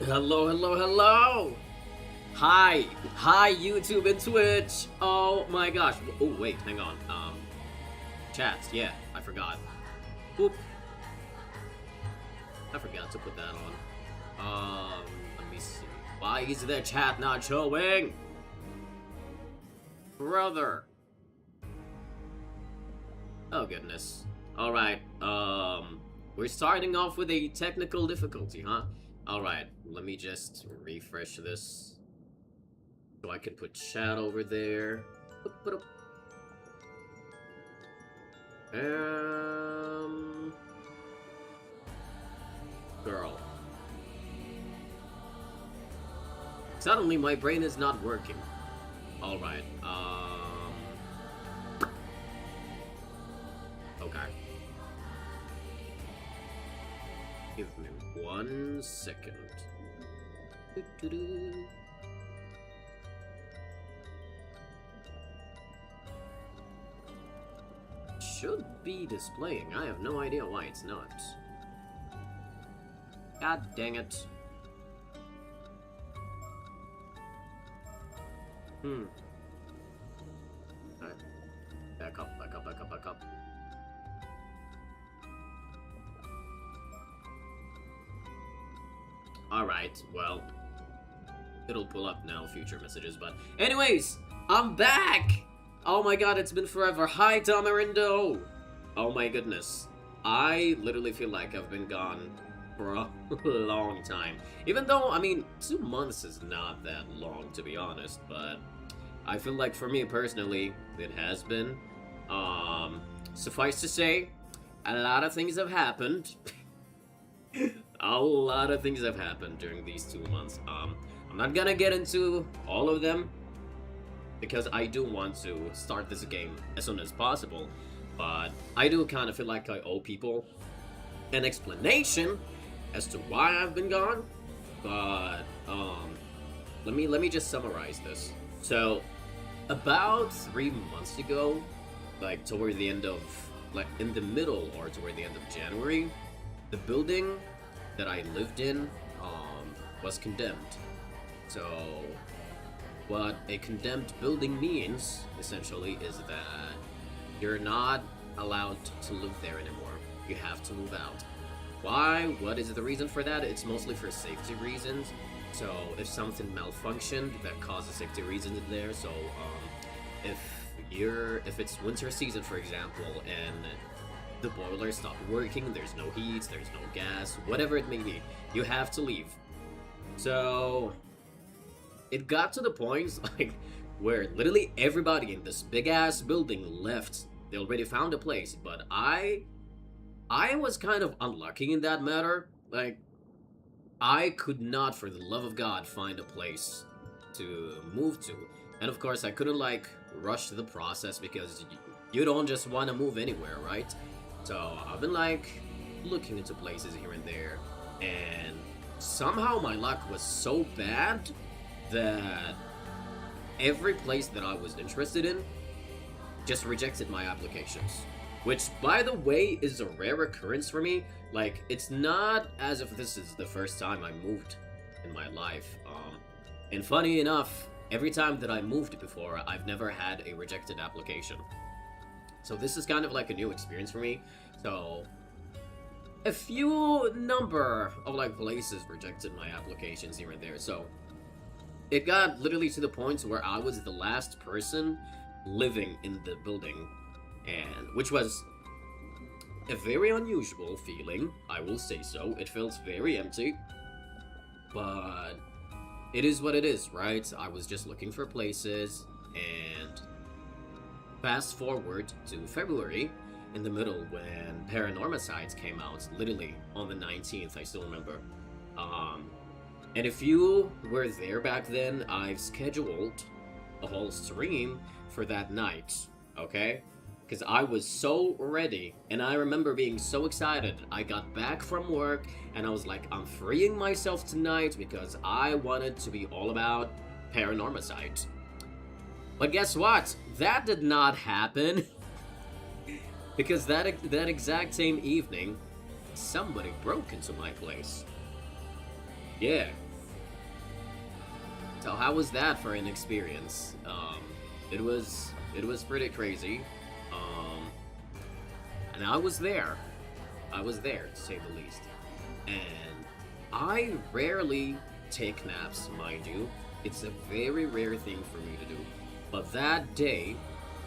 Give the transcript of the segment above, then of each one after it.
Hello, hello, hello! Hi, YouTube and Twitch! Oh my gosh. Oh, wait, hang on. Chats, yeah, I forgot. Oop. I forgot to put that on. Let me see. Why is the chat not showing? Brother. Oh, goodness. Alright, we're starting off with a technical difficulty, huh? Alright, let me just refresh this. So I can put chat over there. Girl. Suddenly my brain is not working. Alright, okay. Give me 1 second. Should be displaying. I have no idea why it's not. God dang it. Alright. Back up, back up, back up, back up. Alright, well. It'll pull up now, future messages, but... Anyways! I'm back! Oh my god, it's been forever. Hi, Tamarindo! Oh my goodness. I literally feel like I've been gone for a long time. Even though, I mean, 2 months is not that long, to be honest, but... I feel like for me personally, it has been. Suffice to say, a lot of things have happened. A lot of things have happened during these 2 months. I'm not gonna get into all of them, because I do want to start this game as soon as possible, but I do kind of feel like I owe people an explanation as to why I've been gone. But let me just summarize this. So about 3 months ago, like toward the end of, like in the middle or toward the end of January, the building that I lived in was condemned. So what a condemned building means, essentially, is that you're not allowed to live there anymore. You have to move out. Why? What is the reason for that? It's mostly for safety reasons. So if something malfunctioned, that causes safety reasons there. So if it's winter season, for example, and the boiler stopped working, there's no heat, there's no gas, whatever it may be, you have to leave. So it got to the point, like, where literally everybody in this big-ass building left. They already found a place, but I was kind of unlucky in that matter. Like, I could not, for the love of God, find a place to move to. And of course, I couldn't, like, rush the process, because you don't just want to move anywhere, right? So I've been, like, looking into places here and there, and somehow my luck was so bad that every place that I was interested in just rejected my applications. Which, by the way, is a rare occurrence for me. Like, it's not as if this is the first time I moved in my life. And funny enough, every time that I moved before, I've never had a rejected application. So this is kind of like a new experience for me. So a few number of, like, places rejected my applications here and there. So it got literally to the point where I was the last person living in the building, and which was a very unusual feeling, I will say so. It felt very empty, but it is what it is, right? I was just looking for places, and fast forward to February, in the middle, when Paranormasight came out, literally on the 19th, I still remember. And if you were there back then, I've scheduled a whole stream for that night, okay? Because I was so ready, and I remember being so excited. I got back from work, and I was like, I'm freeing myself tonight because I wanted to be all about Paranormasight. But guess what? That did not happen. Because that exact same evening, somebody broke into my place. Yeah, So how was that for an experience? It was pretty crazy. Um, and I was there. I was there, to say the least. And I rarely take naps, mind you. It's a very rare thing for me to do. But that day,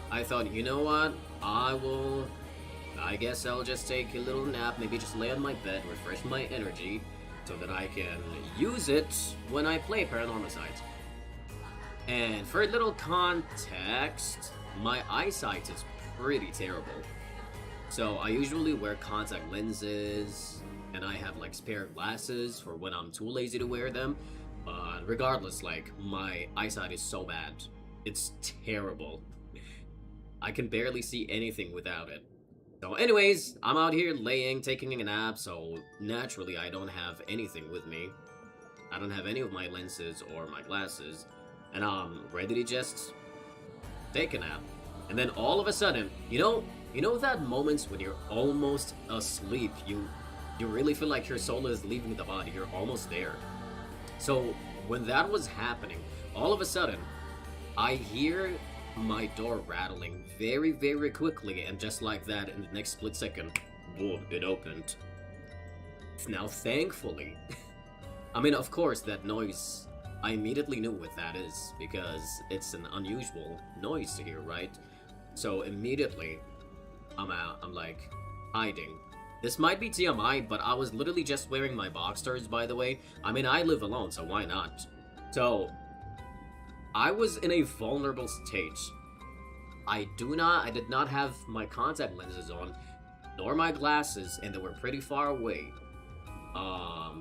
I thought, you know what? I guess I'll just take a little nap, maybe just lay on my bed, refresh my energy, so that I can use it when I play Paranormasight. And for a little context, my eyesight is pretty terrible. So I usually wear contact lenses, and I have like spare glasses for when I'm too lazy to wear them. But regardless, like, my eyesight is so bad. It's terrible. I can barely see anything without it. So anyways, I'm out here taking a nap, so naturally I don't have anything with me. I don't have any of my lenses or my glasses, and I'm ready to just take a nap. And then all of a sudden, you know that moments when you're almost asleep, you really feel like your soul is leaving the body, you're almost there. So when that was happening, all of a sudden, I hear my door rattling very, very quickly, and just like that, in the next split second, boom, it opened. Now, thankfully, I mean, of course, that noise, I immediately knew what that is, because it's an unusual noise to hear, right? So immediately, I'm like, hiding. This might be TMI, but I was literally just wearing my boxers, by the way. I mean, I live alone, so why not? So, I was in a vulnerable state. I did not have my contact lenses on, nor my glasses, and they were pretty far away.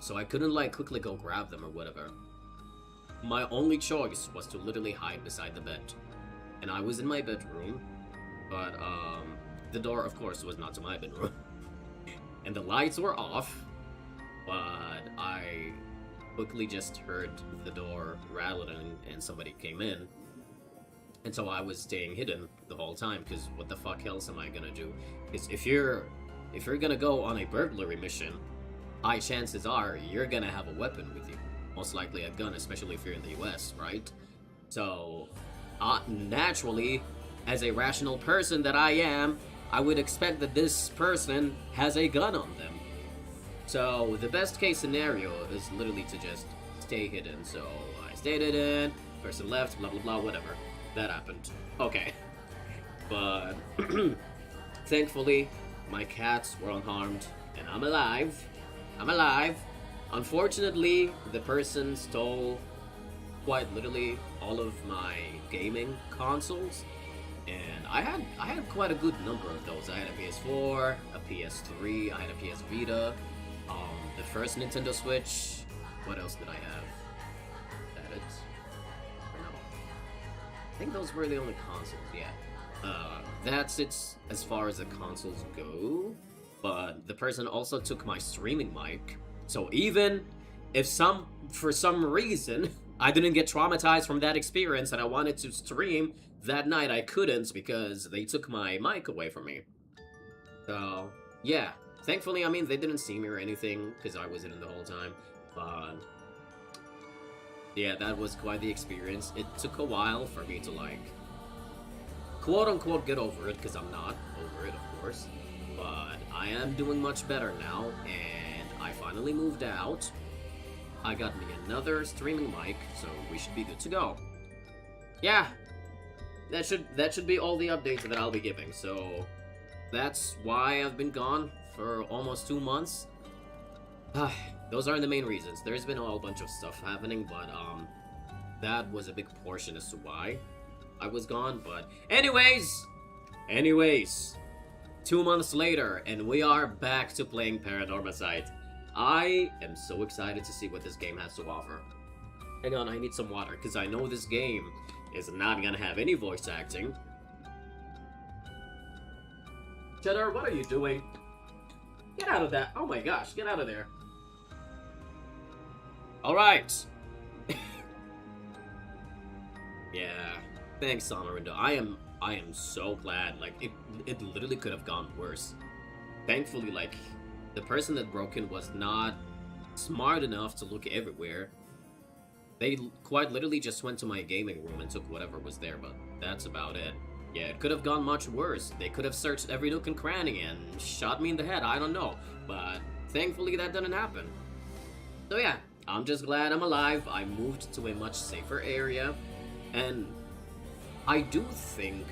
So I couldn't like quickly go grab them or whatever. My only choice was to literally hide beside the bed. And I was in my bedroom, but the door, of course, was not to my bedroom. And the lights were off, but I quickly just heard the door rattling and somebody came in. And so I was staying hidden the whole time, because what the fuck else am I gonna do? Because if you're gonna go on a burglary mission, high chances are you're gonna have a weapon with you. Most likely a gun, especially if you're in the US, right? So, naturally, as a rational person that I am, I would expect that this person has a gun on them. So, the best case scenario is literally to just stay hidden. So, I stayed hidden, person left, blah blah blah, whatever. That happened. Okay. But, thankfully, my cats were unharmed, and I'm alive. I'm alive. Unfortunately, the person stole quite literally all of my gaming consoles. And I had quite a good number of those. I had a PS4, a PS3, I had a PS Vita, the first Nintendo Switch. What else did I have? That it? Or no? I think those were the only consoles, yeah. That's it as far as the consoles go. But the person also took my streaming mic. So even if for some reason I didn't get traumatized from that experience and I wanted to stream that night, I couldn't because they took my mic away from me. So, yeah. Thankfully, I mean, they didn't see me or anything because I was in it the whole time. But, yeah, that was quite the experience. It took a while for me to, like, quote-unquote get over it, because I'm not over it, of course. But I am doing much better now, and I finally moved out. I got me another streaming mic, so we should be good to go. Yeah, that should be all the updates that I'll be giving. So that's why I've been gone for almost 2 months. Those aren't the main reasons. There's been a whole bunch of stuff happening, but that was a big portion as to why I was gone. But anyways, 2 months later, and we are back to playing Paranormasight. I am so excited to see what this game has to offer. Hang on, I need some water, because I know this game is not gonna have any voice acting. Cheddar, what are you doing? Get out of that. Oh my gosh, get out of there. Alright. Yeah. Thanks, Sonorindo. I am so glad. Like, it literally could have gone worse. Thankfully, like, the person that broke in was not smart enough to look everywhere. They quite literally just went to my gaming room and took whatever was there, but that's about it. Yeah, it could have gone much worse. They could have searched every nook and cranny and shot me in the head, I don't know. But thankfully that didn't happen. So yeah, I'm just glad I'm alive. I moved to a much safer area. And I do think,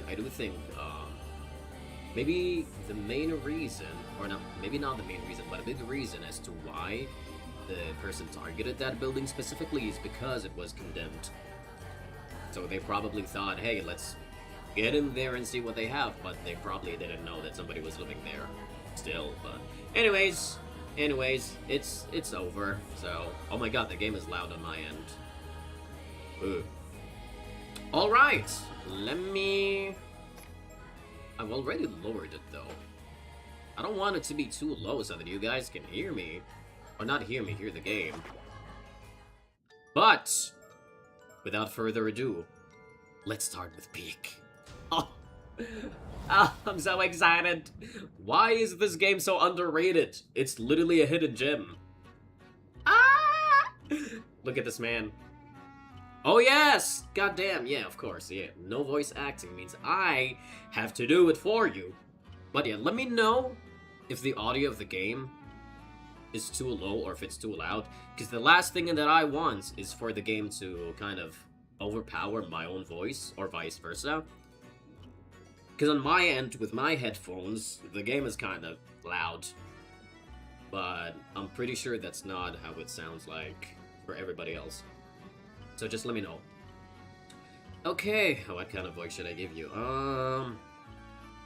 maybe the main reason, or not, maybe not the main reason, but a big reason as to why the person targeted that building specifically is because it was condemned. So they probably thought, hey, let's get in there and see what they have, but they probably didn't know that somebody was living there still. But anyways, it's over. So, oh my god, the game is loud on my end. Ooh. Alright, I've already lowered it though. I don't want it to be too low so that you guys can hear me. Or not hear me, hear the game. But, without further ado, let's start with Peak. Oh, I'm so excited. Why is this game so underrated? It's literally a hidden gem. Ah! Look at this man. Oh yes! Goddamn, yeah, of course, yeah. No voice acting means I have to do it for you. But yeah, let me know if the audio of the game is too low or if it's too loud, because the last thing that I want is for the game to kind of overpower my own voice, or vice versa. Because on my end, with my headphones, the game is kind of loud. But I'm pretty sure that's not how it sounds like for everybody else. So just let me know. Okay, what kind of voice should I give you?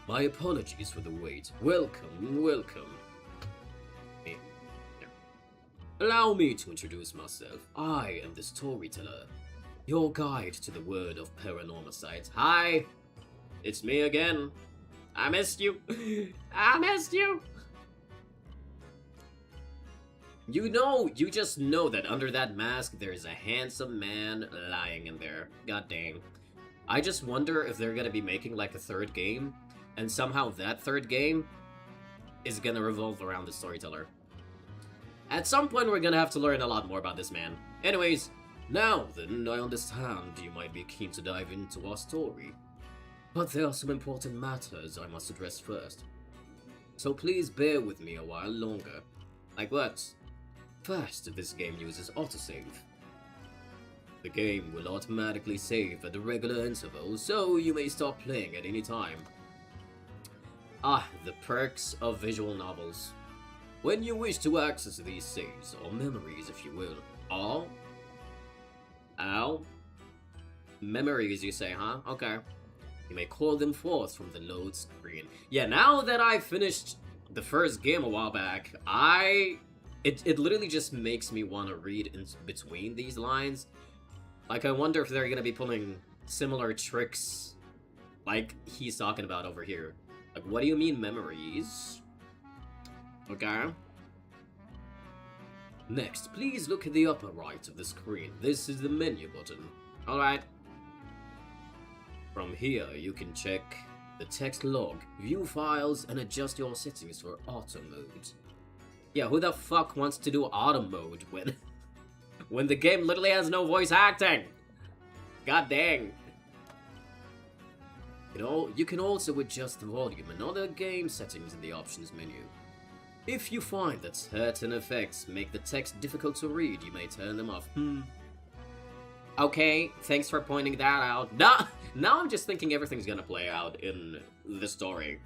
My apologies for the wait. Welcome, welcome. Allow me to introduce myself. I am the storyteller, your guide to the world of Paranormasight. Hi, it's me again. I missed you. I missed you. You just know that under that mask there's a handsome man lying in there. God dang. I just wonder if they're gonna be making like a third game, and somehow that third game is gonna revolve around the storyteller. At some point, we're gonna have to learn a lot more about this man. Anyways, now then, I understand you might be keen to dive into our story. But there are some important matters I must address first. So please bear with me a while longer. Like what? First, this game uses autosave. The game will automatically save at the regular intervals, so you may stop playing at any time. Ah, the perks of visual novels. When you wish to access these saves, or memories if you will, memories you say, huh? Okay. You may call them forth from the load screen. Yeah, now that I finished the first game a while back, it literally just makes me want to read in between these lines. Like, I wonder if they're gonna be pulling similar tricks like he's talking about over here. Like, what do you mean memories? Okay. Next, please look at the upper right of the screen. This is the menu button. Alright. From here, you can check the text log, view files, and adjust your settings for auto mode. Yeah, who the fuck wants to do auto mode when the game literally has no voice acting? God dang. You can also adjust the volume and other game settings in the options menu. If you find that certain effects make the text difficult to read, you may turn them off. Okay, thanks for pointing that out. Now I'm just thinking everything's gonna play out in the story.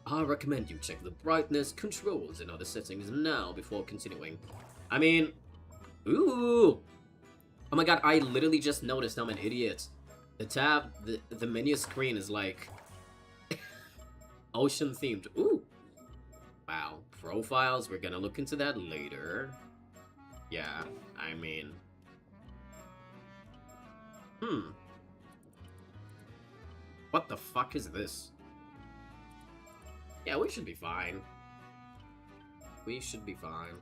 I recommend you check the brightness, controls, and other settings now before continuing. I mean, ooh! Oh my god, I literally just noticed I'm an idiot. The menu screen is like ocean themed. Ooh! Wow, profiles, we're gonna look into that later. Yeah, I mean... What the fuck is this? Yeah, we should be fine. We should be fine.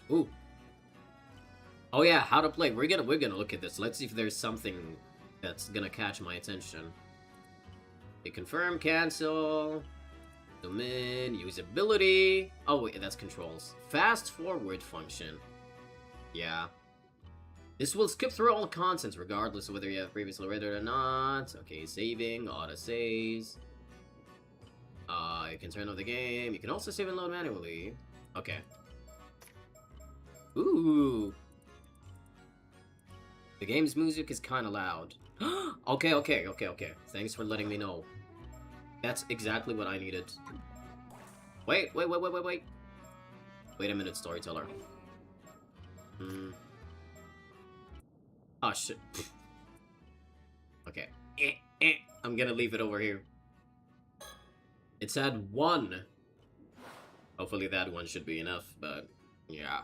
Ooh. Oh yeah, how to play. We're gonna look at this. Let's see if there's something that's gonna catch my attention. Okay, confirm, cancel. Zoom in, usability. Oh wait, that's controls. Fast forward function. Yeah. This will skip through all content regardless of whether you have previously read it or not. Okay, saving, auto saves. You can turn off the game. You can also save and load manually. Okay. Ooh. The game's music is kind of loud. Okay. Thanks for letting me know. That's exactly what I needed. Wait. Wait a minute, storyteller. Oh, shit. Okay. I'm gonna leave it over here. It's at 1. Hopefully that one should be enough, but yeah.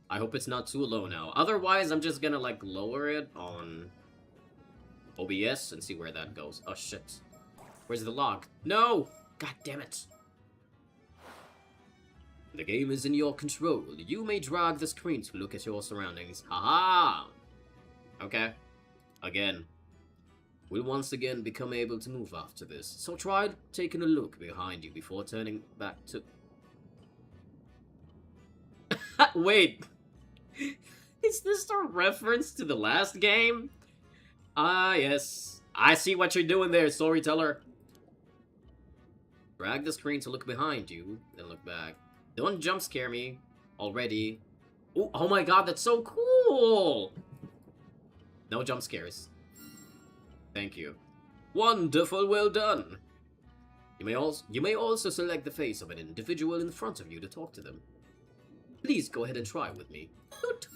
I hope it's not too low now. Otherwise, I'm just gonna, like, lower it on OBS and see where that goes. Oh, shit. Where's the log? No! God damn it. The game is in your control. You may drag the screen to look at your surroundings. Haha! Okay. Again. We'll once again become able to move after this, so try taking a look behind you before turning back to... Wait! Is this a reference to the last game? Ah, yes. I see what you're doing there, storyteller. Drag the screen to look behind you, then look back. Don't jump scare me already. Ooh, oh my god, that's so cool! No jump scares. Thank you. Wonderful, well done. You may also select the face of an individual in front of you to talk to them. Please go ahead and try with me. Good.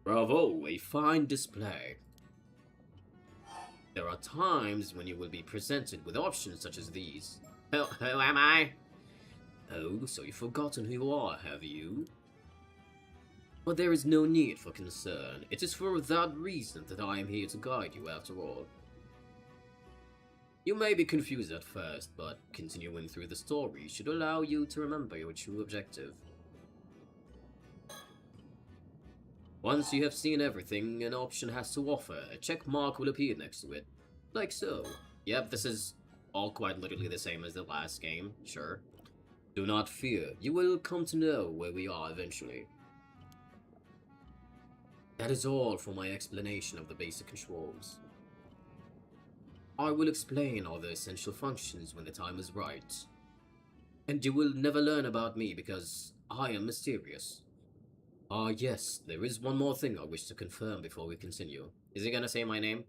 Bravo, a fine display. There are times when you will be presented with options such as these. Who am I? Oh, so you've forgotten who you are, have you? But there is no need for concern. It is for that reason that I am here to guide you after all. You may be confused at first, but continuing through the story should allow you to remember your true objective. Once you have seen everything an option has to offer, a check mark will appear next to it. Like so. Yep, this is all quite literally the same as the last game, sure. Do not fear, you will come to know where we are eventually. That is all for my explanation of the basic controls. I will explain all the essential functions when the time is right. And you will never learn about me because I am mysterious. Ah, yes, there is one more thing I wish to confirm before we continue. Is he gonna say my name?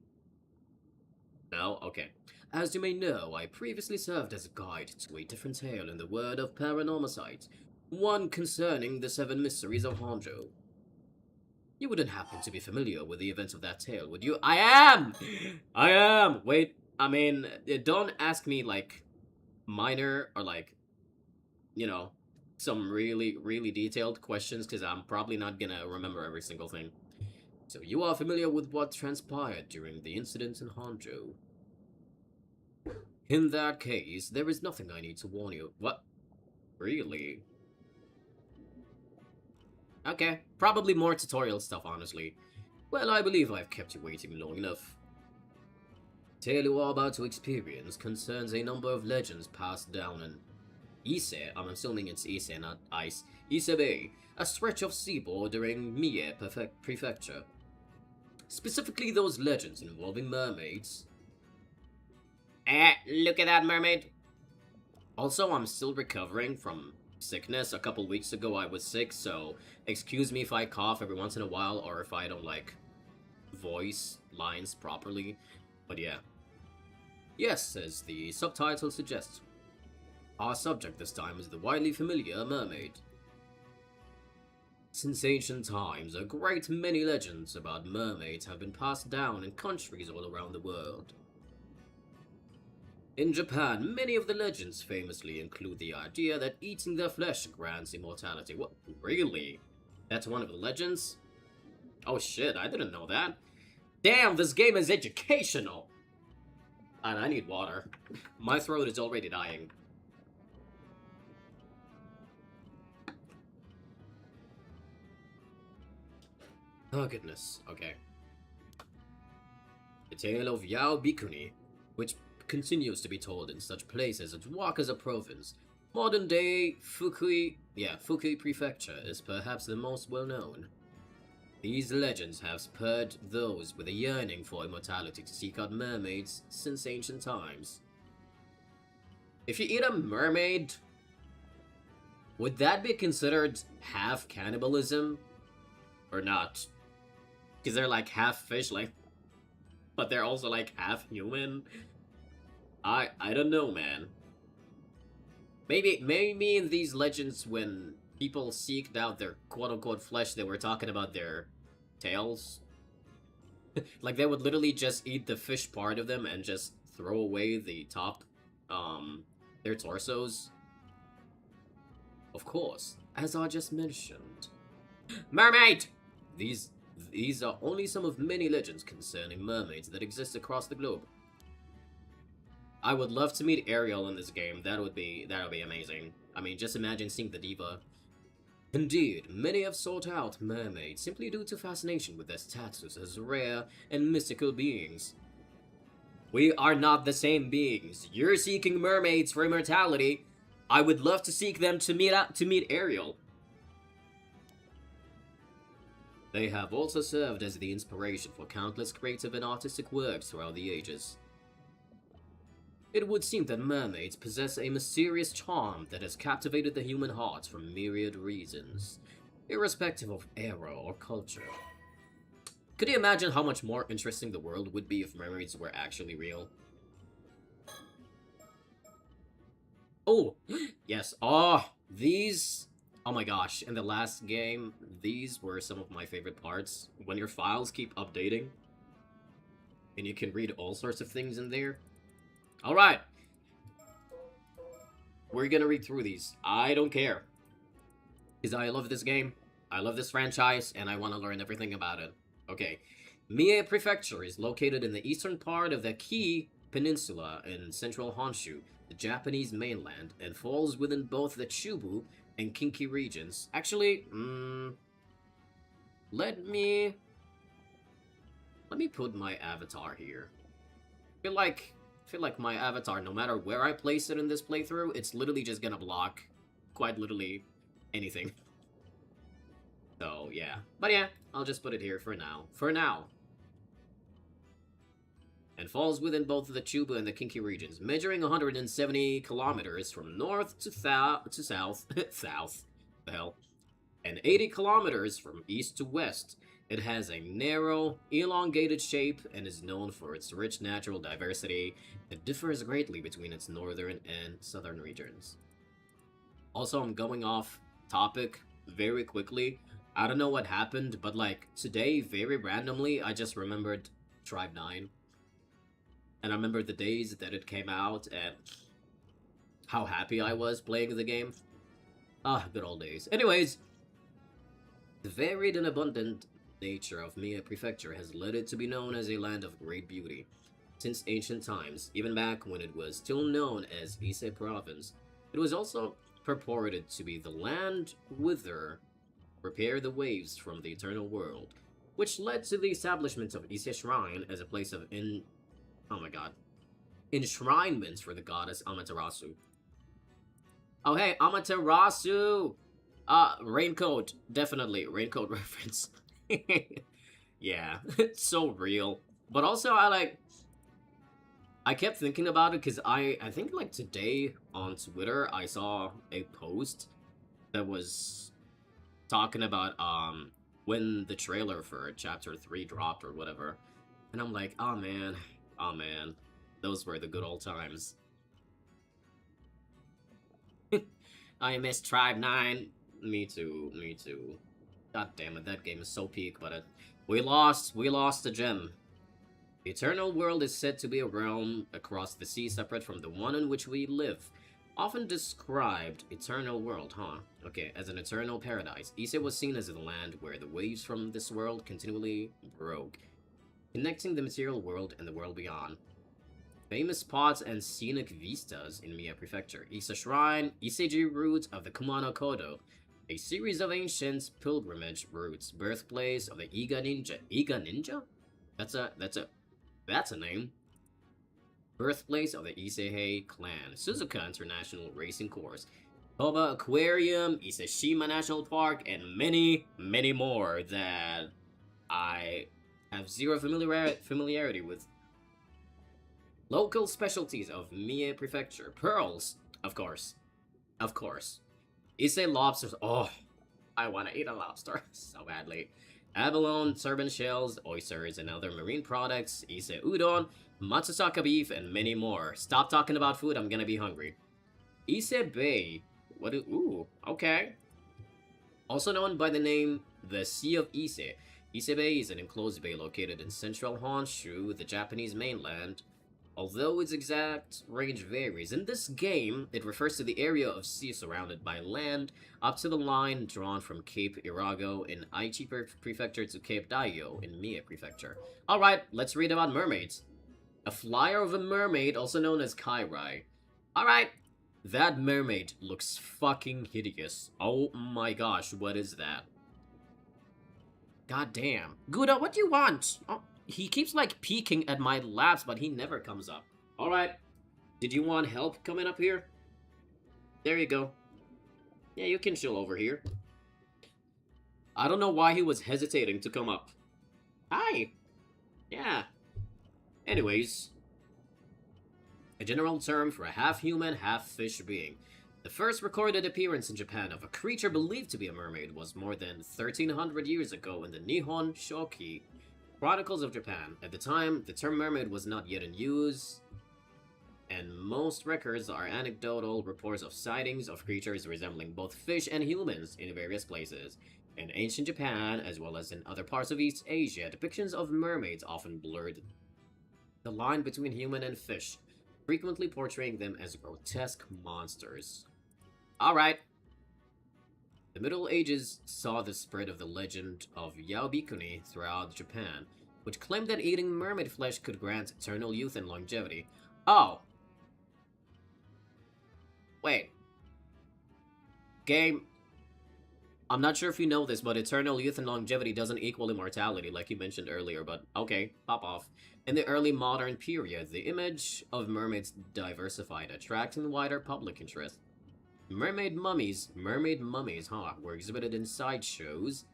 No? Okay. As you may know, I previously served as a guide to a different tale in the world of Paranormasight, one concerning the 7 mysteries of Honjo. You wouldn't happen to be familiar with the events of that tale, would you? I am! Wait, I mean, don't ask me, like, minor or, like, you know, some really, really detailed questions, because I'm probably not gonna remember every single thing. So you are familiar with what transpired during the incident in Honjo. In that case, there is nothing I need to warn you. What? Really? Okay, probably more tutorial stuff, honestly. Well, I believe I've kept you waiting long enough. The tale you are about to experience concerns a number of legends passed down in Ise, I'm assuming it's Ise, not Ice, Ise Bay, a stretch of sea bordering Mie Prefecture. Specifically those legends involving mermaids. Look at that mermaid. Also, I'm still recovering from sickness. A couple weeks ago I was sick, so excuse me if I cough every once in a while or if I don't, like, voice lines properly. But yeah. Yes, as the subtitle suggests. Our subject this time is the widely familiar mermaid. Since ancient times, a great many legends about mermaids have been passed down in countries all around the world. In Japan, many of the legends famously include the idea that eating their flesh grants immortality. What? Really? That's one of the legends? Oh shit, I didn't know that. Damn, this game is educational! And I need water. My throat is already dying. Oh goodness, okay. The tale of Yao Bikuni, which continues to be told in such places as Wakaza Province. Modern-day Fukui Prefecture is perhaps the most well-known. These legends have spurred those with a yearning for immortality to seek out mermaids since ancient times. If you eat a mermaid, would that be considered half cannibalism? Or not? Because they're like half fish, like, but they're also like half human. I don't know, man. Maybe in these legends, when people seeked out their quote-unquote flesh, they were talking about their tails. Like, they would literally just eat the fish part of them and just throw away the top, their torsos. Of course, as I just mentioned. Mermaid! These are only some of many legends concerning mermaids that exist across the globe. I would love to meet Ariel in this game. That would be amazing. I mean, just imagine seeing the diva. Indeed, many have sought out mermaids simply due to fascination with their status as rare and mystical beings. We are not the same beings. You're seeking mermaids for immortality. I would love to seek them to meet Ariel. They have also served as the inspiration for countless creative and artistic works throughout the ages. It would seem that mermaids possess a mysterious charm that has captivated the human heart for myriad reasons, irrespective of era or culture. Could you imagine how much more interesting the world would be if mermaids were actually real? Oh, yes. Oh, these... Oh my gosh, in the last game, these were some of my favorite parts. When your files keep updating, and you can read all sorts of things in there. Alright. We're gonna read through these. I don't care. Because I love this game, I love this franchise, and I want to learn everything about it. Okay. Mie Prefecture is located in the eastern part of the Kii Peninsula in central Honshu, the Japanese mainland, and falls within both the Chubu and Kinki regions. Actually, let me put my avatar here. I feel like my avatar, no matter where I place it in this playthrough, it's literally just gonna block, quite literally, anything. So, yeah. But yeah, I'll just put it here for now. For now. And falls within both the Chubu and the Kinki regions, measuring 170 kilometers from north to south, south, the hell, and 80 kilometers from east to west. It has a narrow, elongated shape and is known for its rich natural diversity. It differs greatly between its northern and southern regions. Also, I'm going off topic very quickly. I don't know what happened, but like today, very randomly, I just remembered Tribe 9. And I remember the days that it came out and how happy I was playing the game. Ah, good old days. Anyways, the varied and abundant nature of Mie Prefecture has led it to be known as a land of great beauty. Since ancient times, even back when it was still known as Ise Province, it was also purported to be the land whither repair the waves from the eternal world, which led to the establishment of Ise Shrine as a place of enshrinement for the goddess Amaterasu. Oh hey, Amaterasu! Raincoat, definitely, raincoat reference. Yeah, it's so real. But also, I kept thinking about it because I think like today on Twitter, I saw a post that was talking about, when the trailer for Chapter 3 dropped or whatever. And I'm like, oh man, those were the good old times. I miss Tribe 9. Me too. God damn it, that game is so peak, but we lost a gem. The eternal world is said to be a realm across the sea separate from the one in which we live. Often described eternal world, okay, as an eternal paradise. Ise was seen as a land where the waves from this world continually broke, connecting the material world and the world beyond. Famous spots and scenic vistas in Mie Prefecture. Ise Shrine, Iseji Route of the Kumano Kodo, a series of ancient pilgrimage routes, birthplace of the Iga Ninja. Iga Ninja? That's a name. birthplace of the Isehei clan, Suzuka International Racing Course, Toba Aquarium, Iseshima National Park, and many, many more that I have zero familiarity with. Local specialties of Mie Prefecture. Pearls, of course. Of course. Ise lobsters. Oh, I want to eat a lobster so badly. Abalone, turban shells, oysters, and other marine products. Ise udon, Matsusaka beef, and many more. Stop talking about food, I'm gonna be hungry. Ise Bay. What? Ooh, okay. Also known by the name the Sea of Ise. Ise Bay is an enclosed bay located in central Honshu, the Japanese mainland. Although its exact range varies, in this game, it refers to the area of sea surrounded by land up to the line drawn from Cape Irago in Aichi Prefecture to Cape Daiyo in Mie Prefecture. Alright, let's read about mermaids. A flyer of a mermaid, also known as Kairai. Alright, that mermaid looks fucking hideous. Oh my gosh, what is that? God damn. Gouda, what do you want? Oh. He keeps, like, peeking at my laps, but he never comes up. Alright. Did you want help coming up here? There you go. Yeah, you can chill over here. I don't know why he was hesitating to come up. Hi! Yeah. Anyways. A general term for a half-human, half-fish being. The first recorded appearance in Japan of a creature believed to be a mermaid was more than 1,300 years ago in the Nihon Shoki Chronicles of Japan. At the time, the term mermaid was not yet in use, and most records are anecdotal reports of sightings of creatures resembling both fish and humans in various places. In ancient Japan, as well as in other parts of East Asia, depictions of mermaids often blurred the line between human and fish, frequently portraying them as grotesque monsters. Alright. The Middle Ages saw the spread of the legend of Yaobikuni throughout Japan, which claimed that eating mermaid flesh could grant eternal youth and longevity. Oh. Wait. Game. I'm not sure if you know this, but eternal youth and longevity doesn't equal immortality, like you mentioned earlier, but okay, pop off. In the early modern period, the image of mermaids diversified, attracting wider public interest. Mermaid mummies, were exhibited in sideshows,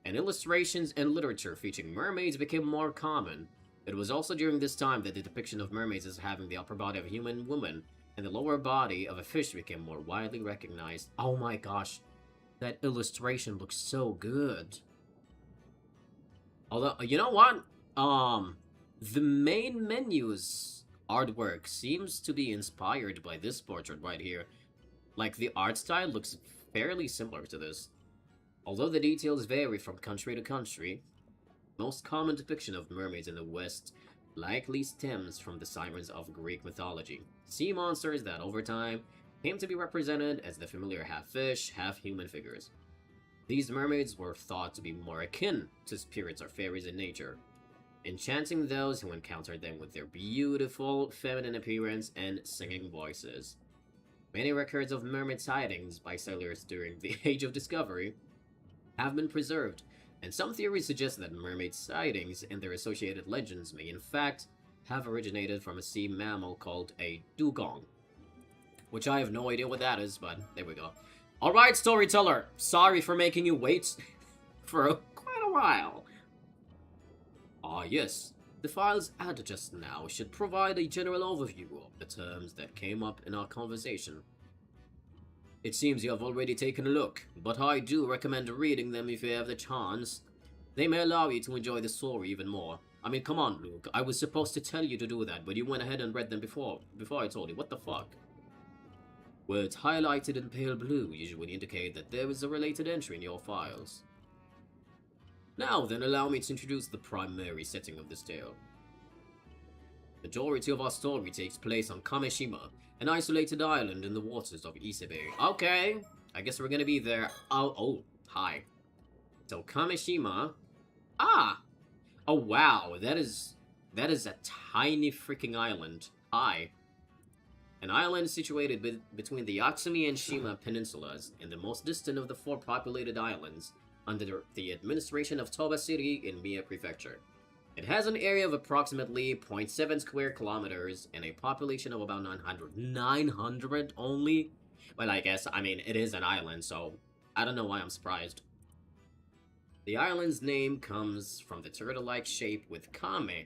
and illustrations and literature featuring mermaids became more common. It was also during this time that the depiction of mermaids as having the upper body of a human woman and the lower body of a fish became more widely recognized. Oh my gosh, that illustration looks so good. Although, you know what? The main menu's artwork seems to be inspired by this portrait right here. Like, the art style looks fairly similar to this. Although the details vary from country to country, most common depiction of mermaids in the West likely stems from the sirens of Greek mythology, sea monsters that over time came to be represented as the familiar half-fish, half-human figures. These mermaids were thought to be more akin to spirits or fairies in nature, enchanting those who encountered them with their beautiful feminine appearance and singing voices. Many records of mermaid sightings by sailors during the Age of Discovery have been preserved, and some theories suggest that mermaid sightings and their associated legends may in fact have originated from a sea mammal called a dugong. Which I have no idea what that is, but there we go. Alright, storyteller! Sorry for making you wait for quite a while. Ah yes, the files added just now should provide a general overview of the terms that came up in our conversation. It seems you have already taken a look, but I do recommend reading them if you have the chance. They may allow you to enjoy the story even more. I mean, come on, Luke. I was supposed to tell you to do that, but you went ahead and read them before I told you. What the fuck? Words highlighted in pale blue usually indicate that there is a related entry in your files. Now then, allow me to introduce the primary setting of this tale. Majority of our story takes place on Kameshima, an isolated island in the waters of Ise Bay. Okay, I guess we're gonna be there. Oh, hi. So Kameshima. Ah! Oh wow, that is a tiny freaking island. Hi. An island situated between the Yatsumi and Shima peninsulas, and the most distant of the 4 populated islands, under the administration of Toba City in Mie Prefecture. It has an area of approximately 0.7 square kilometers and a population of about 900. 900 only? Well, I mean, it is an island, so I don't know why I'm surprised. The island's name comes from the turtle-like shape with kame,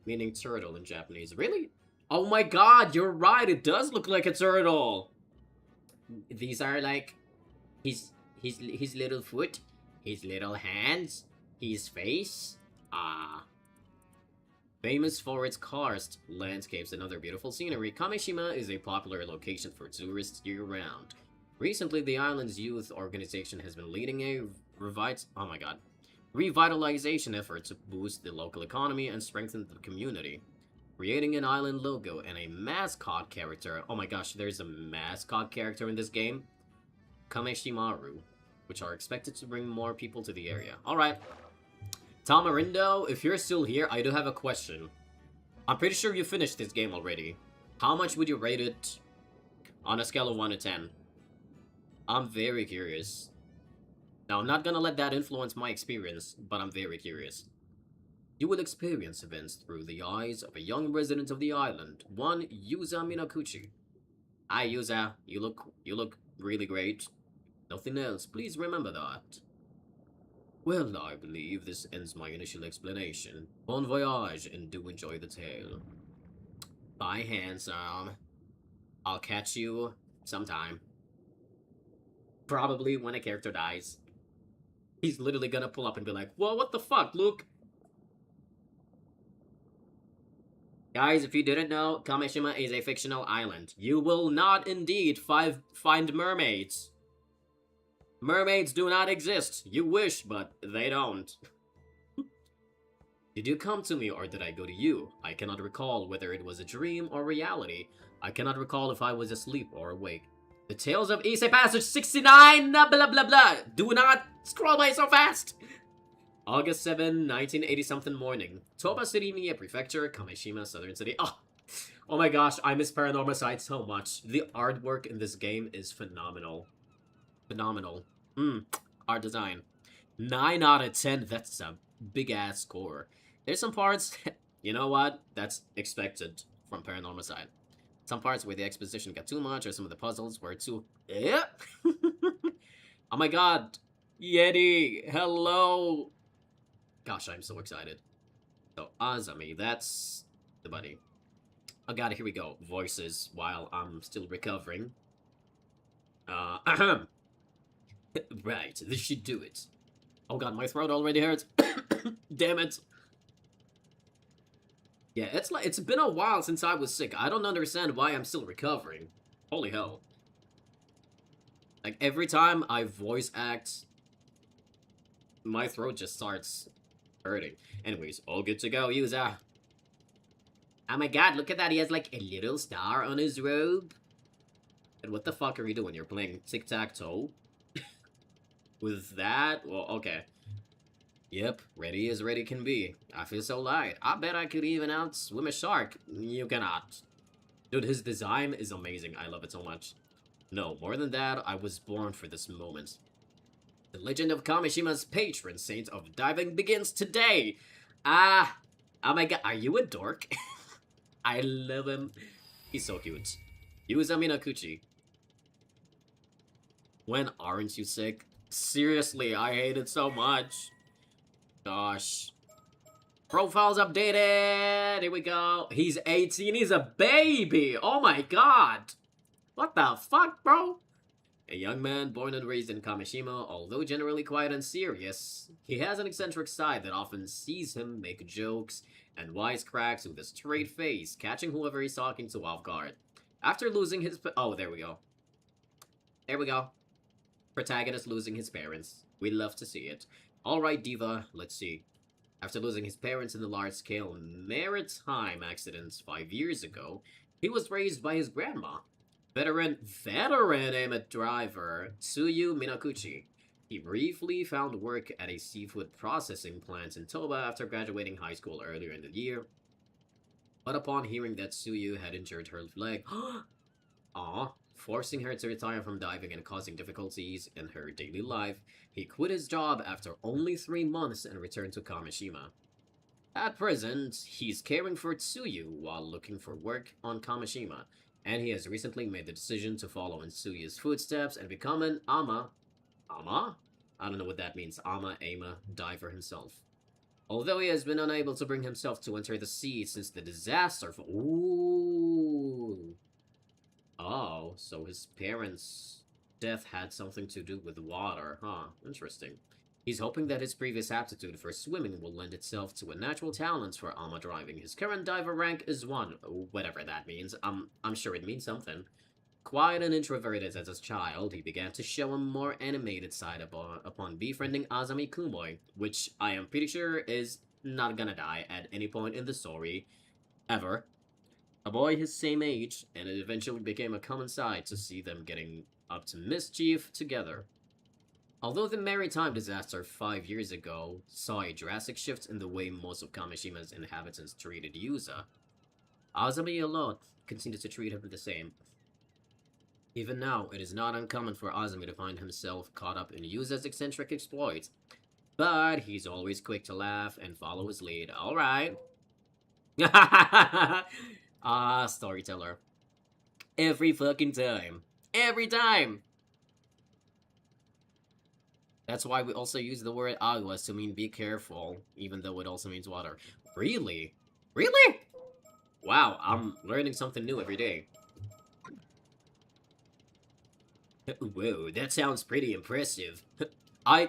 meaning turtle in Japanese. Really? Oh my god, you're right, it does look like a turtle! These are like his little foot, his little hands, his face. Famous for its karst, landscapes, and other beautiful scenery, Kameshima is a popular location for tourists year-round. Recently, the island's youth organization has been leading a revitalization effort to boost the local economy and strengthen the community. Creating an island logo and a mascot character. Oh my gosh, there's a mascot character in this game. Kameshimaru, which are expected to bring more people to the area. Alright. Tamarindo, if you're still here, I do have a question. I'm pretty sure you finished this game already. How much would you rate it on a scale of 1 to 10? I'm very curious. Now, I'm not gonna let that influence my experience, but I'm very curious. You will experience events through the eyes of a young resident of the island, one Yuza Minakuchi. Hi, Yuza. You look really great. Nothing else. Please remember that. Well, I believe this ends my initial explanation. Bon voyage, and do enjoy the tale. Bye, handsome. I'll catch you sometime. Probably when a character dies. He's literally gonna pull up and be like, "Whoa, what the fuck, Luke?" Guys, if you didn't know, Kameshima is a fictional island. You will not indeed find mermaids. Mermaids do not exist. You wish, but they don't. Did you come to me or did I go to you? I cannot recall whether it was a dream or reality. I cannot recall if I was asleep or awake. The Tales of Issei Passage 69, blah blah blah blah. Do not scroll by so fast. August 7, 1980-something morning. Toba City, Mie Prefecture, Kameshima, Southern City. Oh my gosh, I miss Paranormasight so much. The artwork in this game is phenomenal. Phenomenal. Art design. 9 out of 10, that's a big-ass score. There's some parts, you know what? That's expected from Paranormasight. Some parts where the exposition got too much, or some of the puzzles were too... Oh my god! Yeti! Hello! Gosh, I'm so excited. So, Azami, that's the buddy. Oh god, here we go. Voices while I'm still recovering. Right, this should do it. Oh god, my throat already hurts. Damn it. Yeah, it's been a while since I was sick. I don't understand why I'm still recovering. Holy hell. Like, every time I voice act, my throat just starts hurting. Anyways, all good to go, Yuza. Oh my god, look at that, he has like a little star on his robe. And what the fuck are you doing? You're playing tic-tac-toe? With that? Well, okay. Yep, ready as ready can be. I feel so light. I bet I could even outswim a shark. You cannot. Dude, his design is amazing. I love it so much. No, more than that, I was born for this moment. The legend of Kameshima's patron saint of diving begins today. Oh my god, are you a dork? I love him. He's so cute. Yuza Minakuchi. When aren't you sick? Seriously, I hate it so much. Gosh. Profiles updated. Here we go. He's 18. He's a baby. Oh my god. What the fuck, bro? A young man born and raised in Kameshima, although generally quiet and serious, he has an eccentric side that often sees him make jokes and wisecracks with a straight face, catching whoever he's talking to off guard. After losing his... Oh, there we go. There we go. Protagonist losing his parents. We love to see it. Alright, Diva, let's see. After losing his parents in the large-scale maritime accidents 5 years ago, he was raised by his grandma. Veteran amateur driver Tsuyu Minakuchi. He briefly found work at a seafood processing plant in Toba after graduating high school earlier in the year. But upon hearing that Tsuyu had injured her leg, forcing her to retire from diving and causing difficulties in her daily life, he quit his job after only 3 months and returned to Kameshima. At present, he's caring for Tsuyu while looking for work on Kamishima, and he has recently made the decision to follow in Tsuyu's footsteps and become an Ama? I don't know what that means. Ama diver himself. Although he has been unable to bring himself to enter the sea since the disaster. Ooh. Oh, so his parents' death had something to do with water, huh? Interesting. He's hoping that his previous aptitude for swimming will lend itself to a natural talent for Ama driving. His current diver rank is 1, whatever that means. I'm sure it means something. Quiet and introverted as a child, he began to show a more animated side upon befriending Azami Kumoi, which I am pretty sure is not gonna die at any point in the story, ever. A boy his same age, and it eventually became a common sight to see them getting up to mischief together. Although the maritime disaster 5 years ago saw a drastic shift in the way most of Kamishima's inhabitants treated Yuza, Azami alone continued to treat him the same. Even now, it is not uncommon for Azami to find himself caught up in Yuza's eccentric exploits, but he's always quick to laugh and follow his lead. Alright. Storyteller. Every fucking time. Every time! That's why we also use the word aguas to mean be careful, even though it also means water. Really? Really? Wow, I'm learning something new every day. Whoa, that sounds pretty impressive.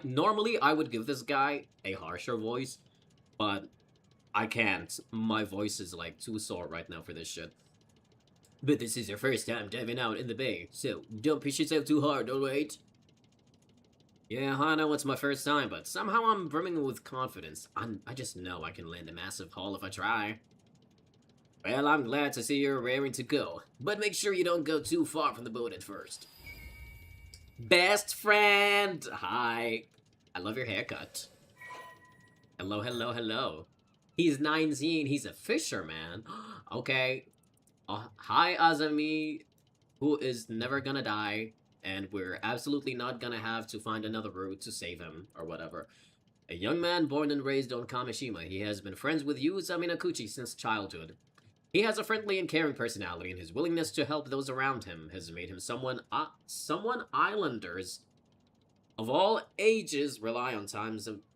Normally I would give this guy a harsher voice, but I can't. My voice is like too sore right now for this shit. But this is your first time diving out in the bay, so don't push yourself too hard, alright? Yeah, I know it's my first time, but somehow I'm brimming with confidence. I just know I can land a massive haul if I try. Well, I'm glad to see you're raring to go, but make sure you don't go too far from the boat at first. Best friend! Hi. I love your haircut. Hello, hello, hello. He's 19, he's a fisherman. Okay. Hi, Azami, who is never gonna die, and we're absolutely not gonna have to find another route to save him, or whatever. A young man born and raised on Kamishima, he has been friends with Yuza Minakuchi since childhood. He has a friendly and caring personality, and his willingness to help those around him has made him someone islanders of all ages rely on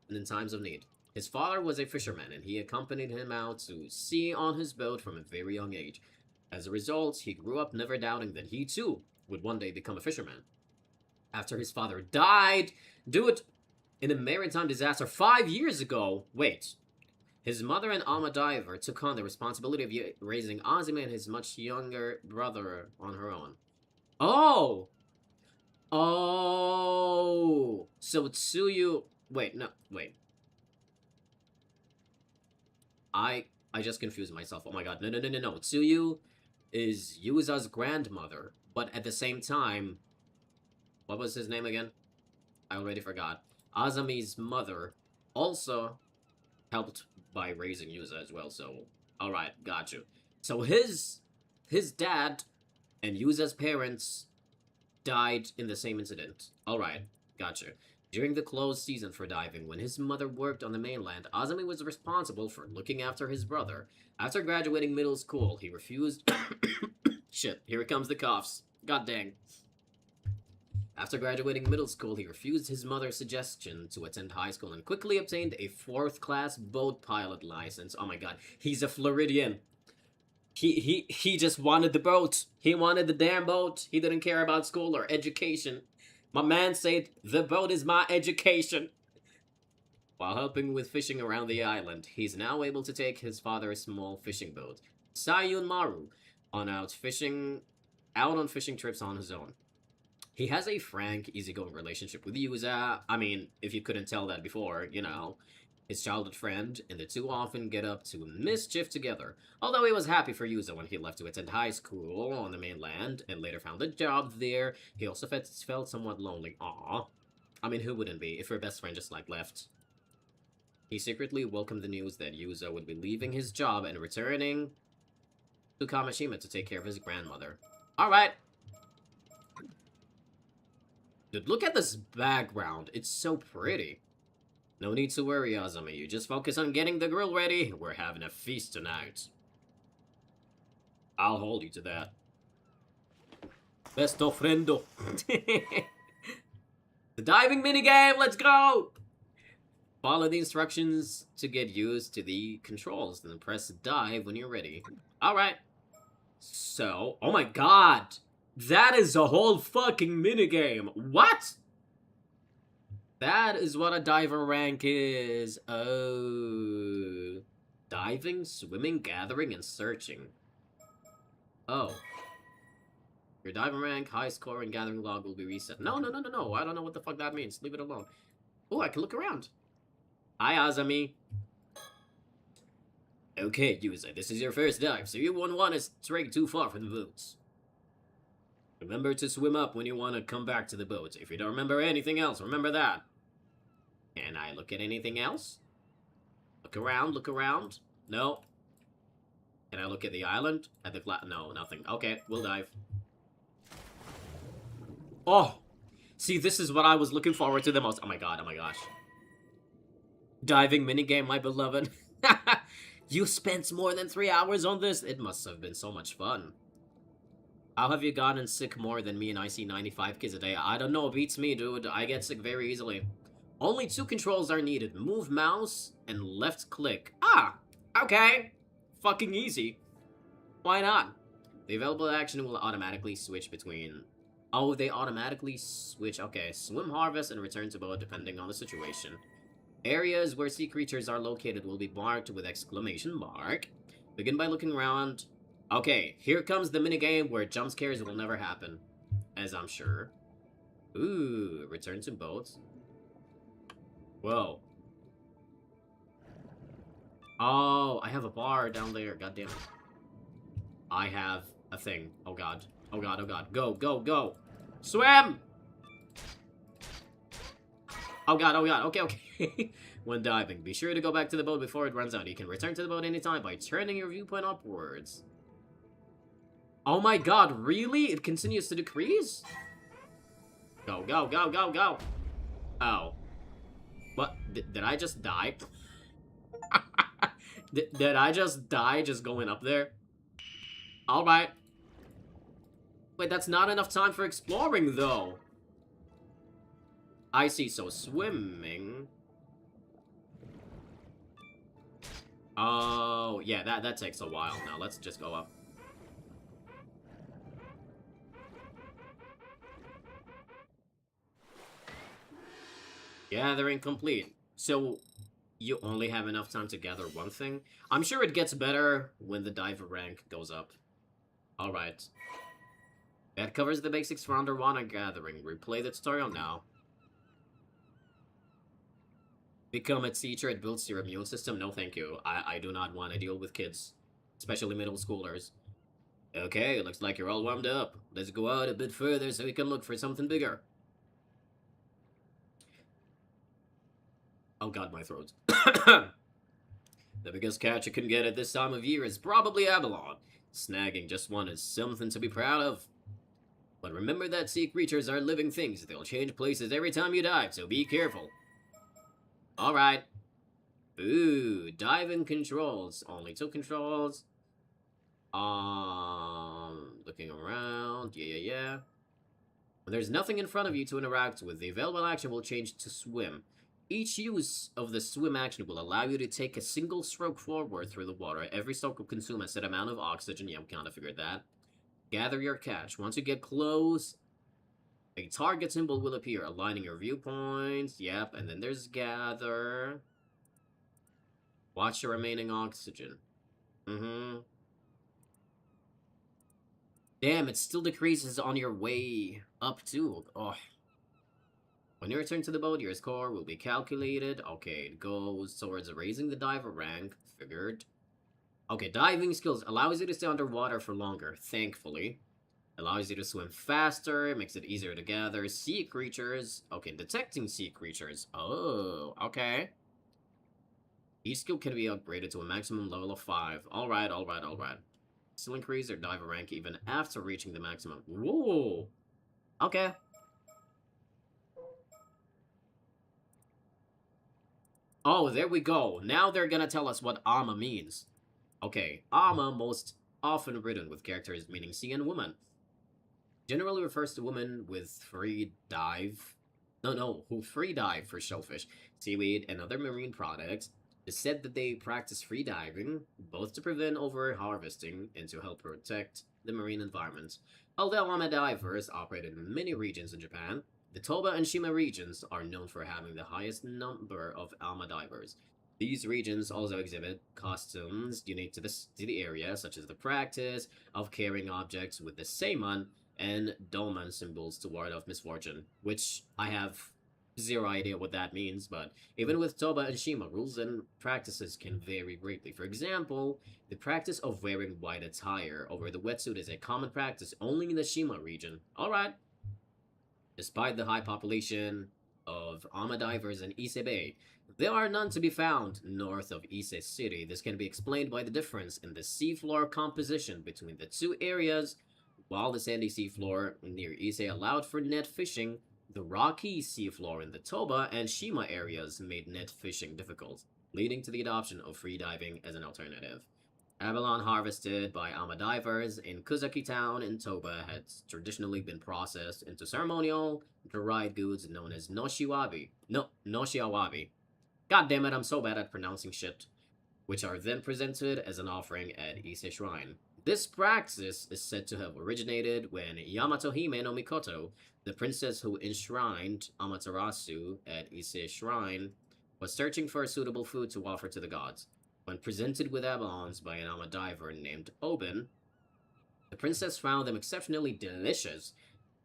in times of need. His father was a fisherman, and he accompanied him out to sea on his boat from a very young age. As a result, he grew up never doubting that he too would one day become a fisherman. After his father died, dude, in a maritime disaster 5 years ago, wait. His mother and Alma Diver took on the responsibility of raising Azumi and his much younger brother on her own. Oh! Oh! So Tsuyu... Wait, no, wait. I just confused myself. Oh my god, no. Tsuyu is Yuza's grandmother, but at the same time... What was his name again? I already forgot. Azami's mother also helped by raising Yuza as well, so... Alright, got you. So his dad and Yuza's parents died in the same incident. Alright, got you. During the closed season for diving, when his mother worked on the mainland, Azami was responsible for looking after his brother. After graduating middle school, he refused... Shit, here it comes the coughs. God dang. After graduating middle school, he refused his mother's suggestion to attend high school and quickly obtained a 4th-class boat pilot license. Oh my god, he's a Floridian. He just wanted the boat. He wanted the damn boat. He didn't care about school or education. My man said, the boat is my education. While helping with fishing around the island, he's now able to take his father's small fishing boat, Sayun Maru, on fishing trips on his own. He has a frank, easygoing relationship with Yuza. I mean, if you couldn't tell that before, you know, his childhood friend, and the two often get up to mischief together. Although he was happy for Yuza when he left to attend high school on the mainland, and later found a job there, he also felt somewhat lonely. Aww. I mean, who wouldn't be if your best friend just, like, left? He secretly welcomed the news that Yuza would be leaving his job and returning to Kamishima to take care of his grandmother. Alright. Dude, look at this background. It's so pretty. No need to worry, Azami. You just focus on getting the grill ready. We're having a feast tonight. I'll hold you to that. Best ofrendo. The diving minigame, let's go! Follow the instructions to get used to the controls, then press dive when you're ready. Alright. So, oh my god! That is a whole fucking minigame! What?! That is what a diver rank is. Oh. Diving, swimming, gathering, and searching. Oh. Your diving rank, high score, and gathering log will be reset. No. I don't know what the fuck that means. Leave it alone. Oh, I can look around. Hi, Azami. Okay, user, this is your first dive, so you won't want to stray too far from the boats. Remember to swim up when you want to come back to the boat. If you don't remember anything else, remember that. Can I look at anything else? Look around. No. Can I look at the island? At the no, nothing. Okay, we'll dive. Oh! See, this is what I was looking forward to the most. Oh my gosh. Diving minigame, my beloved. You spent more than 3 hours on this? It must have been so much fun. How have you gotten sick more than me and I see 95 kids a day? I don't know, beats me, dude. I get sick very easily. Only 2 controls are needed. Move mouse and left click. Ah! Okay. Fucking easy. Why not? The available action will automatically switch between... Oh, they automatically switch. Okay, swim, harvest, and return to boat depending on the situation. Areas where sea creatures are located will be marked with exclamation mark. Begin by looking around. Okay, here comes the minigame where jump scares will never happen. As I'm sure. Ooh, return to boat. Whoa. Oh, I have a bar down there. God damn it. I have a thing. Oh god. Oh god, oh god. Go. Swim! Oh god. Okay. When diving, be sure to go back to the boat before it runs out. You can return to the boat anytime by turning your viewpoint upwards. Oh my god, really? It continues to decrease? Go. Oh. What? Did I just die? Did I just die just going up there? Alright. Wait, that's not enough time for exploring, though. I see, so swimming... Oh, yeah, that takes a while. Now, let's just go up. Gathering complete. So, you only have enough time to gather one thing? I'm sure it gets better when the diver rank goes up. Alright. That covers the basics for underwater gathering. Replay the tutorial now. Become a teacher, it builds your immune system. No thank you. I do not want to deal with kids. Especially middle schoolers. Okay, looks like you're all warmed up. Let's go out a bit further so we can look for something bigger. Oh god, my throat. The biggest catch you can get at this time of year is probably abalone. Snagging just one is something to be proud of. But remember that sea creatures are living things. They'll change places every time you dive, so be careful. Alright. Ooh, diving controls. Only 2 controls. Looking around. Yeah. When there's nothing in front of you to interact with, the available action will change to swim. Each use of the swim action will allow you to take a single stroke forward through the water. Every stroke will consume a set amount of oxygen. Yeah, we kind of figured that. Gather your catch. Once you get close, a target symbol will appear, aligning your viewpoints. Yep, and then there's gather. Watch your remaining oxygen. Damn, it still decreases on your way up too. Oh. When you return to the boat, your score will be calculated. Okay, it goes towards raising the diver rank. Figured. Okay, diving skills allows you to stay underwater for longer, thankfully. Allows you to swim faster, makes it easier to gather sea creatures. Okay, detecting sea creatures. Oh, okay. Each skill can be upgraded to a maximum level of 5. Alright. Still increase their diver rank even after reaching the maximum. Whoa! Okay. Oh, there we go. Now they're gonna tell us what ama means. Okay, ama, most often written with characters meaning sea and woman, generally refers to women with free dive. No, who free dive for shellfish, seaweed, and other marine products. It's said that they practice free diving, both to prevent over harvesting and to help protect the marine environment. Although ama divers operate in many regions in Japan, the Toba and Shima regions are known for having the highest number of ama divers. These regions also exhibit costumes unique to the area, such as the practice of carrying objects with the seiman and dolman symbols to ward off misfortune, which I have zero idea what that means, but even with Toba and Shima, rules and practices can vary greatly. For example, the practice of wearing white attire over the wetsuit is a common practice only in the Shima region. Alright. Despite the high population of ama divers in Ise Bay, there are none to be found north of Ise City. This can be explained by the difference in the seafloor composition between the two areas. While the sandy seafloor near Ise allowed for net fishing, the rocky seafloor in the Toba and Shima areas made net fishing difficult, leading to the adoption of free diving as an alternative. Abalone harvested by ama divers in Kuzaki Town in Toba had traditionally been processed into ceremonial, dried goods known as noshiwabi. No, noshiawabi. God damn it, I'm so bad at pronouncing shit. Which are then presented as an offering at Ise Shrine. This practice is said to have originated when Yamato Hime no Mikoto, the princess who enshrined Amaterasu at Ise Shrine, was searching for a suitable food to offer to the gods. When presented with abalones by an ama diver named Oben, the princess found them exceptionally delicious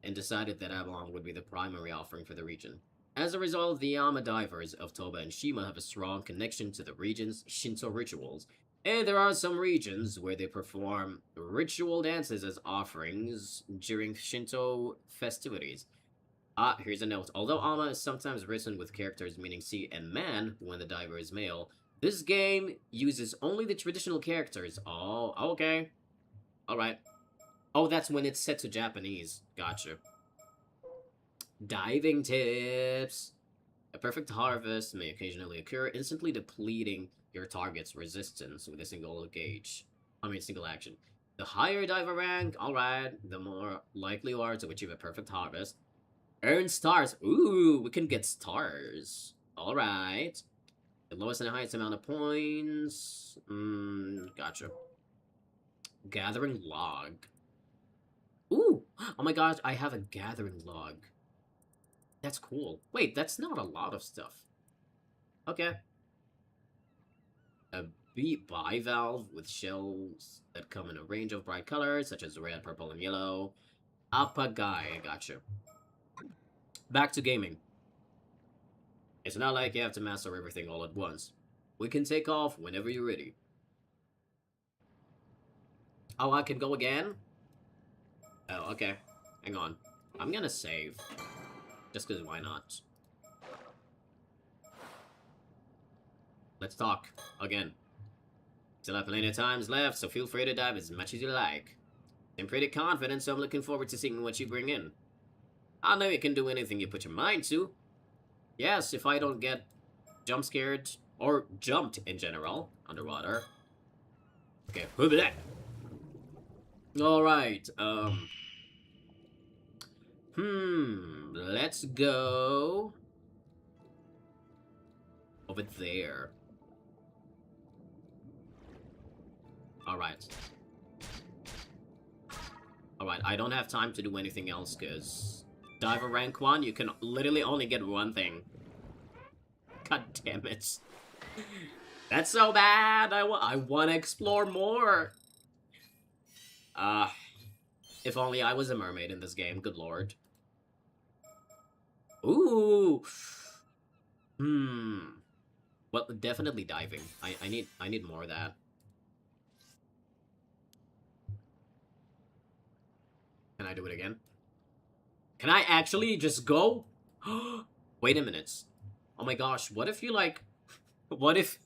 and decided that abalone would be the primary offering for the region. As a result, the ama divers of Toba and Shima have a strong connection to the region's Shinto rituals, and there are some regions where they perform ritual dances as offerings during Shinto festivities. Ah, here's a note. Although ama is sometimes written with characters meaning sea and man when the diver is male, this game uses only the traditional characters. Oh, okay. Alright. Oh, that's when it's set to Japanese. Gotcha. Diving tips. A perfect harvest may occasionally occur, instantly depleting your target's resistance with a single action. The higher diver rank, alright, the more likely you are to achieve a perfect harvest. Earn stars. Ooh, we can get stars. Alright. The lowest and the highest amount of points. Gotcha. Gathering log. Ooh! Oh my gosh, I have a gathering log. That's cool. Wait, that's not a lot of stuff. Okay. A bivalve with shells that come in a range of bright colors, such as red, purple, and yellow. Apagai, gotcha. Back to gaming. It's not like you have to master everything all at once. We can take off whenever you're ready. Oh, I can go again? Oh, okay. Hang on. I'm gonna save. Just because why not? Let's talk. Again. Still have plenty of times left, so feel free to dive as much as you like. I'm pretty confident, so I'm looking forward to seeing what you bring in. I know you can do anything you put your mind to. Yes, if I don't get jump scared, or jumped in general, underwater. Okay, alright, let's go over there. Alright. Alright, I don't have time to do anything else, because diver rank 1, you can literally only get one thing. God damn it. That's so bad! I want to explore more! If only I was a mermaid in this game, good lord. Ooh! Well, definitely diving. I need more of that. Can I do it again? Can I actually just go? Wait a minute. Oh my gosh, what if you like... What if...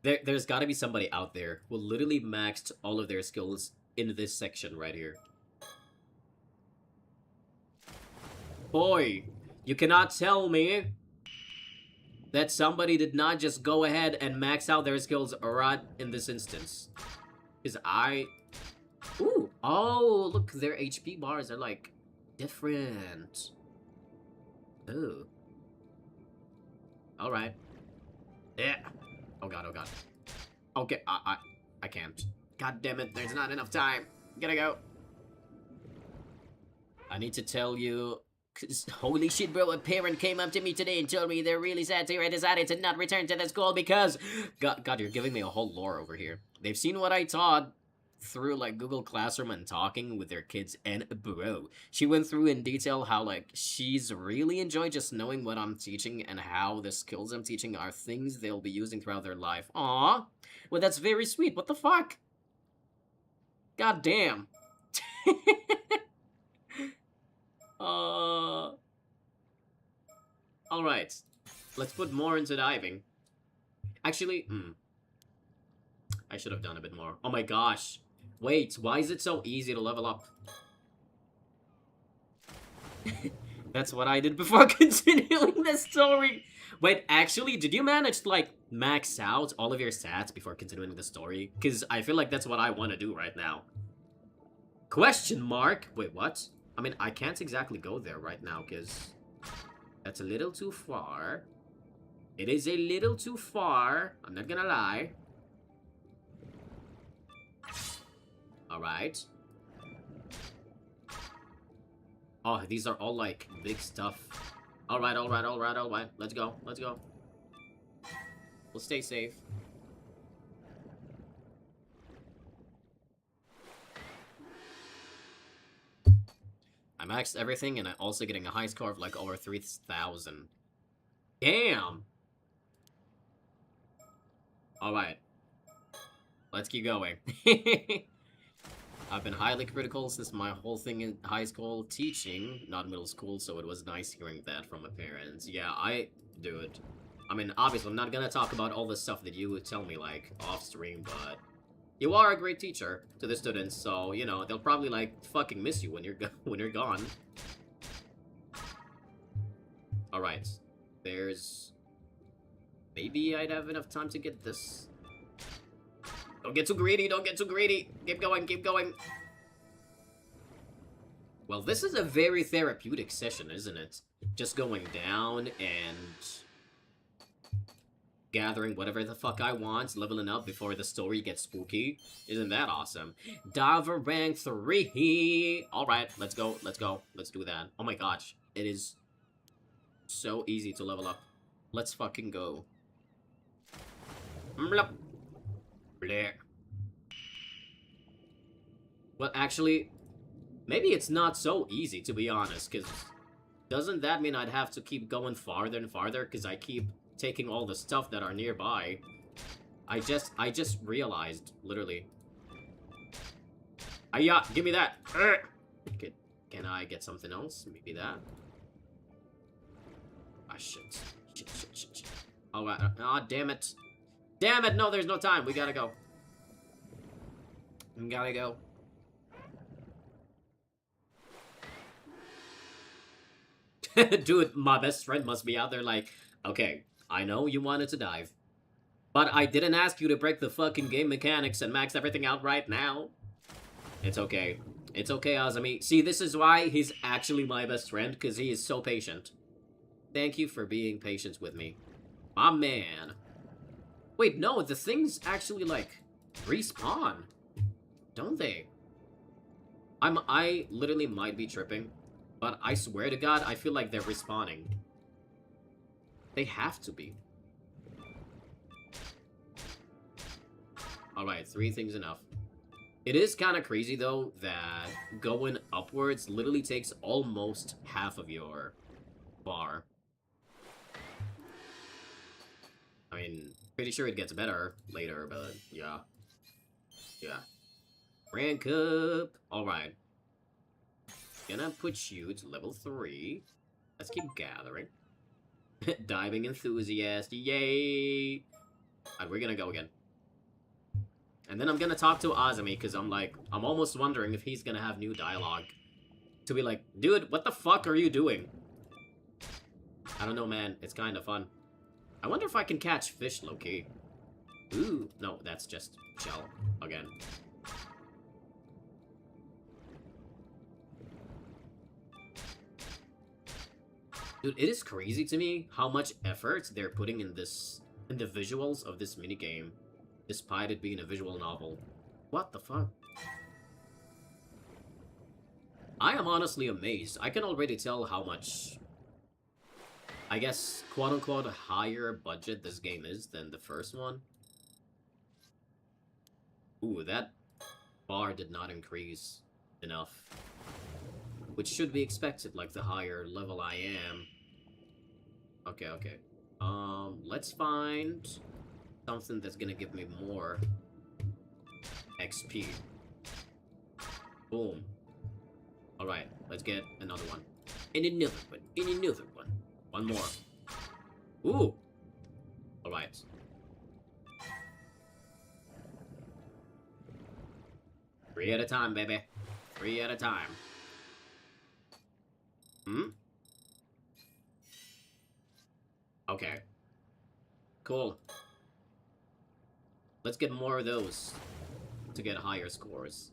There's gotta be somebody out there who literally maxed all of their skills in this section right here. Boy, you cannot tell me that somebody did not just go ahead and max out their skills right in this instance. Because Ooh! Oh, look, their HP bars are, like, different. Ooh. Alright. Yeah. Oh god, oh god. Okay, I can't. God damn it, there's not enough time. Gotta go. I need to tell you, cause holy shit, bro, a parent came up to me today and told me they're really sad to hear I decided to not return to the school because... God, you're giving me a whole lore over here. They've seen what I taught through, like, Google Classroom and talking with their kids, and bro, she went through in detail how, like, she's really enjoyed just knowing what I'm teaching and how the skills I'm teaching are things they'll be using throughout their life. Aww. Well, that's very sweet. What the fuck? God damn. Alright. Let's put more into diving. Actually, I should have done a bit more. Oh my gosh. Wait, why is it so easy to level up? That's what I did before continuing the story. Wait, actually, did you manage to, like, max out all of your stats before continuing the story? Because I feel like that's what I want to do right now. Question mark? Wait, what? I mean, I can't exactly go there right now, because that's a little too far. It is a little too far. I'm not gonna lie. Alright. Oh, these are all, like, big stuff. Alright, alright, alright, alright. Let's go, let's go. We'll stay safe. I maxed everything, and I'm also getting a high score of, like, over 3,000. Damn! Alright. Let's keep going. I've been highly critical since my whole thing in high school teaching, not middle school, so it was nice hearing that from my parents. Yeah, I do it. I mean, obviously, I'm not gonna talk about all the stuff that you would tell me, like, off-stream, but... You are a great teacher to the students, so, you know, they'll probably, like, fucking miss you when you're gone. Alright. There's... Maybe I'd have enough time to get this... Don't get too greedy, don't get too greedy. Keep going, keep going. Well, this is a very therapeutic session, isn't it? Just going down and gathering whatever the fuck I want, leveling up before the story gets spooky. Isn't that awesome? Diver rank 3. Alright, let's go, let's go. Let's do that. Oh my gosh, it is so easy to level up. Let's fucking go. Blah. Bleh. Well, actually, maybe it's not so easy, to be honest, because doesn't that mean I'd have to keep going farther and farther, because I keep taking all the stuff that are nearby? I just realized, literally. Yeah, give me that! Can I get something else? Maybe that? Ah, shit. Shit. Alright, damn it. Damn it, no, there's no time. We gotta go. We gotta go. Dude, my best friend must be out there like, okay, I know you wanted to dive, but I didn't ask you to break the fucking game mechanics and max everything out right now. It's okay. It's okay, Azami. See, this is why he's actually my best friend, because he is so patient. Thank you for being patient with me. My man. Wait, no, the things actually, like, respawn. Don't they? I literally might be tripping, but I swear to God, I feel like they're respawning. They have to be. Alright, 3 things enough. It is kind of crazy, though, that going upwards literally takes almost half of your bar. I mean, pretty sure it gets better later, but yeah. Yeah. Rank up! Alright. Gonna put you to level 3. Let's keep gathering. Diving enthusiast, yay! Alright, we're gonna go again. And then I'm gonna talk to Azami, because I'm almost wondering if he's gonna have new dialogue. To be like, dude, what the fuck are you doing? I don't know, man. It's kind of fun. I wonder if I can catch fish, low-key. Ooh, no, that's just shell again. Dude, it is crazy to me how much effort they're putting in the visuals of this minigame, despite it being a visual novel. What the fuck? I am honestly amazed. I can already tell how much, I guess, quote-unquote, higher budget this game is than the first one. Ooh, that bar did not increase enough. Which should be expected, like the higher level I am. Okay, okay. Let's find something that's gonna give me more XP. Boom. Alright, let's get another one. And another one. And another one. One more. Ooh! Alright. Three at a time, baby. Three at a time. Hmm? Okay. Cool. Let's get more of those to get higher scores.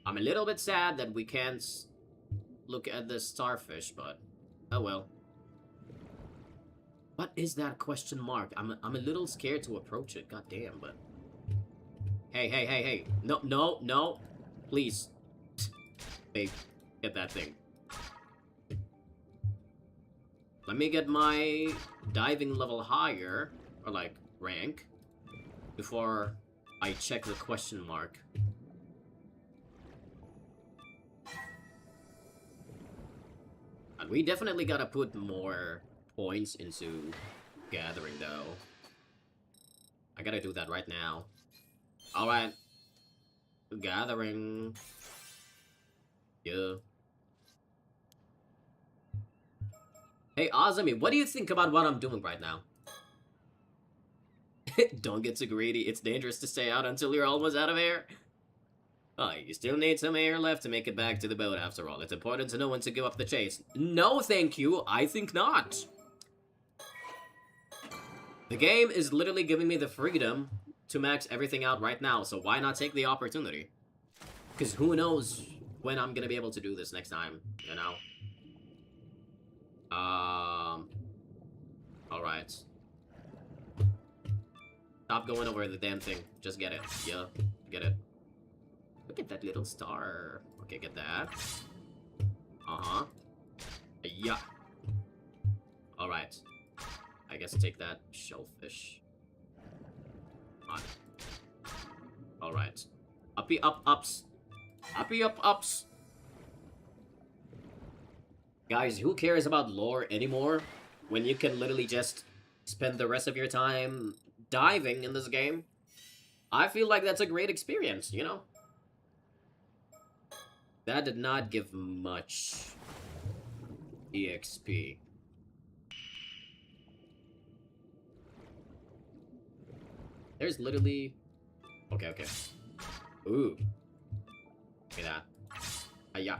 I'm a little bit sad that we can't look at the starfish, but oh well. What is that question mark? I'm a little scared to approach it. God damn, but hey, hey, hey, hey! No, no, no! Please, babe, get that thing. Let me get my diving level higher, or like rank, before I check the question mark. And we definitely gotta put more points into gathering, though. I gotta do that right now. Alright. Gathering. Yeah. Hey, Azami, what do you think about what I'm doing right now? Don't get too greedy. It's dangerous to stay out until you're almost out of air. Oh, you still need some air left to make it back to the boat after all. It's important to know when to give up the chase. No, thank you. I think not. The game is literally giving me the freedom to max everything out right now, so why not take the opportunity? Because who knows when I'm gonna be able to do this next time, you know? Alright. Stop going over the damn thing. Just get it. Yeah, get it. Look at that little star. Okay, get that. Uh-huh. Yeah. Alright. I guess take that shellfish. On. Alright. Uppy up ups. Uppy up ups. Guys, who cares about lore anymore when you can literally just spend the rest of your time diving in this game? I feel like that's a great experience, you know? That did not give much EXP. There's literally... Okay, okay. Ooh. Look at that. Yeah.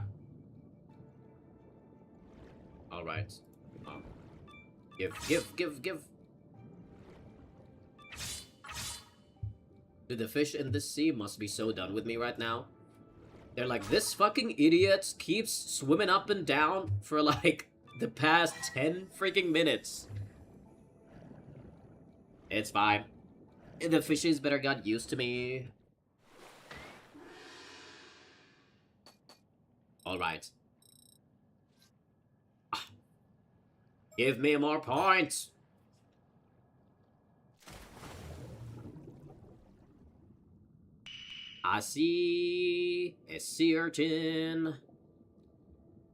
Alright. Give. Dude, the fish in this sea must be so done with me right now. They're like, this fucking idiot keeps swimming up and down for like the past 10 freaking minutes. It's fine. The fishes better got used to me. Alright. Give me more points! I see a sea urchin.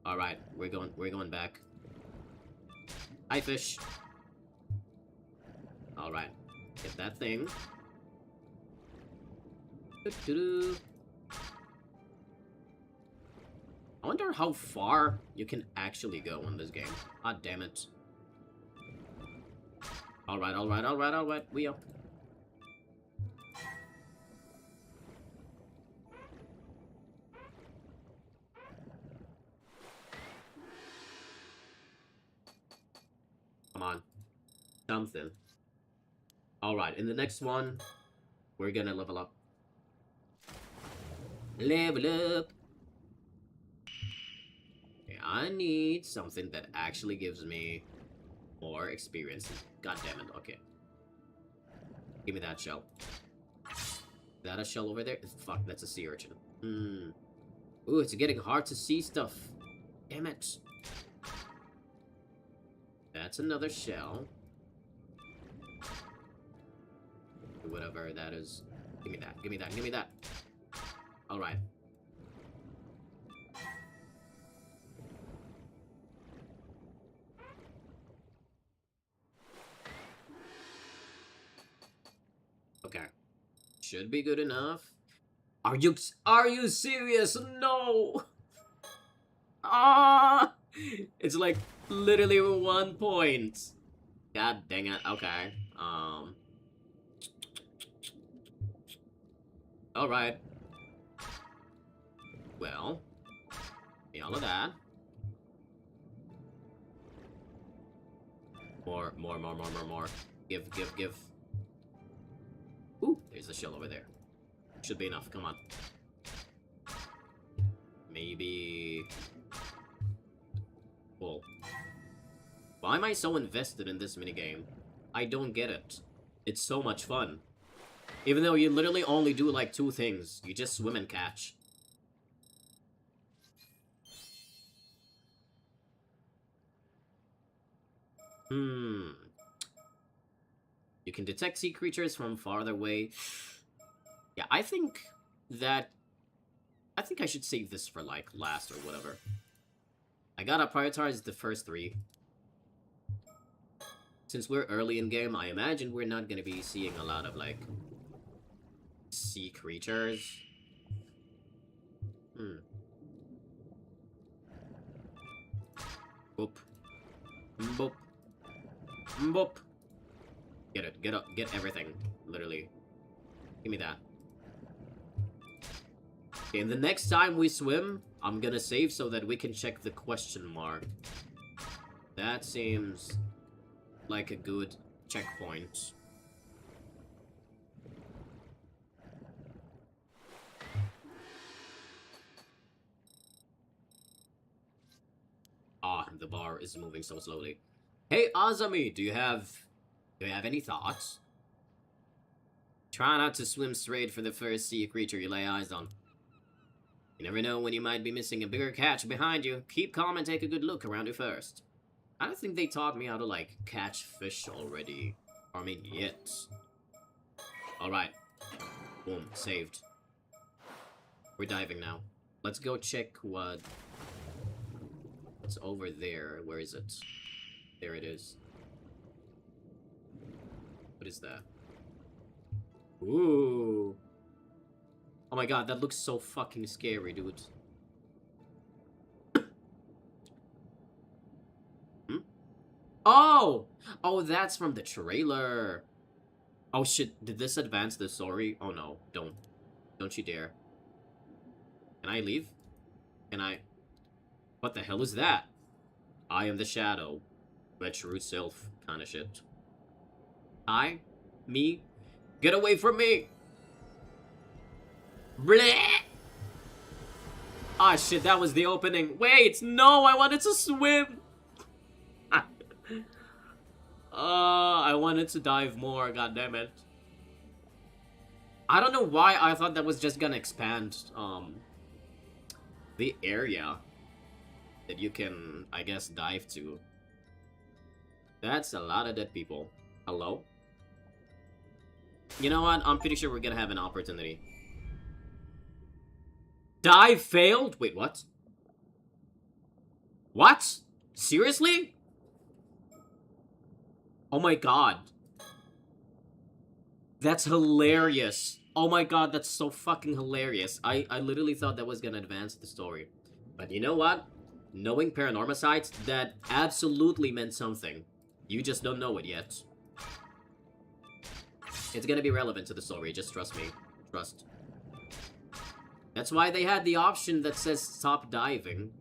Alright, we're going back. Hi, fish. Alright, get that thing. Doo-doo-doo. I wonder how far you can actually go in this game. God damn it. Alright. We up. Come on. something. Alright, in the next one, we're gonna level up. Level up! Okay, I need something that actually gives me more experience. God damn it, okay. Give me that shell. Is that a shell over there? Fuck, that's a sea urchin. Ooh, it's getting hard to see stuff. Damn it. That's another shell. Whatever that is. Give me that, give me that, give me that. Alright. Okay. Should be good enough. Are you serious? No! Ah! It's like literally 1 point. God dang it. Okay. Alright. Well. Be all of that. More. Give. Ooh, there's a shell over there. Should be enough, come on. Maybe... Whoa. Why am I so invested in this minigame? I don't get it. It's so much fun. Even though you literally only do like 2 things. You just swim and catch. You can detect sea creatures from farther away. Yeah, I think I should save this for, like, last or whatever. I gotta prioritize the first 3. Since we're early in game, I imagine we're not gonna be seeing a lot of, like, sea creatures. Boop. Boop. Boop. Get it. Get everything. Literally. Give me that. Okay, and the next time we swim, I'm gonna save so that we can check the question mark. That seems like a good checkpoint. Ah, the bar is moving so slowly. Hey, Azami, do you have any thoughts? Try not to swim straight for the first sea creature you lay eyes on. You never know when you might be missing a bigger catch behind you. Keep calm and take a good look around you first. I don't think they taught me how to, like, catch fish already. Or, I mean, yet. Alright. Boom. Saved. We're diving now. Let's go check what's over there. Where is it? There it is. What is that? Ooh. Oh my god, that looks so fucking scary, dude. Oh! Oh, that's from the trailer. Oh shit, did this advance the story? Oh no, don't. Don't you dare. Can I leave? Can I... What the hell is that? I am the shadow. My true self kind of shit. I? Me? Get away from me! Bleh! Ah shit, that was the opening. Wait, no, I wanted to swim! I wanted to dive more, god damn it. I don't know why I thought that was just gonna expand, the area that you can, I guess, dive to. That's a lot of dead people. Hello? You know what? I'm pretty sure we're gonna have an opportunity. Dive failed? Wait, what? What? Seriously? Oh my god. That's hilarious. Oh my god, that's so fucking hilarious. I literally thought that was gonna advance the story. But you know what? Knowing Paranormasight, that absolutely meant something. You just don't know it yet. It's gonna be relevant to the story, just trust me. Trust. That's why they had the option that says stop diving.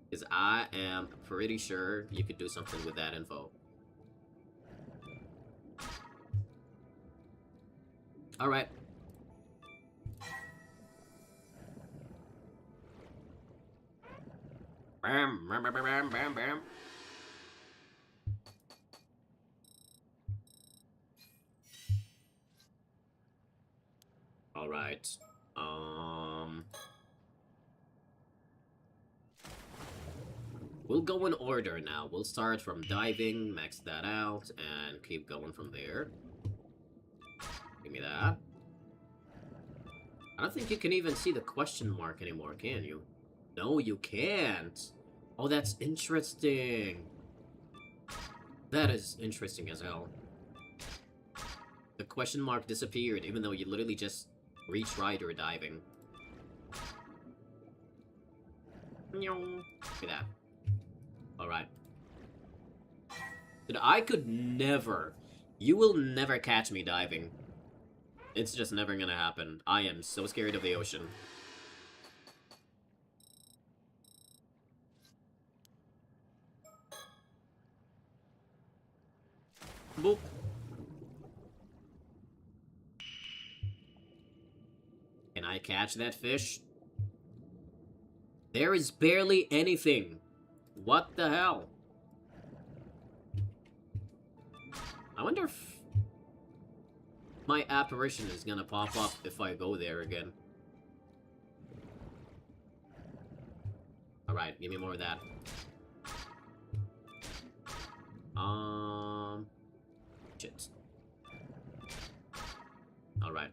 Because I am pretty sure you could do something with that info. Alright. Bam, bam, bam, bam, bam, bam. Alright. We'll go in order now. We'll start from diving, max that out, and keep going from there. Give me that. I don't think you can even see the question mark anymore, can you? No, you can't. Oh, that's interesting. That is interesting as hell. The question mark disappeared, even though you literally just retried your diving. Look at that. Alright. Dude, I could never... You will never catch me diving. It's just never gonna happen. I am so scared of the ocean. Boop. Can I catch that fish? There is barely anything. What the hell? I wonder if my apparition is gonna pop up if I go there again. Alright, give me more of that. Shit. Alright.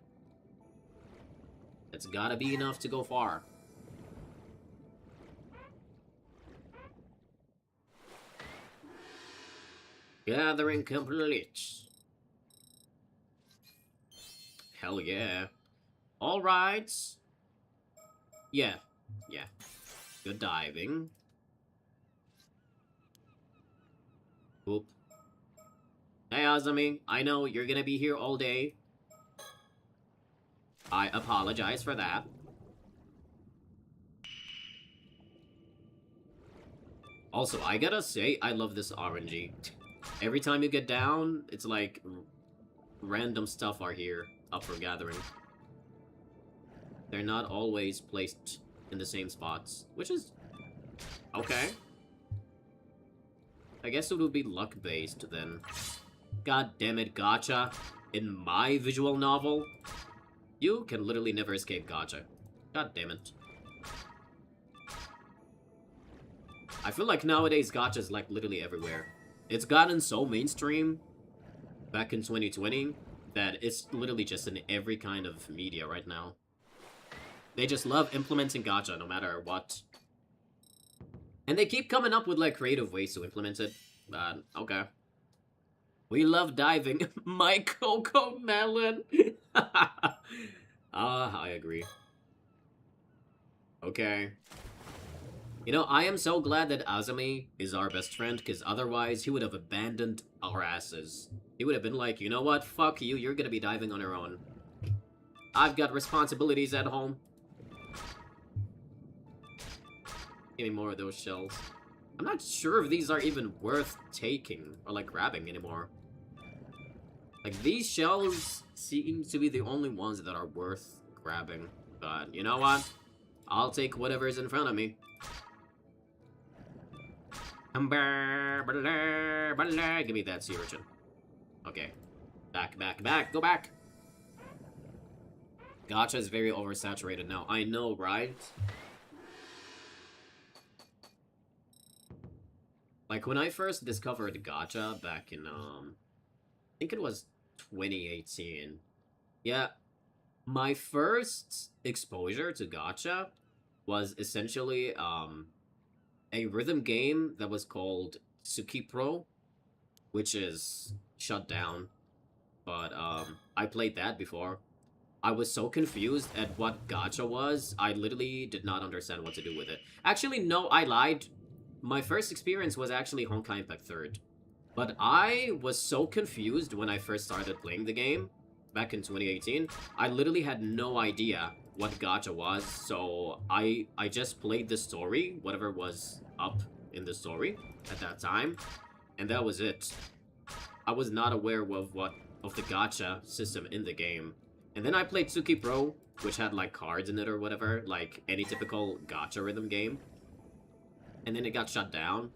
It's gotta be enough to go far. Gathering complete. Hell yeah. Alright. Yeah. Yeah. Good diving. Oop. Hey, Azami. I know you're gonna be here all day. I apologize for that. Also, I gotta say, I love this RNG. Every time you get down, it's like random stuff are here, up for gathering. They're not always placed in the same spots, which is okay. I guess it would be luck-based then. God damn it, gacha. In my visual novel, you can literally never escape gacha. God damn it. I feel like nowadays gacha is like literally everywhere. It's gotten so mainstream back in 2020 that it's literally just in every kind of media right now. They just love implementing gacha no matter what. And they keep coming up with like creative ways to implement it. But okay. We love diving. My Coco Melon. I agree. Okay. You know, I am so glad that Azami is our best friend, because otherwise he would have abandoned our asses. He would have been like, you know what, fuck you, you're gonna be diving on your own. I've got responsibilities at home. Give me more of those shells. I'm not sure if these are even worth taking, or like grabbing anymore. Like, these shells seem to be the only ones that are worth grabbing. But, you know what? I'll take whatever's in front of me. Give me that sea urchin. Okay. Back, back, back. Go back. Gacha is very oversaturated now. I know, right? Like, when I first discovered gacha back in, I think it was 2018. Yeah. My first exposure to gacha was essentially, a rhythm game that was called Suki Pro, which is shut down. But, I played that before. I was so confused at what gacha was, I literally did not understand what to do with it. Actually, no, I lied. My first experience was actually Honkai Impact 3rd. But I was so confused when I first started playing the game, back in 2018. I literally had no idea what gacha was, so I just played the story, whatever was up in the story at that time, and that was it. I was not aware of the gacha system in the game. And then I played Tsuki Pro, which had like cards in it or whatever, like any typical gacha rhythm game. And then it got shut down.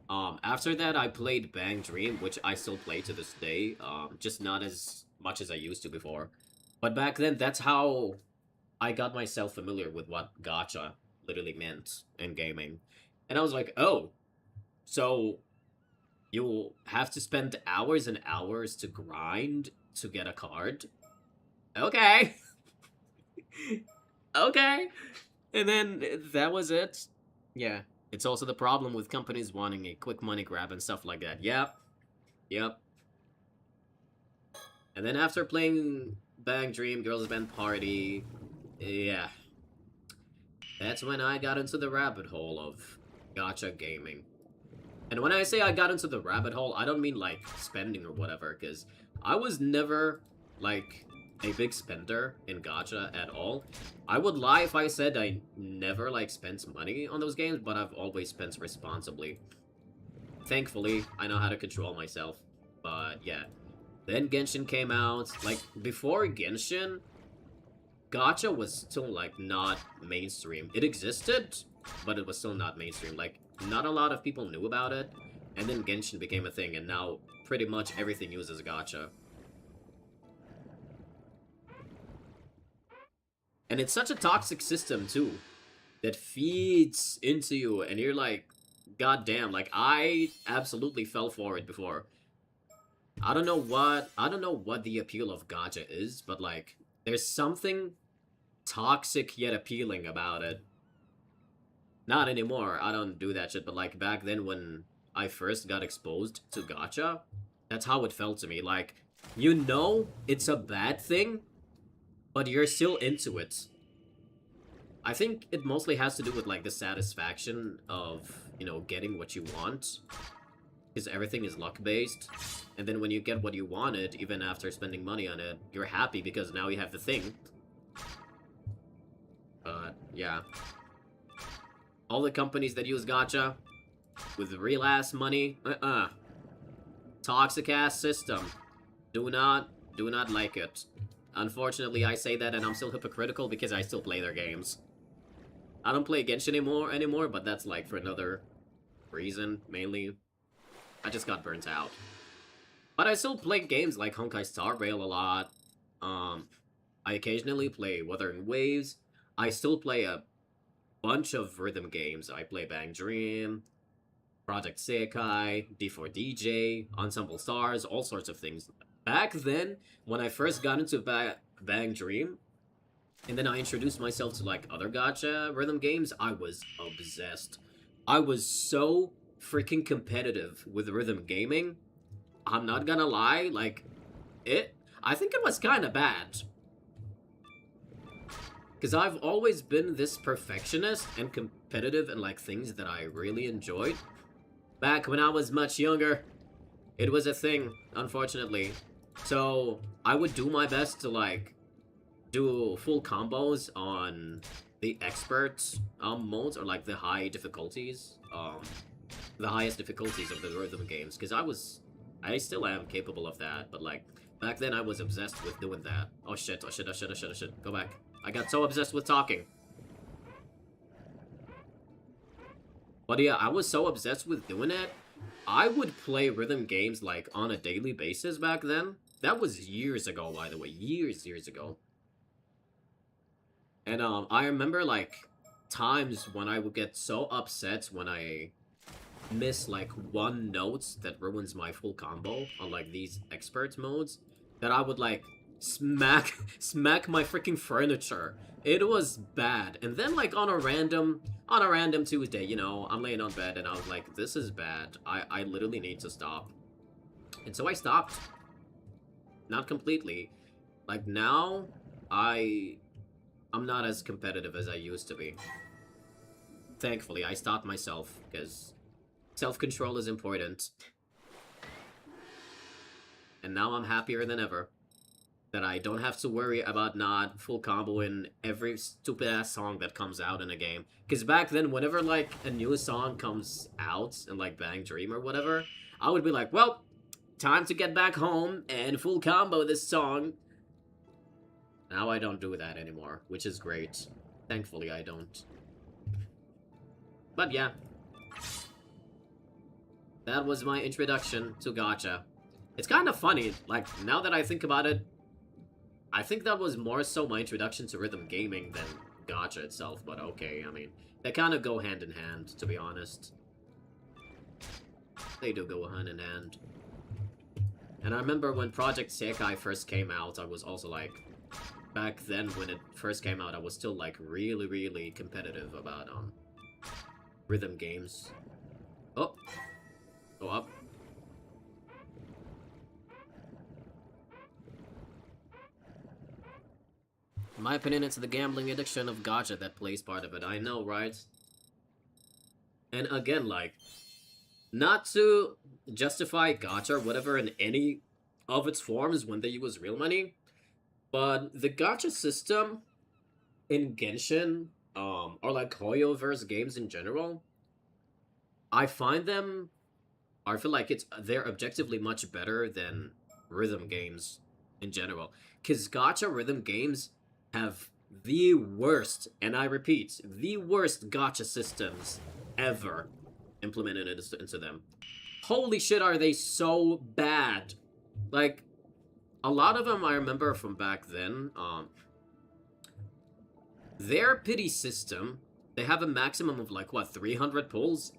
After that, I played Bang Dream, which I still play to this day, just not as much as I used to before. But back then, that's how I got myself familiar with what gacha literally meant in gaming. And I was like, oh, so you'll have to spend hours and hours to grind to get a card? Okay. Okay. And then that was it. Yeah. It's also the problem with companies wanting a quick money grab and stuff like that. Yep. Yep. And then after playing Bang Dream, Girls Band Party, yeah. That's when I got into the rabbit hole of gacha gaming. And when I say I got into the rabbit hole, I don't mean like spending or whatever, because I was never like a big spender in gacha at all. I would lie if I said I never like spent money on those games, but I've always spent responsibly. Thankfully, I know how to control myself. But yeah. Then Genshin came out. Like, before Genshin, gacha was still like not mainstream. It existed, but it was still not mainstream. Like, not a lot of people knew about it. And then Genshin became a thing, and now pretty much everything uses gacha. And it's such a toxic system, too, that feeds into you, and you're like, god damn, like, I absolutely fell for it before. I don't know what the appeal of gacha is, but, like, there's something toxic yet appealing about it. Not anymore, I don't do that shit, but, like, back then when I first got exposed to gacha, that's how it felt to me. Like, you know it's a bad thing, but you're still into it. I think it mostly has to do with, like, the satisfaction of, you know, getting what you want. Because everything is luck-based. And then when you get what you wanted, even after spending money on it, you're happy because now you have the thing. But, yeah. All the companies that use gacha, with real-ass money, toxic-ass system. Do not like it. Unfortunately, I say that and I'm still hypocritical because I still play their games. I don't play Genshin anymore, but that's like for another reason, mainly. I just got burnt out. But I still play games like Honkai Star Rail a lot. I occasionally play Wuthering Waves. I still play a bunch of rhythm games. I play Bang Dream, Project Sekai, D4DJ, Ensemble Stars, all sorts of things. Back then, when I first got into Bang Dream, and then I introduced myself to, like, other gacha rhythm games, I was obsessed. I was so freaking competitive with rhythm gaming. I'm not gonna lie, like, I think it was kinda bad. Because I've always been this perfectionist and competitive in, like, things that I really enjoyed. Back when I was much younger, it was a thing, unfortunately. So, I would do my best to, like, do full combos on the expert modes, or, like, the high difficulties. The highest difficulties of the rhythm games, because I still am capable of that, but, like, back then I was obsessed with doing that. Oh shit, go back. I got so obsessed with talking. But yeah, I was so obsessed with doing it, I would play rhythm games, like, on a daily basis back then. That was years ago, by the way. Years ago. And, I remember, like, times when I would get so upset when I miss, like, one note that ruins my full combo on, like, these expert modes, that I would, like, smack my freaking furniture. It was bad. And then, like, on a random Tuesday, you know, I'm laying on bed and I was like, this is bad. I literally need to stop. And so I stopped. Not completely. Like, now, I'm not as competitive as I used to be. Thankfully, I stopped myself, because self-control is important. And now I'm happier than ever. That I don't have to worry about not full comboing every stupid-ass song that comes out in a game. Because back then, whenever, like, a new song comes out in, like, Bang Dream or whatever, I would be like, well, time to get back home and full combo this song. Now I don't do that anymore, which is great. Thankfully, I don't. But yeah. That was my introduction to gacha. It's kind of funny, like, now that I think about it, I think that was more so my introduction to rhythm gaming than gacha itself, but okay, I mean, they kind of go hand in hand, to be honest. They do go hand in hand. And I remember when Project Sekai first came out, I was also like, back then when it first came out, I was still like really, really competitive about rhythm games. Oh, go up. In my opinion, it's the gambling addiction of gacha that plays part of it. I know, right? And again, like, not to justify gacha or whatever in any of its forms when they use real money, but the gacha system in Genshin, or like Hoyoverse games in general, I find them, I feel like they're objectively much better than rhythm games in general. Because gacha rhythm games have the worst, and I repeat, the worst gacha systems ever implemented into them. Holy shit, are they so bad? Like, a lot of them I remember from back then, their pity system, they have a maximum of like, what, 300 pulls?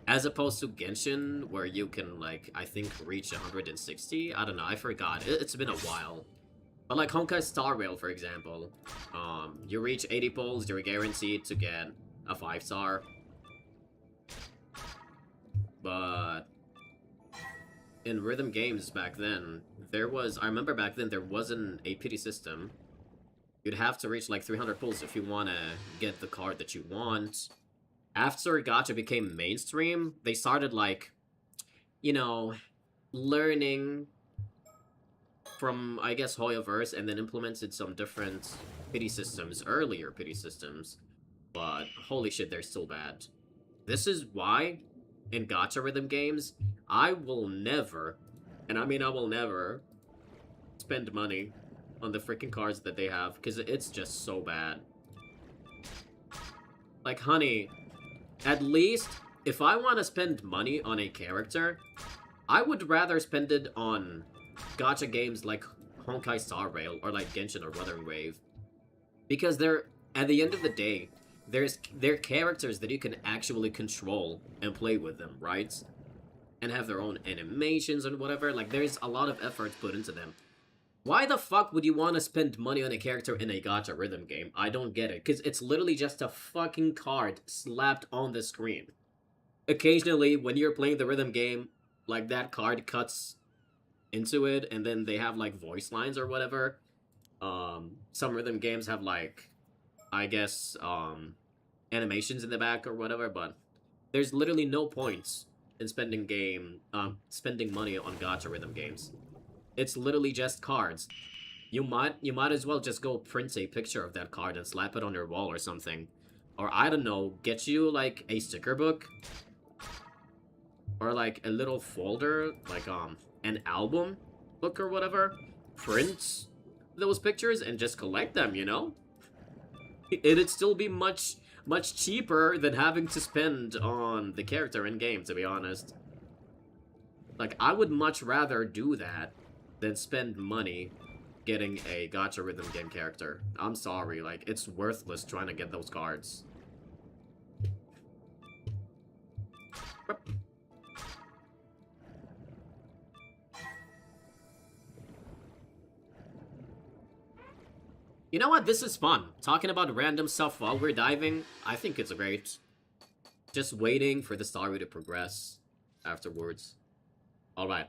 As opposed to Genshin, where you can, like, I think reach 160? I don't know, I forgot. It's been a while. But like Honkai Star Rail, for example, you reach 80 pulls, you're guaranteed to get a 5-star. But in rhythm games back then, I remember back then there wasn't a pity system. You'd have to reach like 300 pulls if you want to get the card that you want. After gacha became mainstream, they started like, you know, learning from, I guess, Hoyoverse, and then implemented some different pity systems, earlier pity systems. But holy shit, they're still bad. This is why, in gacha rhythm games, I will never, and I mean I will never, spend money on the freaking cards that they have, because it's just so bad. Like, honey, at least, if I want to spend money on a character, I would rather spend it on gacha games like Honkai Star Rail or like Genshin or Wuthering Wave. Because they're, at the end of the day, they're characters that you can actually control and play with them, right? And have their own animations and whatever. Like, there's a lot of effort put into them. Why the fuck would you want to spend money on a character in a gacha rhythm game? I don't get it. Because it's literally just a fucking card slapped on the screen. Occasionally, when you're playing the rhythm game, like, that card cuts into it, and then they have, like, voice lines or whatever. Some rhythm games have, like, I guess, animations in the back or whatever, but there's literally no point in spending money on gacha rhythm games. It's literally just cards. You might as well just go print a picture of that card and slap it on your wall or something. Or, I don't know, get you, like, a sticker book. Or, like, a little folder, like, an album book or whatever. Print those pictures and just collect them, you know? It'd still be much cheaper than having to spend on the character in-game, to be honest. Like, I would much rather do that than spend money getting a gacha rhythm game character. I'm sorry, like, it's worthless trying to get those cards. You know what? This is fun. Talking about random stuff while we're diving, I think it's great. Just waiting for the story to progress afterwards. Alright,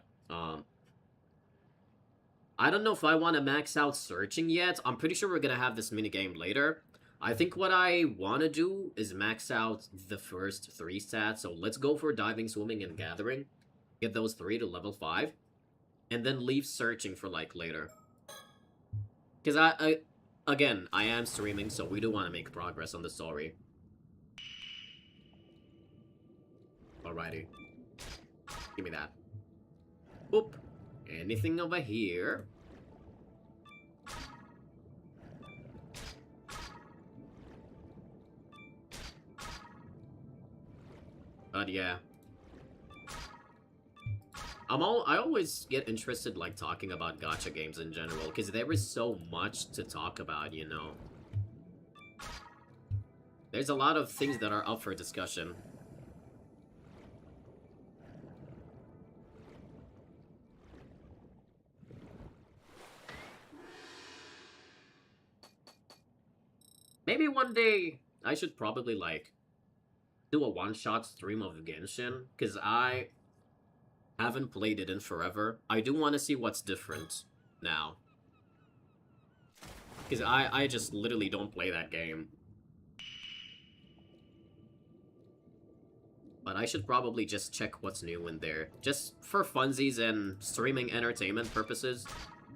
I don't know if I want to max out searching yet. I'm pretty sure we're gonna have this minigame later. I think what I want to do is max out the first 3 stats. So let's go for diving, swimming, and gathering. Get those 3 to level 5. And then leave searching for, like, later. Because again, I am streaming, so we do want to make progress on the story. Alrighty. Give me that. Boop. Anything over here? But yeah. I always get interested, like, talking about gacha games in general, because there is so much to talk about, you know. There's a lot of things that are up for discussion. Maybe one day I should probably, like, do a one-shot stream of Genshin, because I haven't played it in forever. I do want to see what's different now. Because I just literally don't play that game. But I should probably just check what's new in there. Just for funsies and streaming entertainment purposes.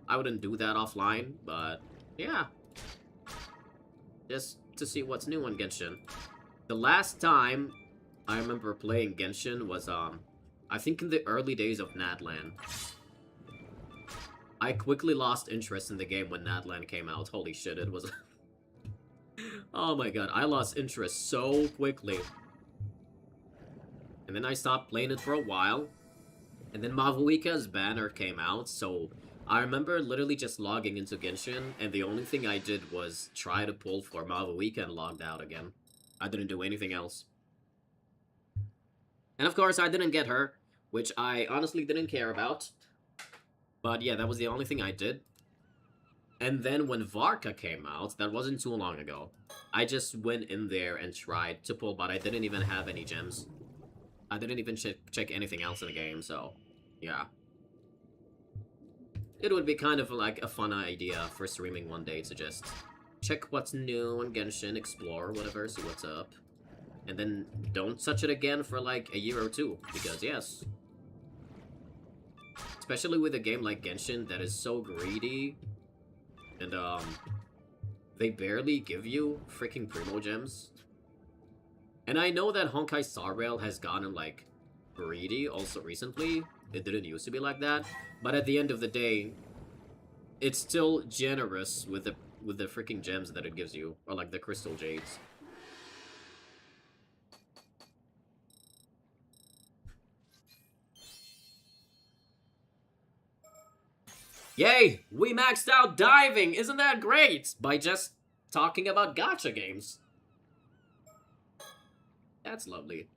I wouldn't do that offline, but yeah. Just to see what's new on Genshin. The last time I remember playing Genshin was, I think in the early days of Natlan. I quickly lost interest in the game when Natlan came out. Holy shit, it was... Oh my god, I lost interest so quickly. And then I stopped playing it for a while. And then Mavuika's banner came out, so I remember literally just logging into Genshin, and the only thing I did was try to pull for Mavuika and logged out again. I didn't do anything else. And of course, I didn't get her, which I honestly didn't care about. But yeah, that was the only thing I did. And then when Varka came out, that wasn't too long ago, I just went in there and tried to pull, but I didn't even have any gems. I didn't even check anything else in the game, so yeah. It would be kind of like a fun idea for streaming one day to just check what's new on Genshin, explore, whatever, see what's up. And then don't touch it again for like a year or two, because yes. Especially with a game like Genshin that is so greedy. And they barely give you freaking Primo Gems. And I know that Honkai Star Rail has gotten like greedy also recently. It didn't used to be like that. But at the end of the day, it's still generous with the freaking gems that it gives you. Or like the Crystal Jades. Yay! We maxed out diving! Isn't that great? By just talking about gacha games. That's lovely.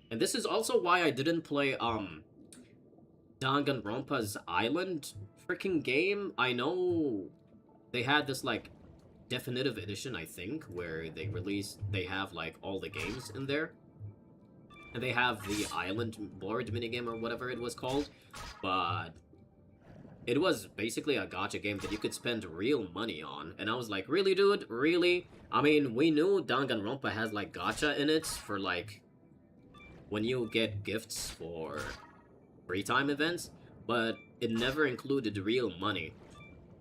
And this is also why I didn't play, Danganronpa's Island freaking game. I know they had this, like, definitive edition, I think, where they have, like, all the games in there. And they have the island board minigame or whatever it was called. But it was basically a gacha game that you could spend real money on. And I was like, really, dude? Really? I mean, we knew Danganronpa has, like, gacha in it for, like, when you get gifts for free time events. But it never included real money.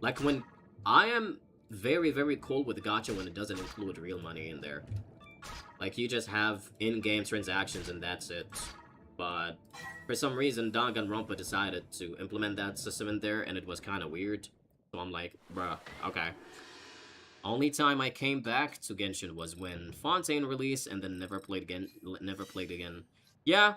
Like, when I am very, very cool with gacha when it doesn't include real money in there. Like, you just have in-game transactions and that's it. But for some reason, Danganronpa decided to implement that system in there, and it was kind of weird. So I'm like, bruh, okay. Only time I came back to Genshin was when Fontaine released, and then never played again. Yeah.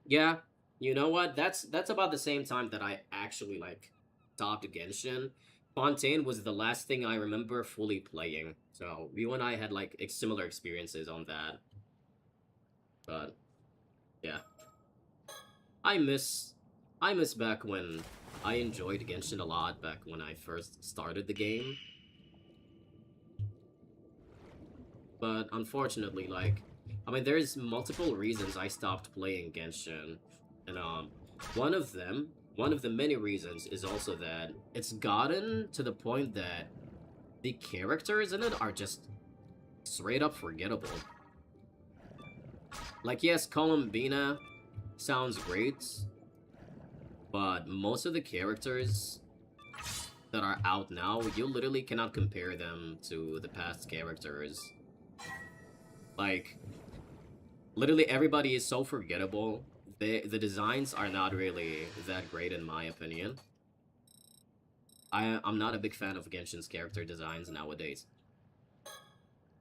Yeah. You know what? That's about the same time that I actually, like, stopped Genshin. Fontaine was the last thing I remember fully playing. So, you and I had, like, similar experiences on that. But, yeah. I miss back when I enjoyed Genshin a lot, back when I first started the game. But, unfortunately, like, I mean, there's multiple reasons I stopped playing Genshin. And, one of the many reasons is also that it's gotten to the point that the characters in it are just straight up forgettable. Like, yes, Columbina sounds great, but most of the characters that are out now, you literally cannot compare them to the past characters. Like, literally everybody is so forgettable. The designs are not really that great in my opinion. I'm not a big fan of Genshin's character designs nowadays.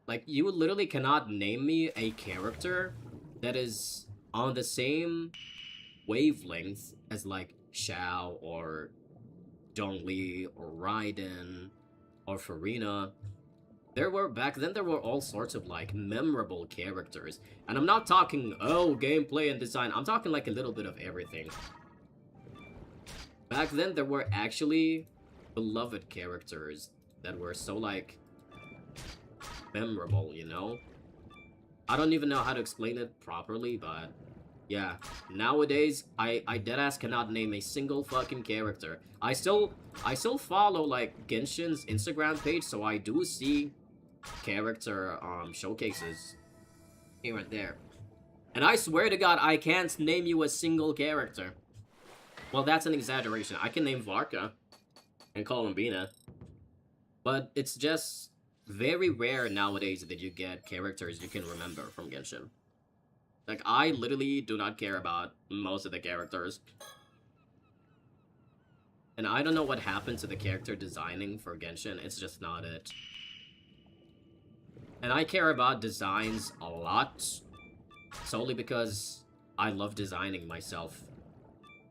Like, you literally cannot name me a character that is on the same wavelength as, like, Xiao or Zhongli or Raiden or Farina. Back then, there were all sorts of, like, memorable characters. And I'm not talking, oh, gameplay and design. I'm talking, like, a little bit of everything. Back then, there were actually beloved characters that were so, like, memorable, you know? I don't even know how to explain it properly, but yeah. Nowadays, I deadass cannot name a single fucking character. I still follow, like, Genshin's Instagram page, so I do see character showcases here and there. And I swear to God, I can't name you a single character. Well, that's an exaggeration. I can name Varka and Columbina, but it's just very rare nowadays that you get characters you can remember from Genshin. Like, I literally do not care about most of the characters. And I don't know what happened to the character designing for Genshin, it's just not it. And I care about designs a lot, solely because I love designing myself.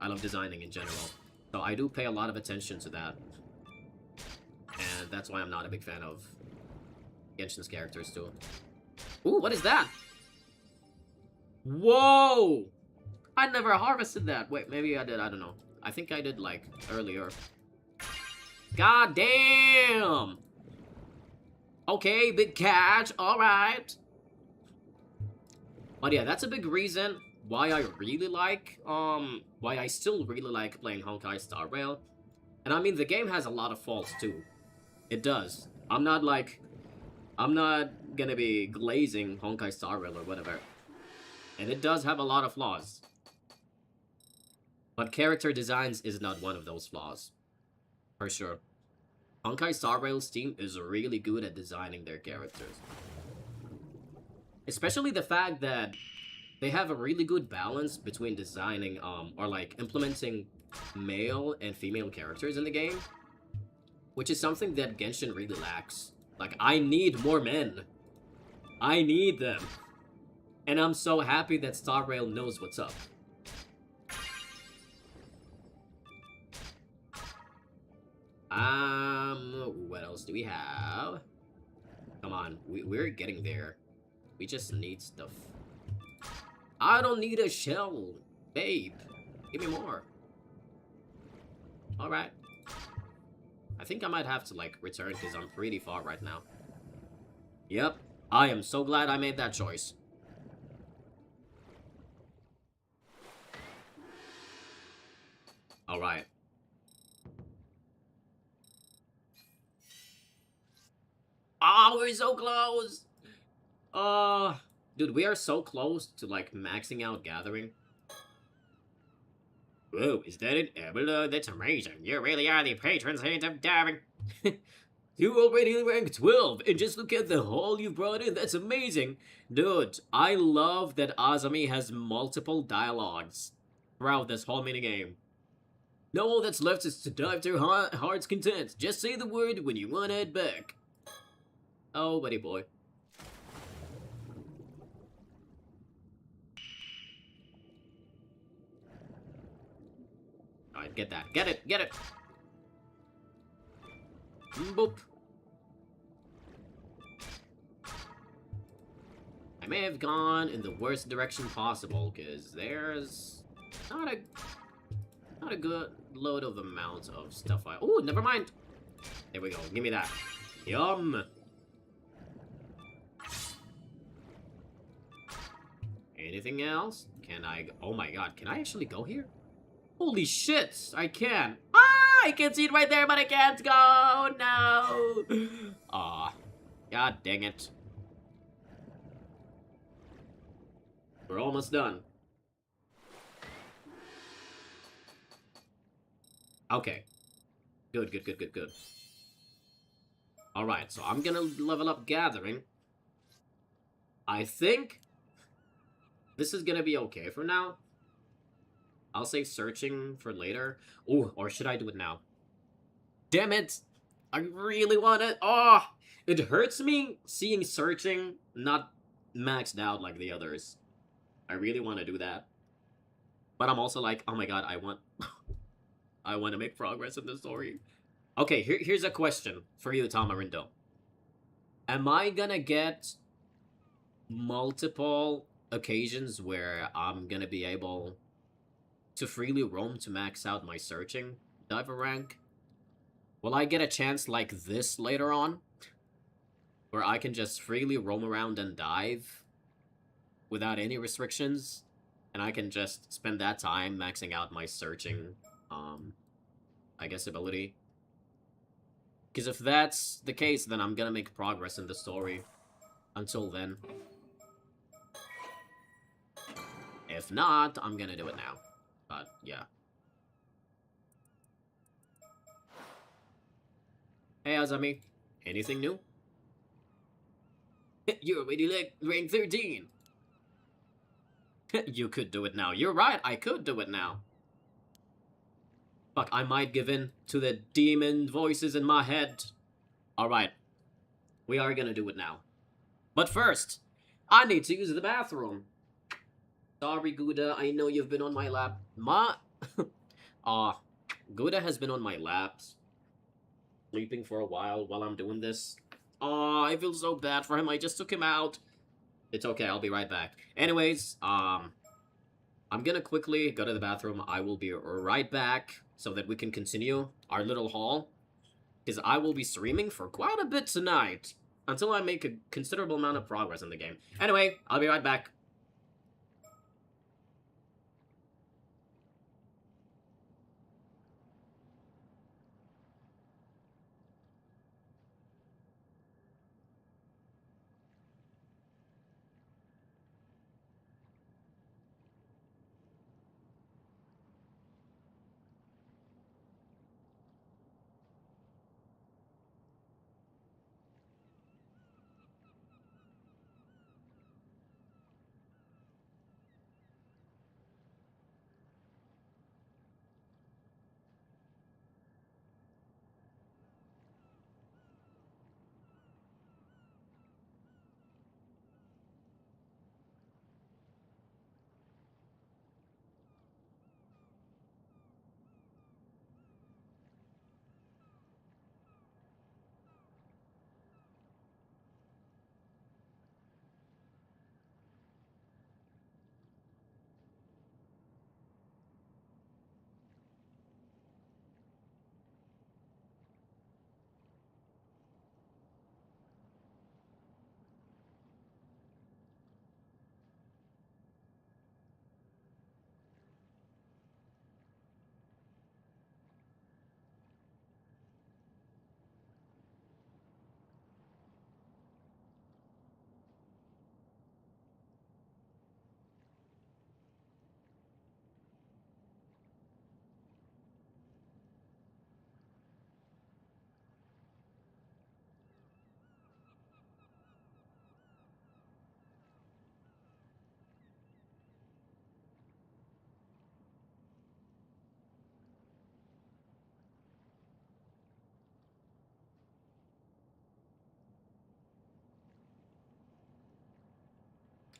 I love designing in general. So I do pay a lot of attention to that. And that's why I'm not a big fan of Genshin's characters too. Ooh, what is that? Whoa! I never harvested that. Wait, maybe I did, I don't know. I think I did, like, earlier. God damn! Okay, big catch, alright. But yeah, that's a big reason why I really like, why I still really like playing Honkai Star Rail. And I mean, the game has a lot of faults too. It does. I'm not gonna be glazing Honkai Star Rail or whatever. And it does have a lot of flaws. But character designs is not one of those flaws. For sure. Honkai Star Rail's team is really good at designing their characters. Especially the fact that they have a really good balance between designing, or like implementing male and female characters in the game. Which is something that Genshin really lacks. Like, I need more men. I need them. And I'm so happy that Star Rail knows what's up. What else do we have? Come on, we're getting there. We just need stuff. I don't need a shell, babe. Give me more. Alright. I think I might have to, like, return because I'm pretty far right now. Yep, I am so glad I made that choice. Alright. Oh, we're so close! Dude, we are so close to, like, maxing out Gathering. Whoa, is that an Amulet? That's amazing. You really are the patron saint of diving. You already rank 12, and just look at the haul you brought in. That's amazing. Dude, I love that Azami has multiple dialogues throughout this whole minigame. Now all that's left is to dive to heart's content. Just say the word when you want to head back. Oh, buddy boy. Alright, get that. Get it! Get it! Boop. I may have gone in the worst direction possible, because there's not a good load of amount of stuff oh, never mind! There we go, give me that. Yum! Anything else? Can I... Oh my god, can I actually go here? Holy shit, I can. Ah, I can see it right there, but I can't go. No. Aw, god dang it. We're almost done. Okay. Good, good, good, good, good. Alright, so I'm gonna level up Gathering. I think this is gonna be okay for now. I'll say searching for later. Ooh, or should I do it now? Damn it! I really want it! Oh! It hurts me seeing searching not maxed out like the others. I really want to do that. But I'm also like, oh my god, I want I want to make progress in the story. Okay, here's a question for you, Tamarindo. Am I gonna get multiple occasions where I'm gonna be able to freely roam to max out my searching diver rank? Will I get a chance like this later on? Where I can just freely roam around and dive without any restrictions? And I can just spend that time maxing out my searching, I guess, ability? Because if that's the case, then I'm gonna make progress in the story. Until then. If not, I'm gonna do it now. But, yeah. Hey, Azami. Anything new? You already like rank 13. You could do it now. You're right, I could do it now. Fuck, I might give in to the demon voices in my head. Alright. We are gonna do it now. But first, I need to use the bathroom. Sorry, Gouda, I know you've been on my lap. Gouda has been on my laps. Sleeping for a while I'm doing this. I feel so bad for him. I just took him out. It's okay, I'll be right back. Anyways, I'm gonna quickly go to the bathroom. I will be right back so that we can continue our little haul. Because I will be streaming for quite a bit tonight. Until I make a considerable amount of progress in the game. Anyway, I'll be right back.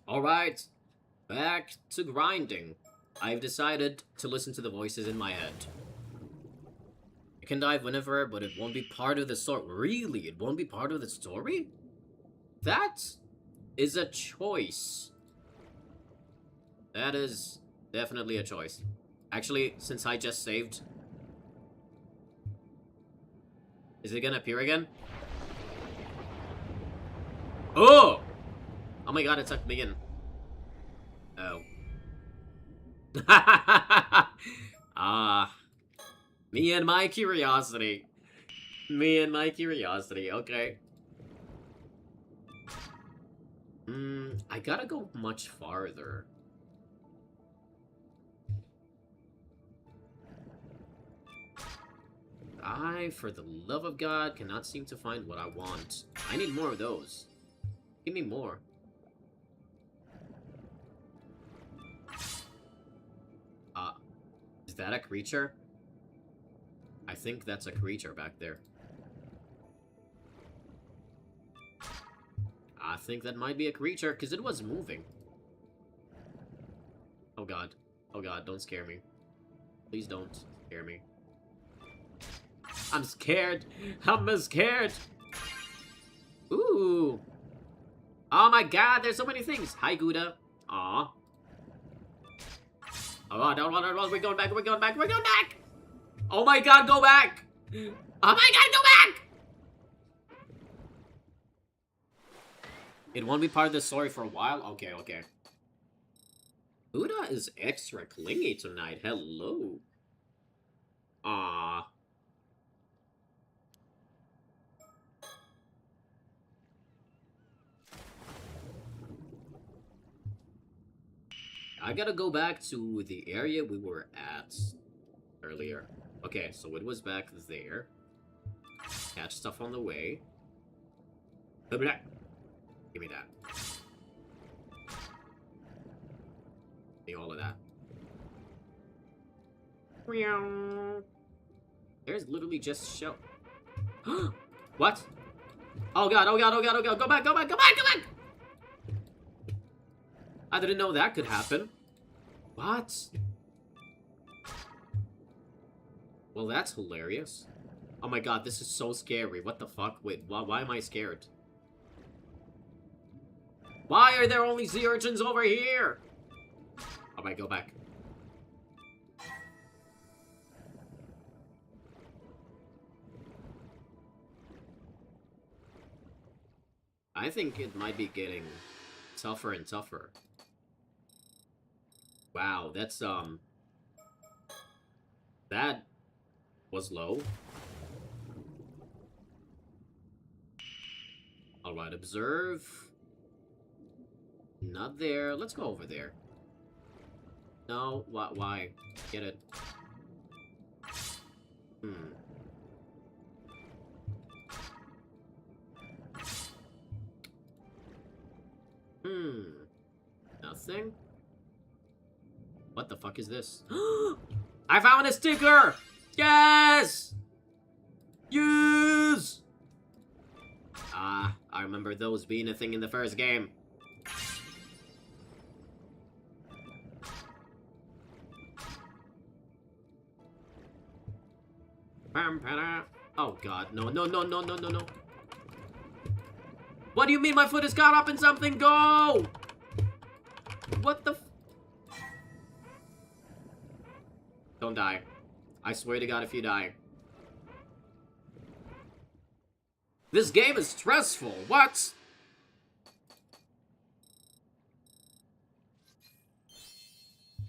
Alright, back to grinding. I've decided to listen to the voices in my head. I can dive whenever, but it won't be part of the story. Really? It won't be part of the story? That is a choice. That is definitely a choice. Actually, since I just saved... Is it gonna appear again? Oh! Oh my god, it sucked me in. Oh. Me and my curiosity. Me and my curiosity, okay. I gotta go much farther. I, for the love of God, cannot seem to find what I want. I need more of those. Give me more. Is that a creature? I think that's a creature back there. I think that might be a creature, because it was moving. Oh god. Oh god, don't scare me. Please don't scare me. I'm scared. I'm scared. Ooh. Oh my god, there's so many things. Hi, Gouda. Aw. Oh god, no, we're going back, we're going back, we're going back! Oh my god, go back! Oh my god, go back! It won't be part of the story for a while? Okay, okay. Buddha is extra clingy tonight. Hello. Ah. I gotta go back to the area we were at earlier. Okay, so it was back there. Catch stuff on the way. Give me that. Give me that. Give me all of that. There's literally just shell. What? Oh god, oh god, oh god, oh god. Go back, go back, go back, go back! I didn't know that could happen. What? Well, that's hilarious. Oh my god, this is so scary. What the fuck? Wait, why am I scared? Why are there only sea urchins over here? Oh my, go back. I think it might be getting tougher and tougher. Wow, that's, that was low. Alright, observe. Not there. Let's go over there. No, why? Get it. Nothing? What the fuck is this? I found a sticker! Yes! Yes! Ah, I remember those being a thing in the first game. Oh god, no, no, no, no, no, no, no. What do you mean my foot is caught up in something? Go! What the f— Don't die. I swear to god if you die. This game is stressful. What?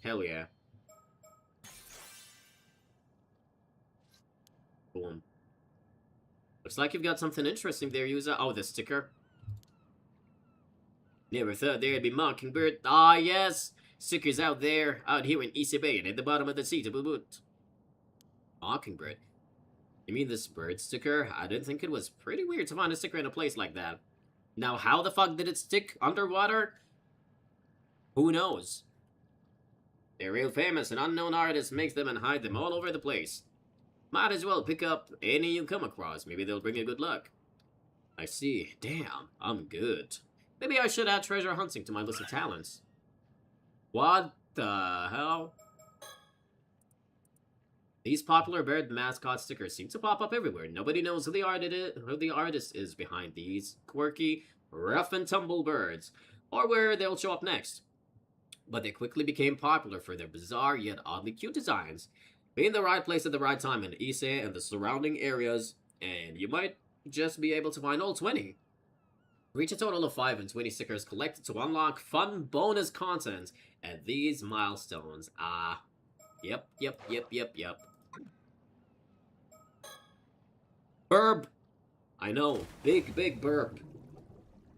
Hell yeah. Boom. Looks like you've got something interesting there, user. Oh, the sticker. Never thought there'd be Mockingbird. Ah, yes! Stickers out there, out here in East Bay and at the bottom of the sea to boot. Mockingbird? You mean this bird sticker? I didn't think it was pretty weird to find a sticker in a place like that. Now, how the fuck did it stick underwater? Who knows? They're real famous, and unknown artists makes them and hide them all over the place. Might as well pick up any you come across. Maybe they'll bring you good luck. I see. Damn, I'm good. Maybe I should add treasure hunting to my list of talents. What the hell? These popular bird mascot stickers seem to pop up everywhere. Nobody knows who the artist is behind these quirky, rough and tumble birds, or where they'll show up next. But they quickly became popular for their bizarre yet oddly cute designs. Be in the right place at the right time in Ise and the surrounding areas, and you might just be able to find all 20. Reach a total of 5 and 20 stickers collected to unlock fun bonus content at these milestones. Yep. Burp! I know, big burp.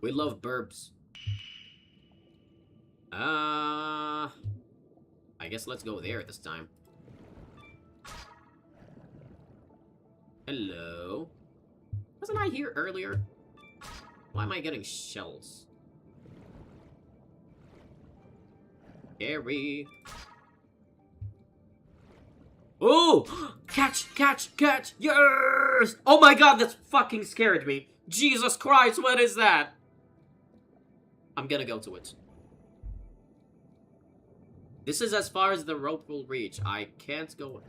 We love burps. I guess let's go there this time. Hello? Wasn't I here earlier? Why am I getting shells? Scary. Oh! Catch! Yes! Oh my god, that fucking scared me. Jesus Christ, what is that? I'm gonna go to it. This is as far as the rope will reach. I can't go...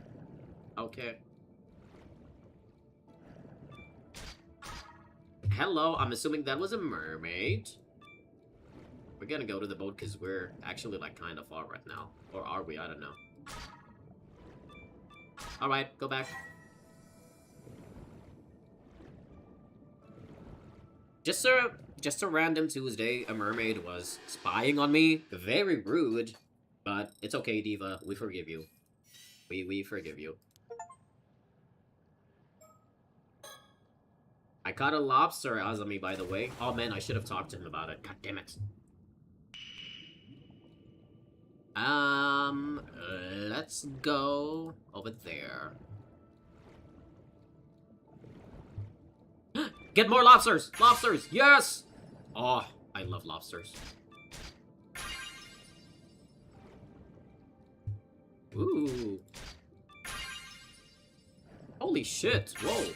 Okay. Hello, I'm assuming that was a mermaid. We're gonna go to the boat because we're actually, like, kind of far right now. Or are we? I don't know. Alright, go back. Just a random Tuesday, a mermaid was spying on me. Very rude. But it's okay, Diva. We forgive you. We forgive you. I caught a lobster, Azami, by the way. Oh man, I should have talked to him about it. God damn it. Let's go over there. Get more lobsters! Lobsters! Yes! Oh, I love lobsters. Ooh. Holy shit. Whoa.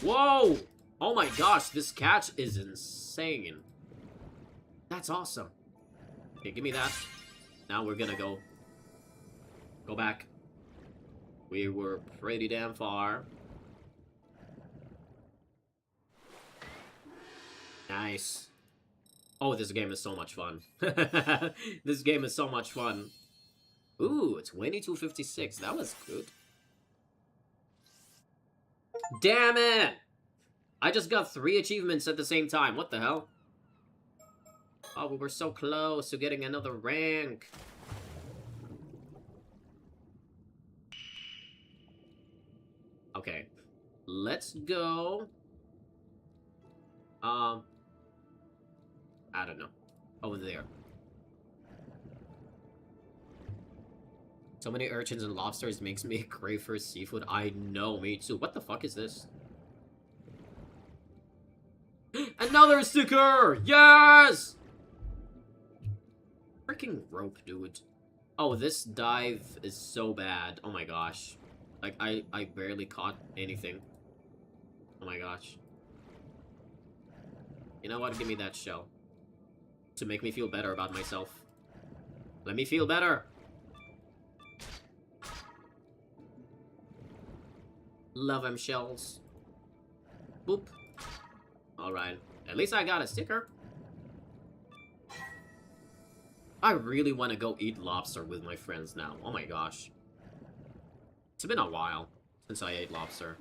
Whoa! Oh my gosh, this catch is insane. That's awesome. Okay, give me that. Now we're gonna go back. We were pretty damn far. Nice. Oh, this game is so much fun. This game is so much fun. Ooh, 2256. That was good. Damn it! I just got 3 achievements at the same time. What the hell? Oh, we were so close to getting another rank. Okay. Let's go. I don't know. Over there. So many urchins and lobsters makes me crave for seafood. I know, me too. What the fuck is this? Another sticker! Yes! Freaking rope, dude. Oh, this dive is so bad. Oh my gosh. Like, I barely caught anything. Oh my gosh. You know what? Give me that shell. To make me feel better about myself. Let me feel better! Love them shells. Boop. Alright. At least I got a sticker. I really want to go eat lobster with my friends now. Oh my gosh. It's been a while since I ate lobster.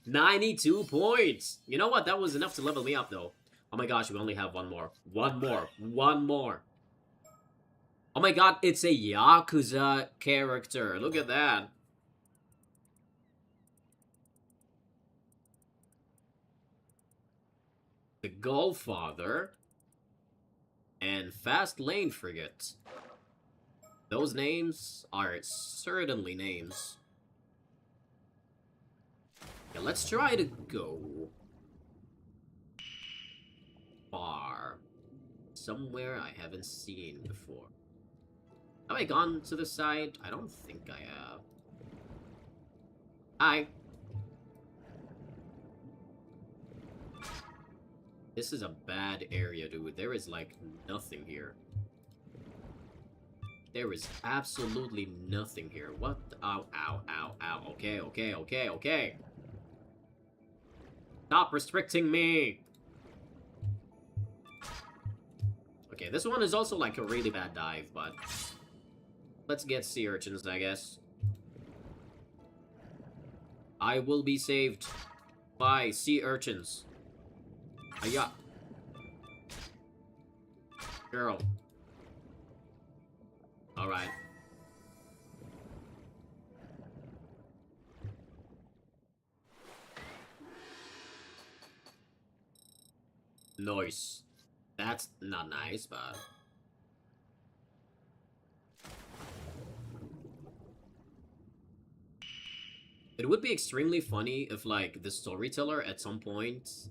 92 points! You know what? That was enough to level me up, though. Oh my gosh, we only have one more. One more. One more. Oh my god, it's a Yakuza character. Look at that. The Godfather and Fast Lane Frigate. Those names are certainly names. Yeah, let's try to go far. Somewhere I haven't seen before. Have I gone to the side? I don't think I have. Hi. This is a bad area, dude. There is, like, nothing here. There is absolutely nothing here. What? Ow, ow, ow, ow. Okay, okay, okay, okay. Stop restricting me! Okay, this one is also, like, a really bad dive, but... Let's get sea urchins, I guess. I will be saved by sea urchins. Hiya. Girl. Alright. Nice. That's not nice, but... It would be extremely funny if, like, the storyteller at some point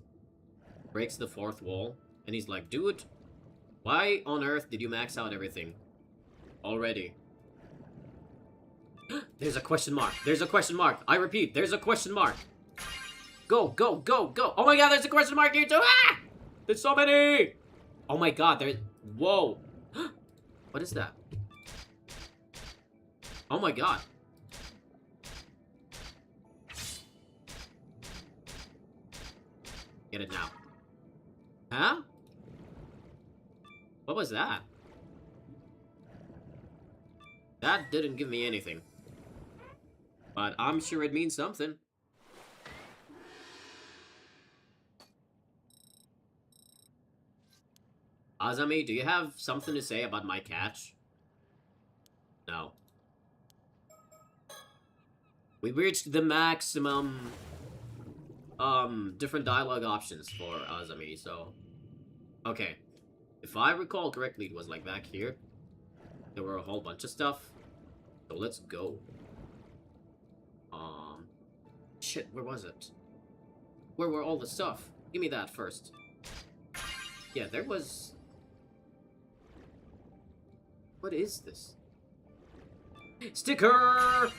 breaks the 4th wall, and he's like, dude, why on earth did you max out everything already? There's a question mark. There's a question mark. I repeat, there's a question mark. Go, go, go, go. Oh my god, there's a question mark here too. Ah! There's so many. Oh my god, there. Whoa. What is that? Oh my god. Get it now. Huh? What was that? That didn't give me anything. But I'm sure it means something. Azami, do you have something to say about my catch? No. We reached the maximum, different dialogue options for Azami, so... Okay. If I recall correctly, it was like back here. There were a whole bunch of stuff. So let's go. Shit, where was it? Where were all the stuff? Give me that first. Yeah, there was... What is this? Sticker!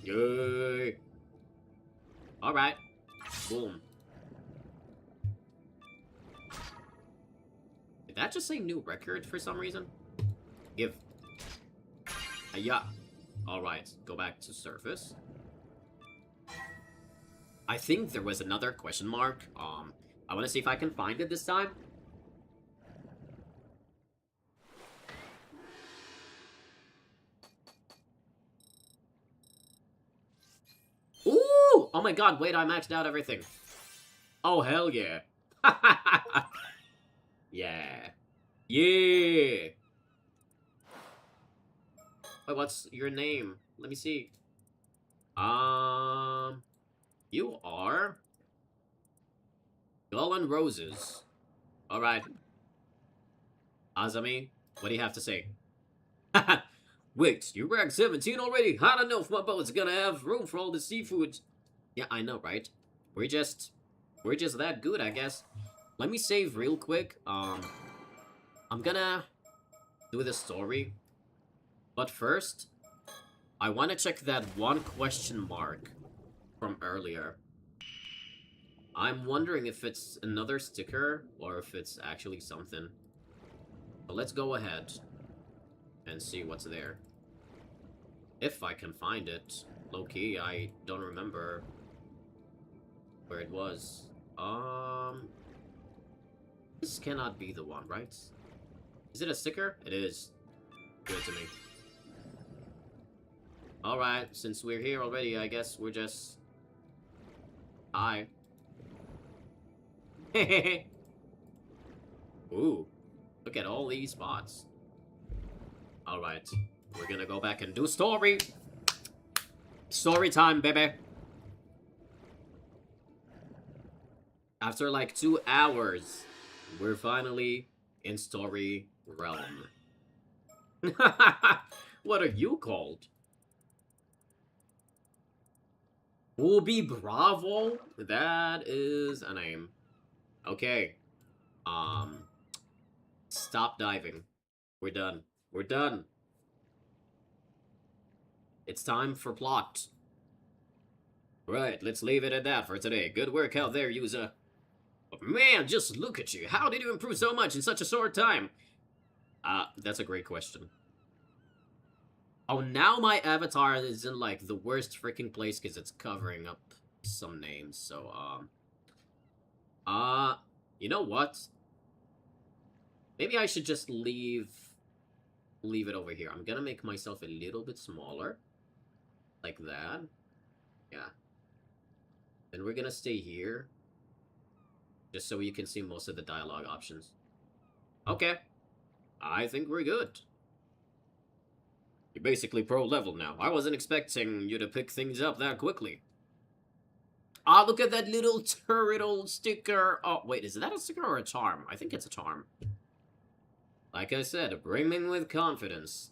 Yay! Alright. Boom. Did that just say new record for some reason? Give. Yeah. Alright, go back to surface. I think there was another question mark. I want to see if I can find it this time. Ooh! Oh my god, wait, I maxed out everything. Oh, hell yeah. Yeah. Yeah! Wait, what's your name? Let me see. You are... Gull and Roses. Alright. Azami, what do you have to say? Wait, you're rank 17 already? I don't know if my boat's gonna have room for all the seafood. Yeah, I know, right? We're just that good, I guess. Let me save real quick. I'm gonna do the story. But first, I want to check that one question mark from earlier. I'm wondering if it's another sticker or if it's actually something. But let's go ahead and see what's there. If I can find it. Low-key, I don't remember where it was. This cannot be the one, right? Is it a sticker? It is. Good to me. Alright, since we're here already, I guess we're just... Hi. Ooh, look at all these spots. Alright, we're gonna go back and do story. Story time, baby. After like 2 hours, we're finally in story realm. What are you called? Ubi Bravo? That is a name. Okay. Stop diving. We're done. We're done. It's time for plot. Right, let's leave it at that for today. Good work out there, user. But man, just look at you. How did you improve so much in such a short time? That's a great question. Oh, now my avatar is in, like, the worst freaking place because it's covering up some names, so, you know what? Maybe I should just leave it over here. I'm gonna make myself a little bit smaller. Like that. Yeah. Then we're gonna stay here. Just so you can see most of the dialogue options. Okay. I think we're good. You're basically pro level now. I wasn't expecting you to pick things up that quickly. Ah, look at that little turtle sticker. Oh, wait, is that a sticker or a charm? I think it's a charm. Like I said, brimming with confidence.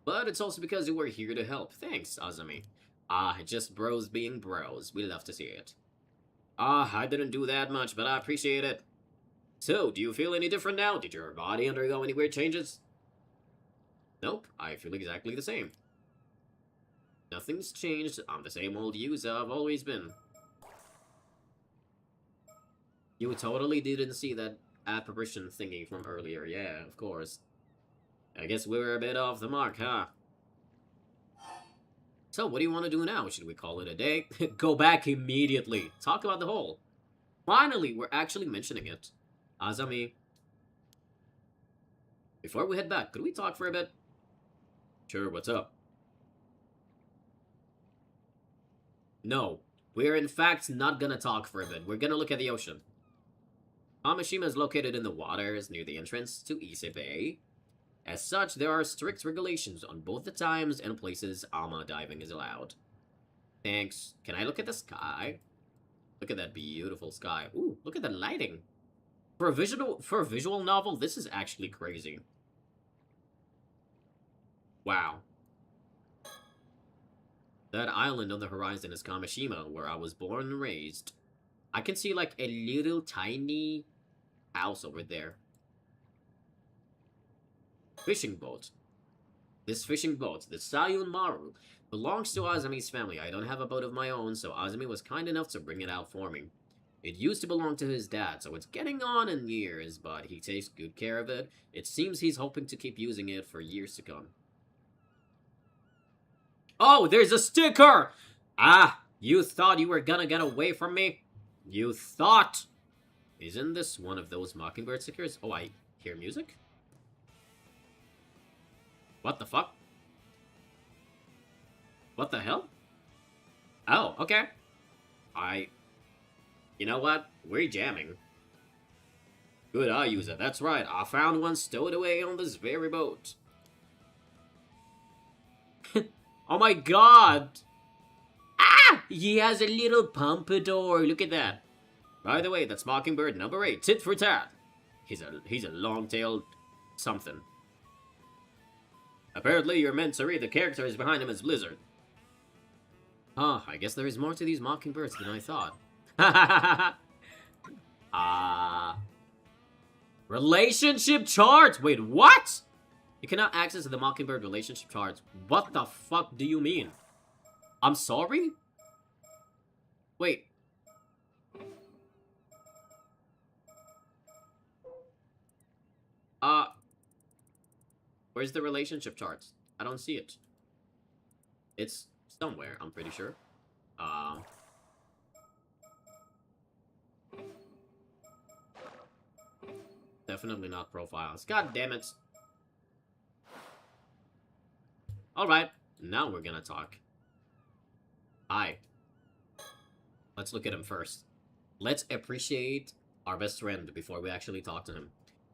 But it's also because you were here to help. Thanks, Azami. Just bros being bros. We love to see it. I didn't do that much, but I appreciate it. So, do you feel any different now? Did your body undergo any weird changes? Nope, I feel exactly the same. Nothing's changed. I'm the same old user I've always been. You totally didn't see that apparition thingy from earlier. Yeah, of course. I guess we were a bit off the mark, huh? So, what do you want to do now? Should we call it a day? Go back immediately. Talk about the hole. Finally, we're actually mentioning it. Azami, before we head back, could we talk for a bit? Sure, what's up? No, we're in fact not gonna talk for a bit. We're gonna look at the ocean. Amashima is located in the waters near the entrance to Ise Bay. As such, there are strict regulations on both the times and places Ama diving is allowed. Thanks. Can I look at the sky? Look at that beautiful sky. Ooh, look at the lighting. For a visual novel, this is actually crazy. Wow. That island on the horizon is Kamishima, where I was born and raised. I can see like a little tiny house over there. Fishing boat. This fishing boat, the Sayun Maru, belongs to Azami's family. I don't have a boat of my own, so Azami was kind enough to bring it out for me. It used to belong to his dad, so it's getting on in years, but he takes good care of it. It seems he's hoping to keep using it for years to come. Oh, there's a sticker! Ah, you thought you were gonna get away from me? You thought! Isn't this one of those Mockingbird stickers? Oh, I hear music? What the fuck? What the hell? Oh, okay. You know what? We're jamming. Good eye user, that's right. I found one stowed away on this very boat. Oh my god! Ah! He has a little pompadour. Look at that. By the way, that's Mockingbird number 8. Tit for tat. He's a long-tailed something. Apparently, you're meant to read the characters behind him as Blizzard. Huh, I guess there is more to these Mockingbirds than I thought. Relationship charts! Wait, what? You cannot access the Mockingbird relationship charts. What the fuck do you mean? I'm sorry? Wait. Where's the relationship charts? I don't see it. It's somewhere, I'm pretty sure. Definitely not profiles. God damn it. Alright, now we're gonna talk. Hi. Let's look at him first. Let's appreciate our best friend before we actually talk to him.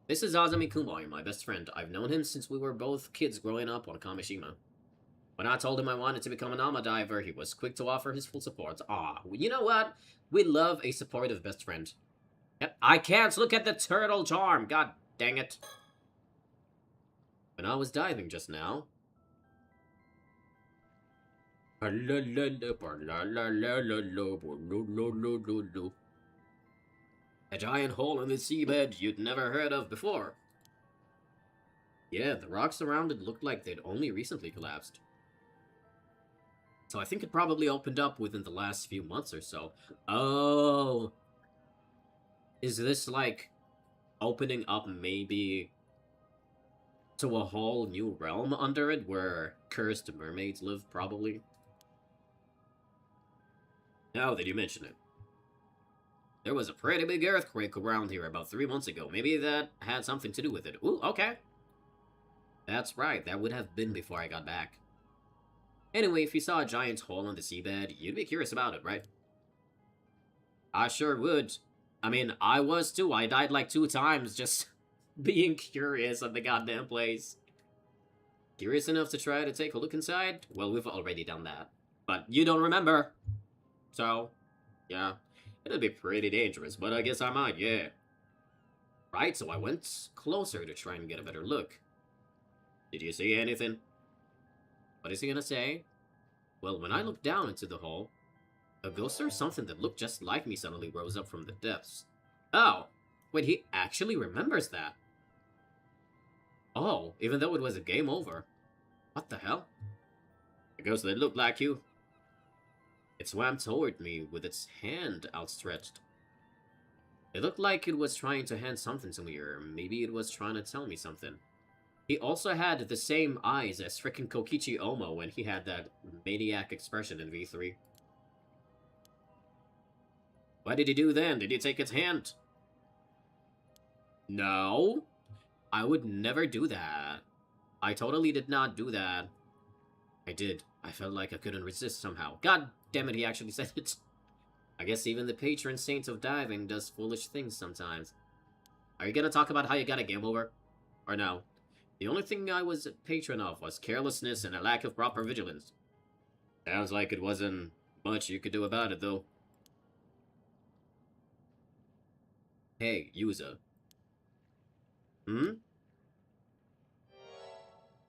This is Azami Kumoi, my best friend. I've known him since we were both kids growing up on Kamishima. When I told him I wanted to become an Ama diver, he was quick to offer his full support. Ah, you know what? We love a supportive best friend. Yep, I can't look at the turtle charm. God dang it. When I was diving just now... A giant hole in the seabed you'd never heard of before. Yeah, the rocks around it looked like they'd only recently collapsed. So I think it probably opened up within the last few months or so. Oh. Is this like opening up maybe to a whole new realm under it where cursed mermaids live, probably? Now that you mention it. There was a pretty big earthquake around here about 3 months ago. Maybe that had something to do with it. Ooh, okay. That's right, that would have been before I got back. Anyway, if you saw a giant hole in the seabed, you'd be curious about it, right? I sure would. I mean, I was too. I died like 2 times just being curious at the goddamn place. Curious enough to try to take a look inside? Well, we've already done that. But you don't remember. So, yeah. It'd be pretty dangerous, but I guess I might, yeah. Right, so I went closer to try and get a better look. Did you see anything? What is he gonna say? Well, when I looked down into the hole, a ghost or something that looked just like me suddenly rose up from the depths. Oh, wait, he actually remembers that. Oh, even though it was a game over. What the hell? A ghost that looked like you. It swam toward me with its hand outstretched. It looked like it was trying to hand something to me, or maybe it was trying to tell me something. He also had the same eyes as frickin' Kokichi Omo when he had that maniac expression in V3. What did he do then? Did he take its hand? No. I would never do that. I totally did not do that. I did. I felt like I couldn't resist somehow. God damn it, he actually said it. I guess even the patron saint of diving does foolish things sometimes. Are you gonna talk about how you got a game over? Or no? The only thing I was a patron of was carelessness and a lack of proper vigilance. Sounds like it wasn't much you could do about it, though. Hey, Yuza. Hmm?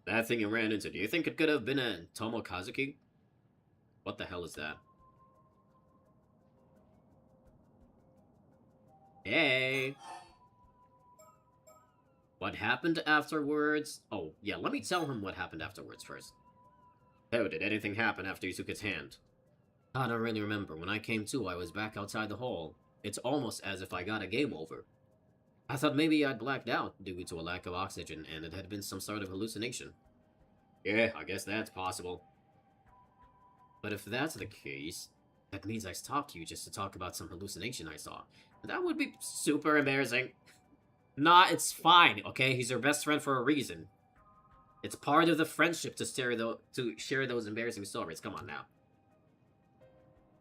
That thing you ran into, do you think it could have been a Tomokazuki? What the hell is that? Hey! What happened afterwards? Oh, yeah, let me tell him what happened afterwards first. Oh, did anything happen after you took his hand? I don't really remember. When I came to, I was back outside the hall. It's almost as if I got a game over. I thought maybe I'd blacked out due to a lack of oxygen and it had been some sort of hallucination. Yeah, I guess that's possible. But if that's the case, that means I stalked you just to talk about some hallucination I saw. That would be super embarrassing. Nah, it's fine, okay? He's your best friend for a reason. It's part of the friendship to share those embarrassing stories. Come on now.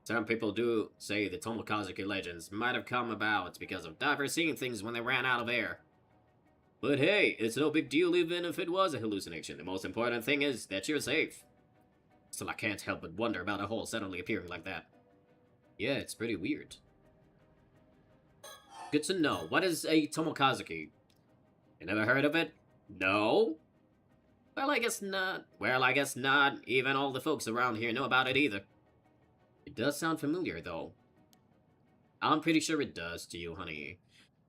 Some people do say the Tomokazuki legends might have come about because of divers seeing things when they ran out of air. But hey, it's no big deal even if it was a hallucination. The most important thing is that you're safe. Still, I can't help but wonder about a hole suddenly appearing like that. Yeah, it's pretty weird. Good to know. What is a Tomokazuki? You never heard of it? No? Well, I guess not. Well, I guess not. Even all the folks around here know about it either. It does sound familiar, though. I'm pretty sure it does to you, honey.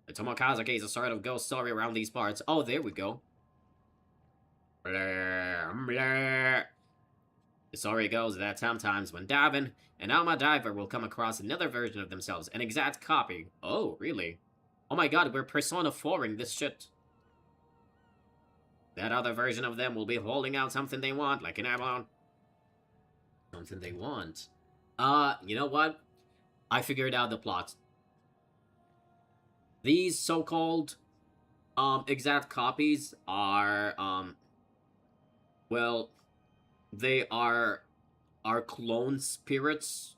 The Tomokazuki is a sort of ghost story around these parts. Oh, there we go. Blah, blah. The story goes that sometimes when diving, an Alma diver will come across another version of themselves, an exact copy. Oh, really? Oh my god, we're Persona 4ing this shit. That other version of them will be holding out something they want, like an airborne. Something they want? You know what? I figured out the plot. These so-called, exact copies are, well, they are our clone spirits,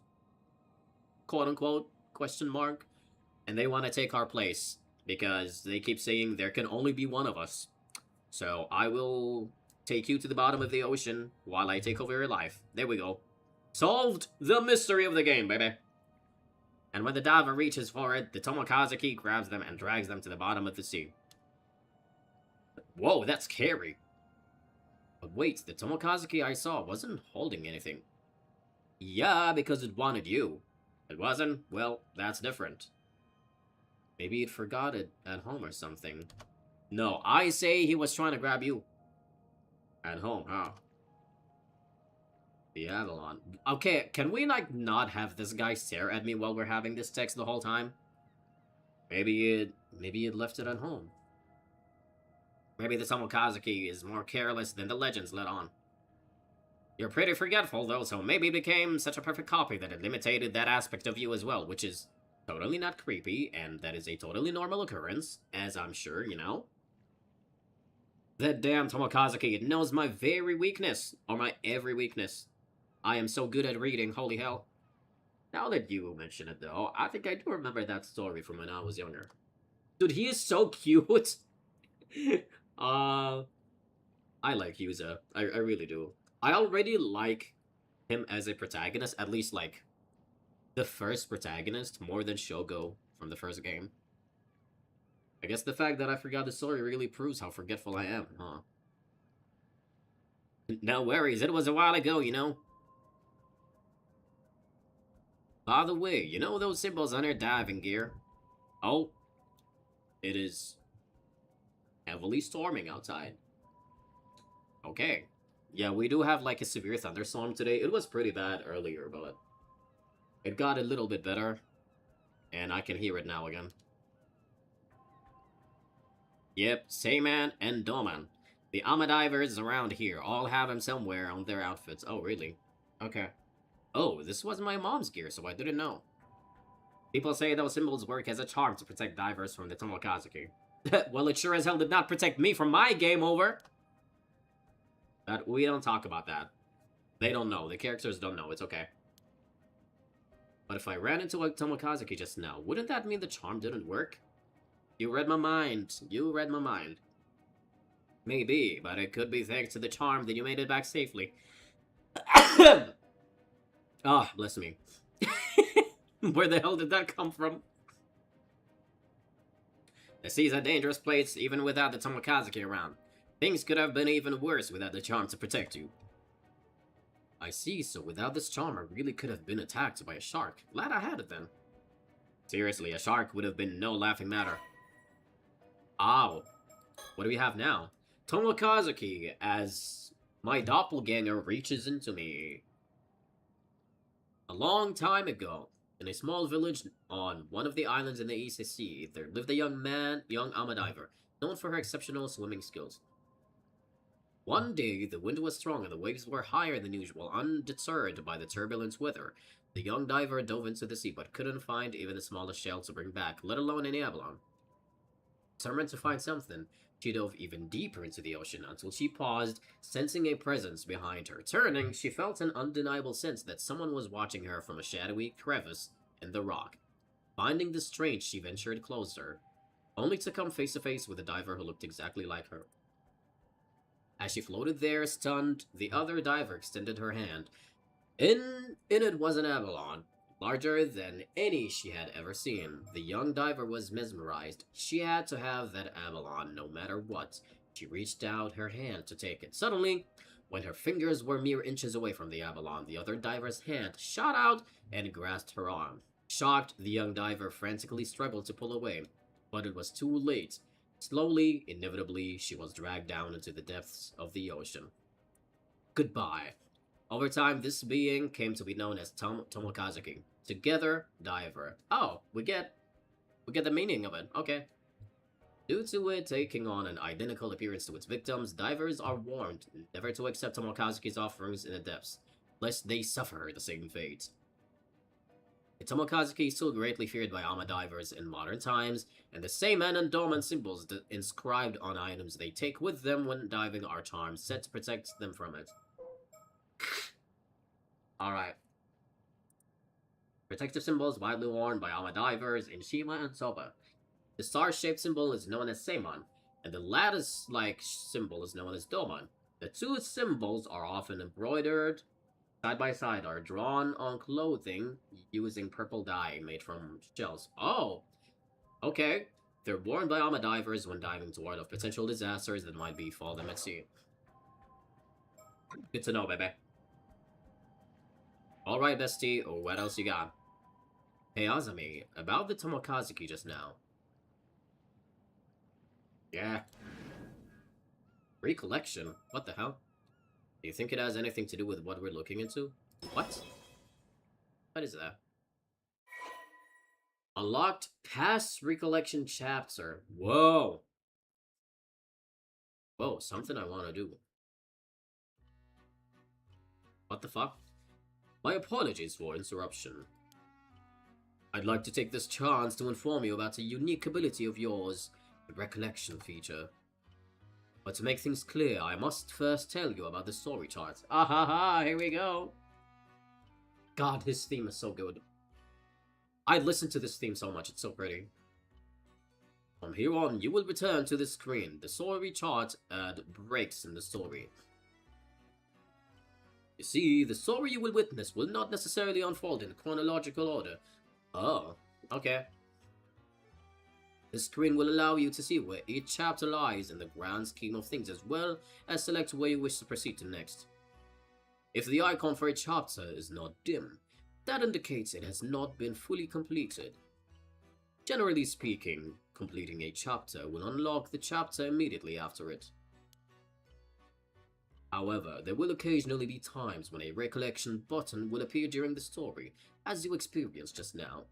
quote-unquote, question mark, and they want to take our place, because they keep saying there can only be one of us. So I will take you to the bottom of the ocean while I take over your life. There we go. Solved the mystery of the game, baby. And when the diver reaches for it, the Tomokazuki grabs them and drags them to the bottom of the sea. Whoa, that's scary. But wait, the Tomokazuki I saw wasn't holding anything. Yeah, because it wanted you. It wasn't? Well, that's different. Maybe it forgot it at home or something. No, I say he was trying to grab you. At home, huh? The Avalon. Okay, can we, like, not have this guy stare at me while we're having this text the whole time? Maybe it left it at home. Maybe the Tomokazuki is more careless than the legends let on. You're pretty forgetful, though, so maybe it became such a perfect copy that it imitated that aspect of you as well, which is totally not creepy, and that is a totally normal occurrence, as I'm sure you know. That damn Tomokazuki, it knows my very weakness, or my every weakness. I am so good at reading, holy hell. Now that you mention it, though, I think I do remember that story from when I was younger. Dude, he is so cute! I like Yuza. I really do. I already like him as a protagonist, at least, like, the first protagonist, more than Shogo from the first game. I guess the fact that I forgot the story really proves how forgetful I am, huh? No worries, it was a while ago, you know? By the way, you know those symbols on your diving gear? Oh, it is heavily storming outside. Okay. Yeah, we do have, like, a severe thunderstorm today. It was pretty bad earlier, but it got a little bit better. And I can hear it now again. Yep, Sayman and Doman. The Amadivers around here all have him somewhere on their outfits. Oh, really? Okay. Oh, this was my mom's gear, so I didn't know. People say those symbols work as a charm to protect divers from the Tomokazuki. Well, it sure as hell did not protect me from my game over! But we don't talk about that. They don't know. The characters don't know. It's okay. But if I ran into a Tomokazuki just now, wouldn't that mean the charm didn't work? You read my mind. You read my mind. Maybe, but it could be thanks to the charm that you made it back safely. Ah, bless me. Where the hell did that come from? The sea's a dangerous place, even without the Tomokazuki around. Things could have been even worse without the charm to protect you. I see, so without this charm, I really could have been attacked by a shark. Glad I had it then. Seriously, a shark would have been no laughing matter. Ow. What do we have now? Tomokazuki, as my doppelganger reaches into me. A long time ago, in a small village on one of the islands in the East Sea, there lived a young Amadiver, known for her exceptional swimming skills. One day, the wind was strong and the waves were higher than usual. Undeterred by the turbulent weather, the young diver dove into the sea but couldn't find even the smallest shell to bring back, let alone any abalone. Determined to find something, she dove even deeper into the ocean until she paused, sensing a presence behind her. Turning, she felt an undeniable sense that someone was watching her from a shadowy crevice in the rock. Finding this strange, she ventured closer, only to come face to face with a diver who looked exactly like her. As she floated there, stunned, the other diver extended her hand. In it was an abalone, larger than any she had ever seen. The young diver was mesmerized. She had to have that abalone no matter what. She reached out her hand to take it. Suddenly, when her fingers were mere inches away from the abalone, the other diver's hand shot out and grasped her arm. Shocked, the young diver frantically struggled to pull away, but it was too late. Slowly, inevitably, she was dragged down into the depths of the ocean. Goodbye. Over time, this being came to be known as Tomokazuki. Together, diver. Oh, we get the meaning of it. Okay. Due to it taking on an identical appearance to its victims, divers are warned never to accept Tomokazuki's offerings in the depths, lest they suffer the same fate. The Tomokazuki is still greatly feared by Amadivers in modern times, and the Seiman and Doman symbols inscribed on items they take with them when diving are charms set to protect them from it. Alright. Protective symbols widely worn by Amadivers in Shima and Soba. The star-shaped symbol is known as Seiman, and the lattice-like symbol is known as Doman. The two symbols are often embroidered side by side, are drawn on clothing using purple dye made from shells. Oh! Okay. They're worn by Amadivers when diving to ward off potential disasters that might befall them at sea. Good to know, baby. Alright, bestie, what else you got? Hey, Azami, about the Tomokazuki just now. Yeah. Recollection? What the hell? Do you think it has anything to do with what we're looking into? What? What is that? Unlocked past recollection chapter. Whoa. Whoa, something I want to do. What the fuck? My apologies for interruption. I'd like to take this chance to inform you about a unique ability of yours, the recollection feature. But to make things clear, I must first tell you about the story chart. Ah ha ha, here we go. God, his theme is so good. I listen to this theme so much, it's so pretty. From here on, you will return to the screen. The story chart add breaks in the story. You see, the story you will witness will not necessarily unfold in chronological order. Oh, okay. The screen will allow you to see where each chapter lies in the grand scheme of things, as well as select where you wish to proceed to next. If the icon for a chapter is not dim, that indicates it has not been fully completed. Generally speaking, completing a chapter will unlock the chapter immediately after it. However, there will occasionally be times when a recollection button will appear during the story, as you experienced just now.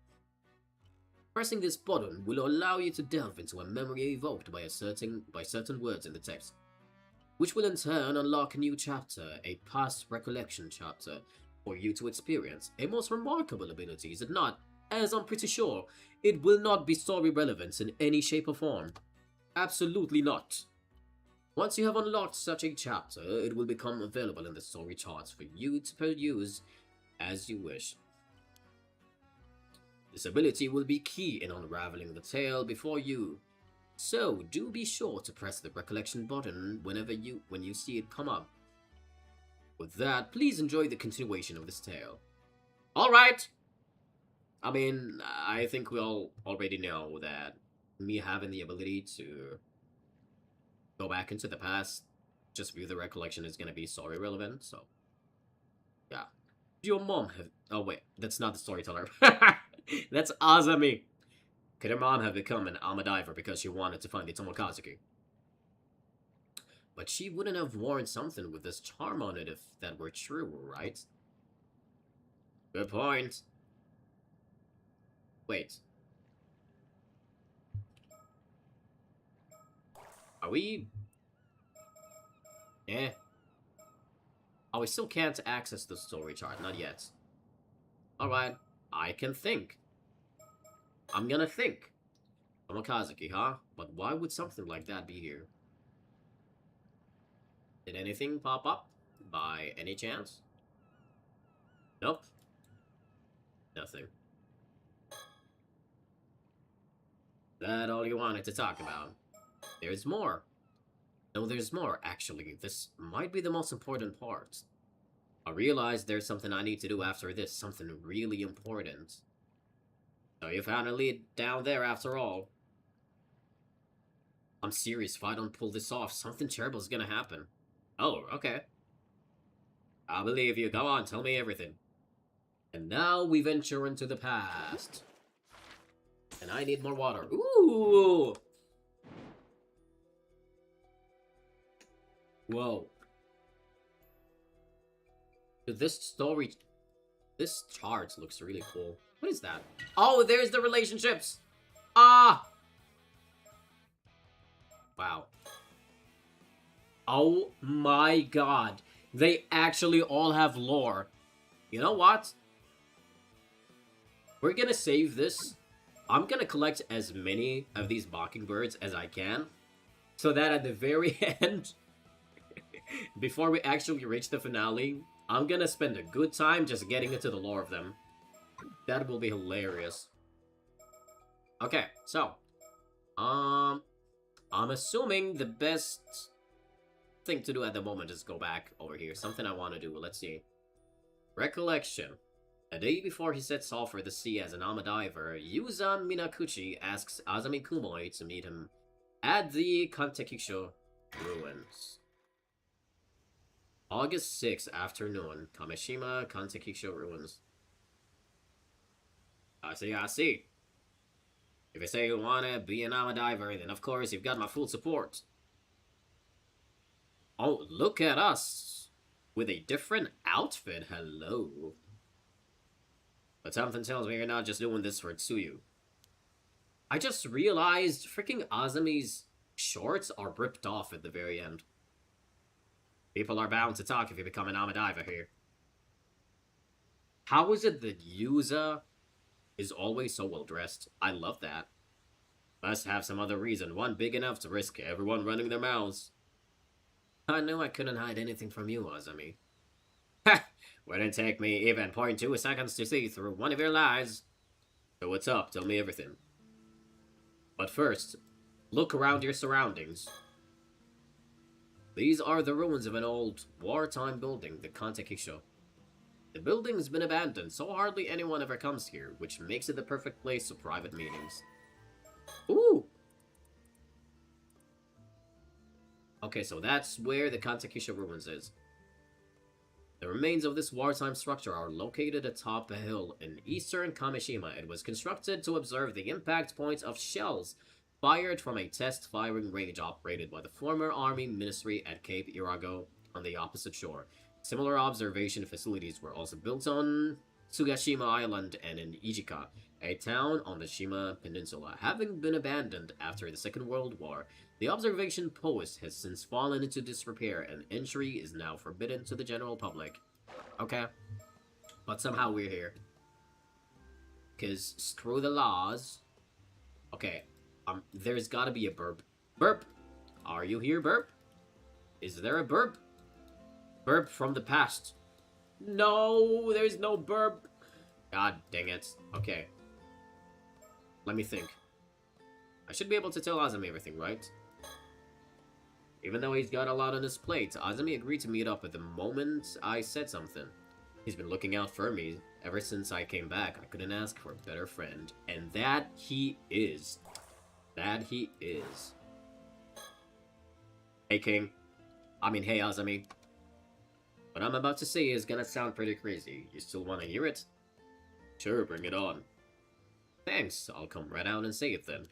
Pressing this button will allow you to delve into a memory evoked by certain words in the text, which will in turn unlock a new chapter, a past recollection chapter, for you to experience. A most remarkable ability, is it not? As I'm pretty sure, it will not be story relevant in any shape or form. Absolutely not. Once you have unlocked such a chapter, it will become available in the story charts for you to peruse as you wish. This ability will be key in unraveling the tale before you, so do be sure to press the recollection button when you see it come up. With that, please enjoy the continuation of this tale. Alright! I mean, I think we all already know that me having the ability to go back into the past, just view the recollection, is gonna be story relevant, so yeah. Your mom have... Oh wait, that's not the storyteller. That's Azami. Could her mom have become an armor diver because she wanted to find the Tomokazuki? But she wouldn't have worn something with this charm on it if that were true, right? Good point. Wait. Are we... Oh, we still can't access the story chart, not yet. Alright, I can think. I'm gonna think. Tomokazuki, huh? But why would something like that be here? Did anything pop up? By any chance? Nope. Nothing. That all you wanted to talk about? There's more. No, there's more, actually. This might be the most important part. I realize there's something I need to do after this, something really important. So you found a lead down there after all. I'm serious, if I don't pull this off, something terrible is gonna happen. Oh, okay. I believe you. Go on, tell me everything. And now we venture into the past. And I need more water. Ooh! Whoa. Dude, this chart looks really cool. What is that? Oh, there's the relationships! Ah! Wow. Oh my god. They actually all have lore. You know what? We're gonna save this. I'm gonna collect as many of these mockingbirds as I can, so that at the very end, before we actually reach the finale, I'm gonna spend a good time just getting into the lore of them. That will be hilarious. Okay, so, I'm assuming the best thing to do at the moment is go back over here. Something I want to do. Let's see. Recollection. A day before he sets off for the sea as an armor diver, Yuza Minakuchi asks Azami Kumoi to meet him at the Kantekisho ruins. August 6th, afternoon. Kameshima Kantekisho ruins. I see. If you say you wanna be an armor diver, then of course you've got my full support. Oh, look at us! With a different outfit, hello. But something tells me you're not just doing this for Tsuyu. I just realized freaking Azami's shorts are ripped off at the very end. People are bound to talk if you become an armor diver here. How is it that Yuza is always so well dressed? I love that. Must have some other reason, one big enough to risk everyone running their mouths. I knew I couldn't hide anything from you, Azami. Ha! Wouldn't take me even 0.2 seconds to see through one of your lies. So what's up? Tell me everything. But first, look around your surroundings. These are the ruins of an old, wartime building, the Kantekisho. The building's been abandoned, so hardly anyone ever comes here, which makes it the perfect place for private meetings. Ooh! Okay, so that's where the Kantekisho ruins is. The remains of this wartime structure are located atop a hill in eastern Kameshima. It was constructed to observe the impact points of shells fired from a test firing range operated by the former Army Ministry at Cape Irago on the opposite shore. Similar observation facilities were also built on Sugashima Island and in Ijika, a town on the Shima Peninsula, having been abandoned after the Second World War. The observation post has since fallen into disrepair and entry is now forbidden to the general public. Okay. But somehow we're here. Because screw the laws. Okay. There's gotta be a burp. Burp! Are you here, burp? Is there a burp? Burp from the past. No, there's no burp. God dang it. Okay. Let me think. I should be able to tell Azami everything, right? Even though he's got a lot on his plate, Azami agreed to meet up at the moment I said something. He's been looking out for me ever since I came back. I couldn't ask for a better friend. And that he is. That he is. Hey, King. Hey, Azami. What I'm about to say is gonna sound pretty crazy. You still want to hear it? Sure, bring it on. Thanks, I'll come right out and say it then.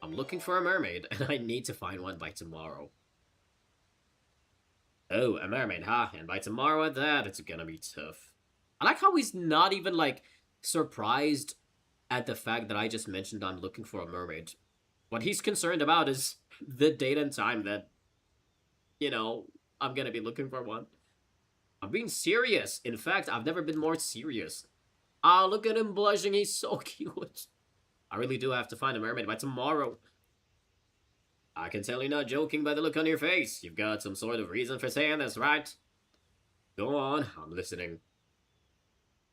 I'm looking for a mermaid, and I need to find one by tomorrow. Oh, a mermaid, huh? And by tomorrow at that, it's gonna be tough. I like how he's not even, like, surprised at the fact that I just mentioned I'm looking for a mermaid. What he's concerned about is the date and time that, you know, I'm gonna be looking for one. I'm being serious. In fact, I've never been more serious. Ah, look at him blushing. He's so cute. I really do have to find a mermaid by tomorrow. I can tell you're not joking by the look on your face. You've got some sort of reason for saying this, right? Go on, I'm listening.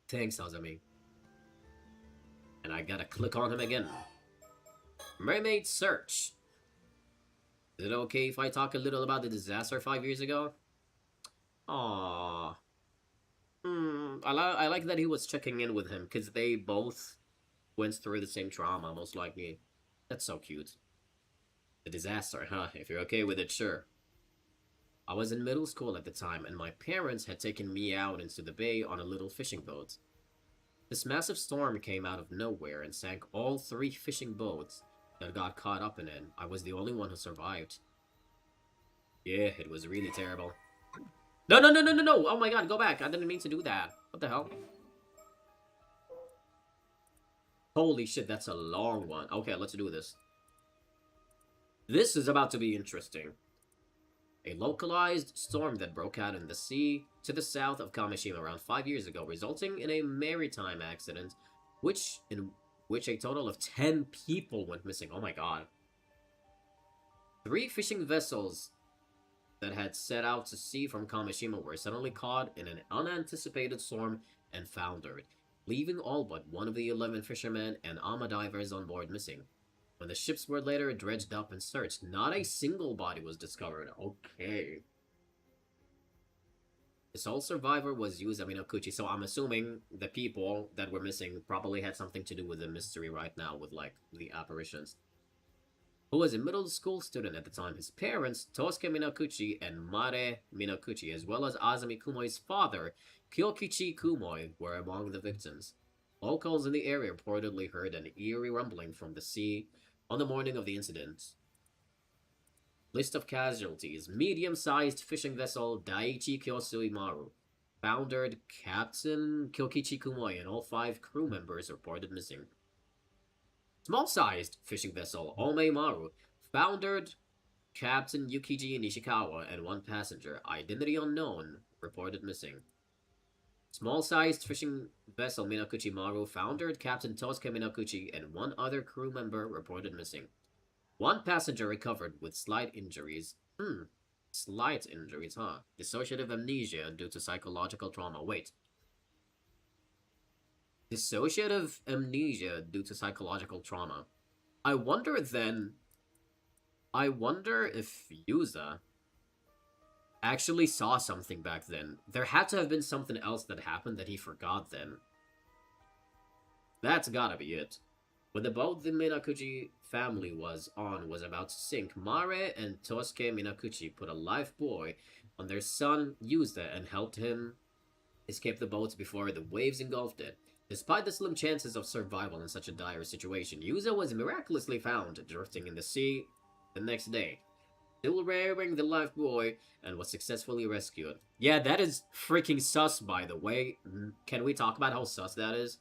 Thanks, Azami. And I gotta click on him again. Mermaid search. Is it okay if I talk a little about the disaster 5 years ago? Aww. I like that he was checking in with him, because they both went through the same trauma, most likely. That's so cute. The disaster, huh? If you're okay with it, sure. I was in middle school at the time, and my parents had taken me out into the bay on a little fishing boat. This massive storm came out of nowhere and sank all 3 fishing boats that got caught up in it. I was the only one who survived. Yeah, it was really terrible. No! Oh my god, go back. I didn't mean to do that. What the hell? Holy shit, that's a long one. Okay, let's do this. This is about to be interesting. A localized storm that broke out in the sea to the south of Kamishima around 5 years ago, resulting in a maritime accident, in which a total of 10 people went missing. Oh my god. 3 fishing vessels that had set out to sea from Kamishima were suddenly caught in an unanticipated storm and foundered, leaving all but one of the 11 fishermen and AMA divers on board missing. When the ships were later dredged up and searched, not a single body was discovered. Okay. The sole survivor was Yuza Minakuchi, so I'm assuming the people that were missing probably had something to do with the mystery right now, with, like, the apparitions. Who was a middle school student at the time. His parents, Tosuke Minakuchi and Mare Minakuchi, as well as Azami Kumoi's father, Kyokichi Kumoi, were among the victims. Locals in the area reportedly heard an eerie rumbling from the sea on the morning of the incident. List of casualties. Medium-sized fishing vessel Daiichi Kyosui Maru. Foundered Captain Kyokichi Kumoi and all 5 crew members reported missing. Small-sized fishing vessel Ome Maru. Foundered Captain Yukiji Nishikawa and 1 passenger, identity unknown, reported missing. Small-sized fishing vessel Minakuchi Maru. Foundered Captain Tosuke Minakuchi and 1 other crew member reported missing. 1 passenger recovered with slight injuries. Slight injuries, huh? Dissociative amnesia due to psychological trauma. Wait. Dissociative amnesia due to psychological trauma. I wonder if Yuza actually saw something back then. There had to have been something else that happened that he forgot then. That's gotta be it. When the boat the Minakuchi family was on was about to sink, Mare and Tosuke Minakuchi put a life buoy on their son Yuza and helped him escape the boat before the waves engulfed it. Despite the slim chances of survival in such a dire situation, Yuza was miraculously found drifting in the sea the next day. still wearing the life buoy, and was successfully rescued. Yeah, that is freaking sus, by the way. Can we talk about how sus that is?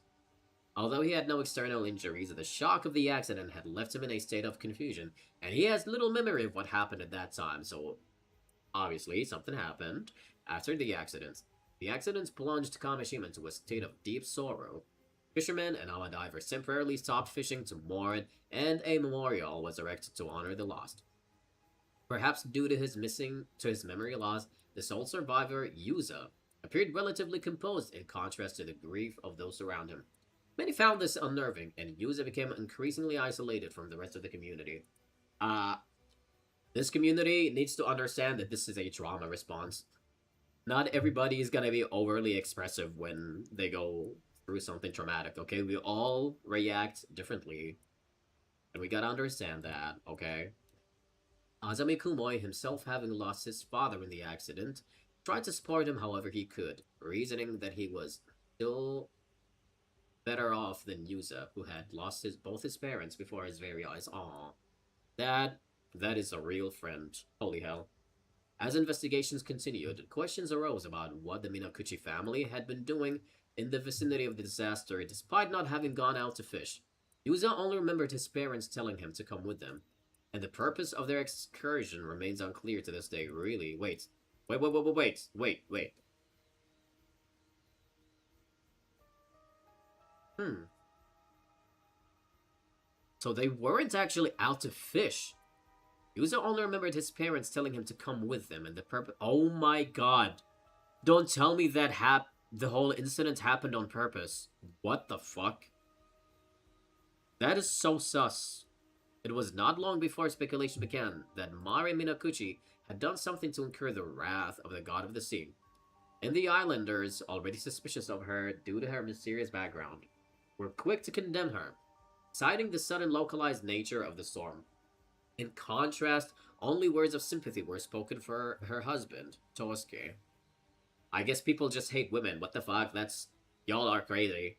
Although he had no external injuries, the shock of the accident had left him in a state of confusion, and he has little memory of what happened at that time, so obviously something happened after the accident. The accident plunged Kamishima into a state of deep sorrow. Fishermen and allied divers temporarily stopped fishing to mourn, and a memorial was erected to honor the lost. Perhaps due to his memory loss, the sole survivor, Yuza, appeared relatively composed in contrast to the grief of those around him. Many found this unnerving, and Yuza became increasingly isolated from the rest of the community. Uh, this community needs to understand that this is a trauma response. Not everybody is gonna be overly expressive when they go through something traumatic, okay? We all react differently, and we gotta understand that, okay? Azami Kumoi, himself having lost his father in the accident, tried to support him however he could, reasoning that he was still better off than Yuza, who had lost both his parents before his very eyes. Aww. That is a real friend. Holy hell. As investigations continued, questions arose about what the Minakuchi family had been doing in the vicinity of the disaster despite not having gone out to fish. Yuza only remembered his parents telling him to come with them, and the purpose of their excursion remains unclear to this day. Really? Wait. Wait. So they weren't actually out to fish. Yuza only remembered his parents telling him to come with them, and the purpose. Oh my god. Don't tell me that the whole incident happened on purpose. What the fuck? That is so sus. It was not long before speculation began that Mare Minakuchi had done something to incur the wrath of the god of the sea, and the islanders, already suspicious of her due to her mysterious background, were quick to condemn her, citing the sudden localized nature of the storm. In contrast, only words of sympathy were spoken for her husband, Tosuke. I guess people just hate women. What the fuck? Y'all are crazy.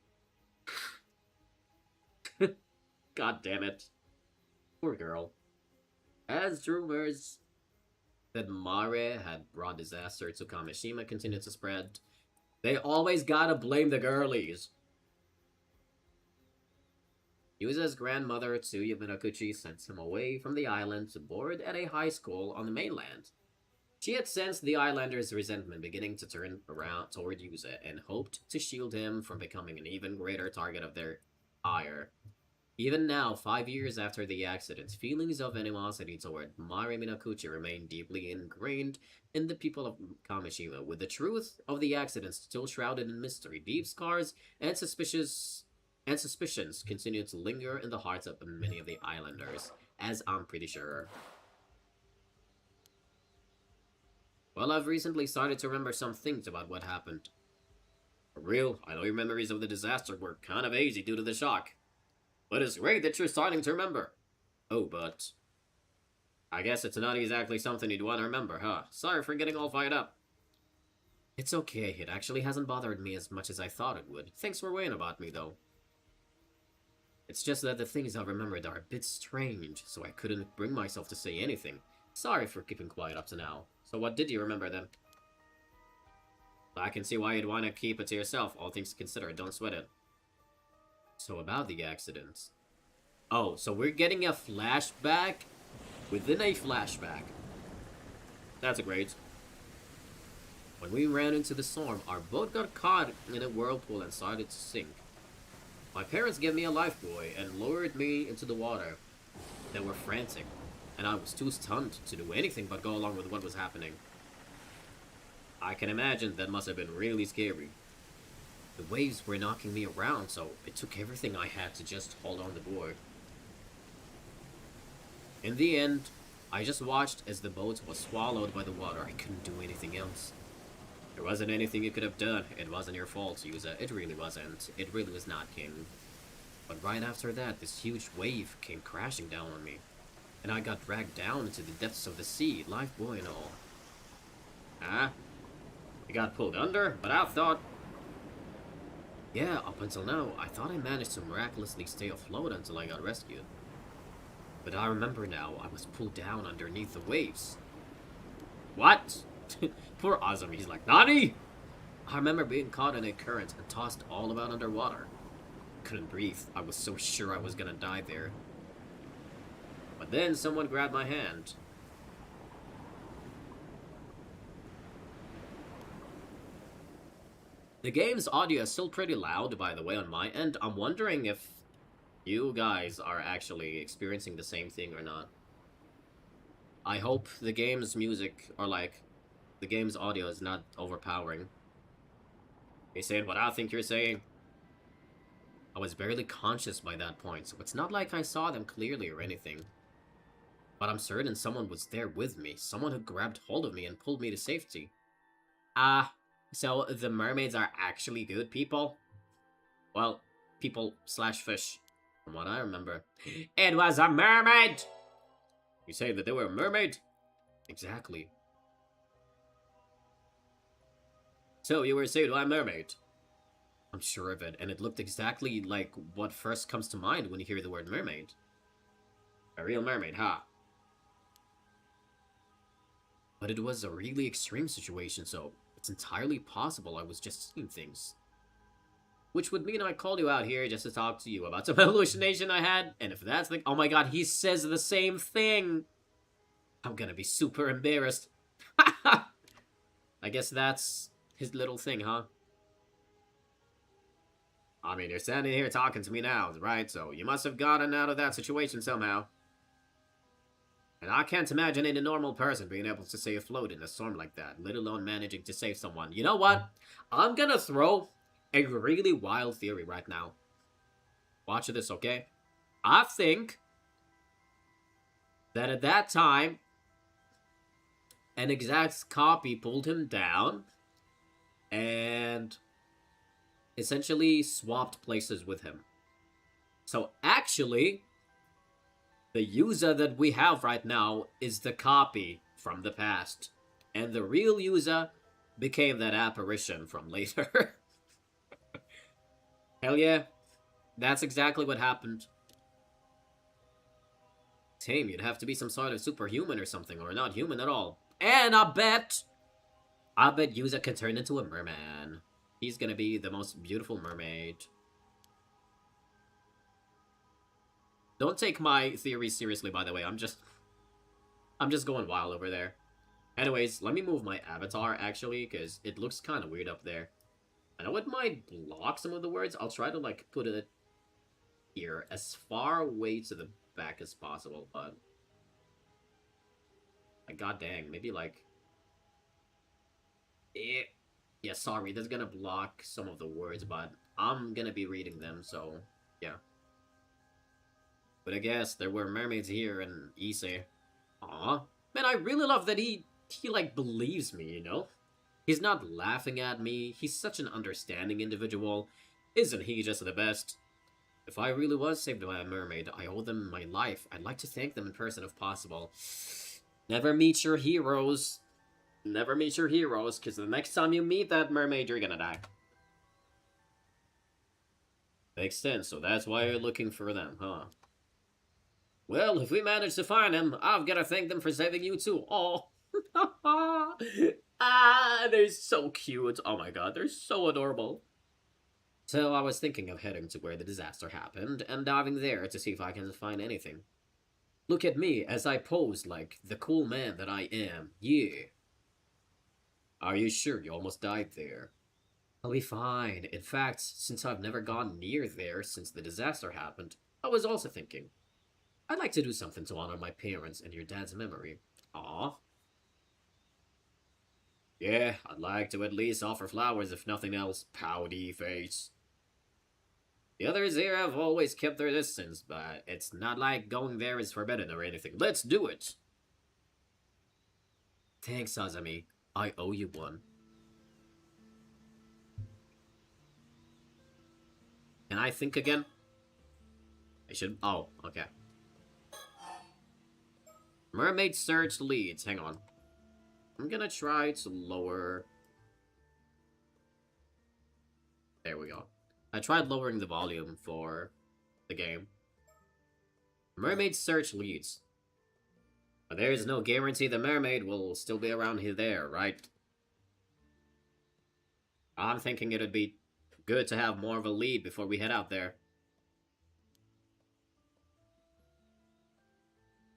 God damn it. Poor girl. As rumors that Mare had brought disaster to Kamishima continued to spread, they always gotta blame the girlies. Yuza's grandmother, Tsuya Minakuchi, sent him away from the island to board at a high school on the mainland. She had sensed the islanders' resentment beginning to turn around toward Yuza and hoped to shield him from becoming an even greater target of their ire. Even now, 5 years after the accident, feelings of animosity toward Mare Minakuchi remain deeply ingrained in the people of Kamishima, with the truth of the accident still shrouded in mystery. Deep scars and suspicions continue to linger in the hearts of many of the islanders, as I'm pretty sure. Well, I've recently started to remember some things about what happened. For real, I know your memories of the disaster were kind of hazy due to the shock. But it's great that you're starting to remember. Oh, but I guess it's not exactly something you'd want to remember, huh? Sorry for getting all fired up. It's okay, it actually hasn't bothered me as much as I thought it would. Thanks for worrying about me, though. It's just that the things I remembered are a bit strange, so I couldn't bring myself to say anything. Sorry for keeping quiet up to now. So what did you remember then? I can see why you'd want to keep it to yourself, all things considered, don't sweat it. So about the accident. Oh, so we're getting a flashback within a flashback. That's great. When we ran into the storm, our boat got caught in a whirlpool and started to sink. My parents gave me a life buoy and lowered me into the water. They were frantic, and I was too stunned to do anything but go along with what was happening. I can imagine that must have been really scary. The waves were knocking me around, so it took everything I had to just hold on the board. In the end, I just watched as the boat was swallowed by the water. I couldn't do anything else. There wasn't anything you could have done. It wasn't your fault, Yuza. It really wasn't. It really was not, King. But right after that, this huge wave came crashing down on me, and I got dragged down into the depths of the sea, life buoy and all. Ah? You got pulled under? But I thought... Yeah, up until now, I thought I managed to miraculously stay afloat until I got rescued. But I remember now, I was pulled down underneath the waves. What? Poor Azami, he's like, Nani? I remember being caught in a current and tossed all about underwater. Couldn't breathe. I was so sure I was gonna die there. But then someone grabbed my hand. The game's audio is still pretty loud, by the way, on my end. I'm wondering if you guys are actually experiencing the same thing or not. I hope the game's music, or like, the game's audio is not overpowering. You saying what I think you're saying? I was barely conscious by that point, so it's not like I saw them clearly or anything. But I'm certain someone was there with me, someone who grabbed hold of me and pulled me to safety. So the mermaids are actually good people? Well, people/fish, from what I remember. It was a mermaid! You say that they were a mermaid? Exactly. So you were saved by a mermaid? I'm sure of it, and it looked exactly like what first comes to mind when you hear the word mermaid. A real mermaid, huh? But it was a really extreme situation, so it's entirely possible I was just seeing things. Which would mean I called you out here just to talk to you about some hallucination I had, and if that's the— oh my god, he says the same thing! I'm gonna be super embarrassed. I guess that's his little thing, huh? I mean, you're standing here talking to me now, right? So you must have gotten out of that situation somehow. And I can't imagine any normal person being able to stay afloat in a storm like that, let alone managing to save someone. You know what? I'm gonna throw a really wild theory right now. Watch this, okay? I think that at that time, an exact copy pulled him down and essentially swapped places with him. So actually, the user that we have right now is the copy from the past. And the real user became that apparition from later. Hell yeah. That's exactly what happened. Tame, you'd have to be some sort of superhuman or something, or not human at all. And I bet Yuza can turn into a merman. He's gonna be the most beautiful mermaid. Don't take my theory seriously, by the way. I'm just going wild over there. Anyways, let me move my avatar, actually, because it looks kind of weird up there. I know it might block some of the words. I'll try to, like, put it here as far away to the back as possible, but... like, god dang, maybe, like... yeah, sorry, that's gonna block some of the words, but I'm gonna be reading them, so, yeah. But I guess there were mermaids here in Ise. Aw. Man, I really love that he like, believes me, you know? He's not laughing at me. He's such an understanding individual. Isn't he just the best? If I really was saved by a mermaid, I owe them my life. I'd like to thank them in person if possible. Never meet your heroes. Never meet your heroes, because the next time you meet that mermaid, you're gonna die. Makes sense, so that's why you're looking for them, huh? Well, if we manage to find him, I've got to thank them for saving you too. Oh, they're so cute. Oh my god, they're so adorable. So I was thinking of heading to where the disaster happened and diving there to see if I can find anything. Look at me as I pose like the cool man that I am. Yeah. Are you sure you almost died there? I'll be fine. In fact, since I've never gone near there since the disaster happened, I was also thinking, I'd like to do something to honor my parents and your dad's memory. Aw. Yeah, I'd like to at least offer flowers if nothing else, pouty face. The others here have always kept their distance, but it's not like going there is forbidden or anything. Let's do it! Thanks, Azami. I owe you one. Can I think again? I should... oh, okay. Mermaid search leads. Hang on. I'm gonna try to lower... there we go. I tried lowering the volume for the game. Mermaid's search leads. But there is no guarantee the mermaid will still be around here there, right? I'm thinking it'd be good to have more of a lead before we head out there.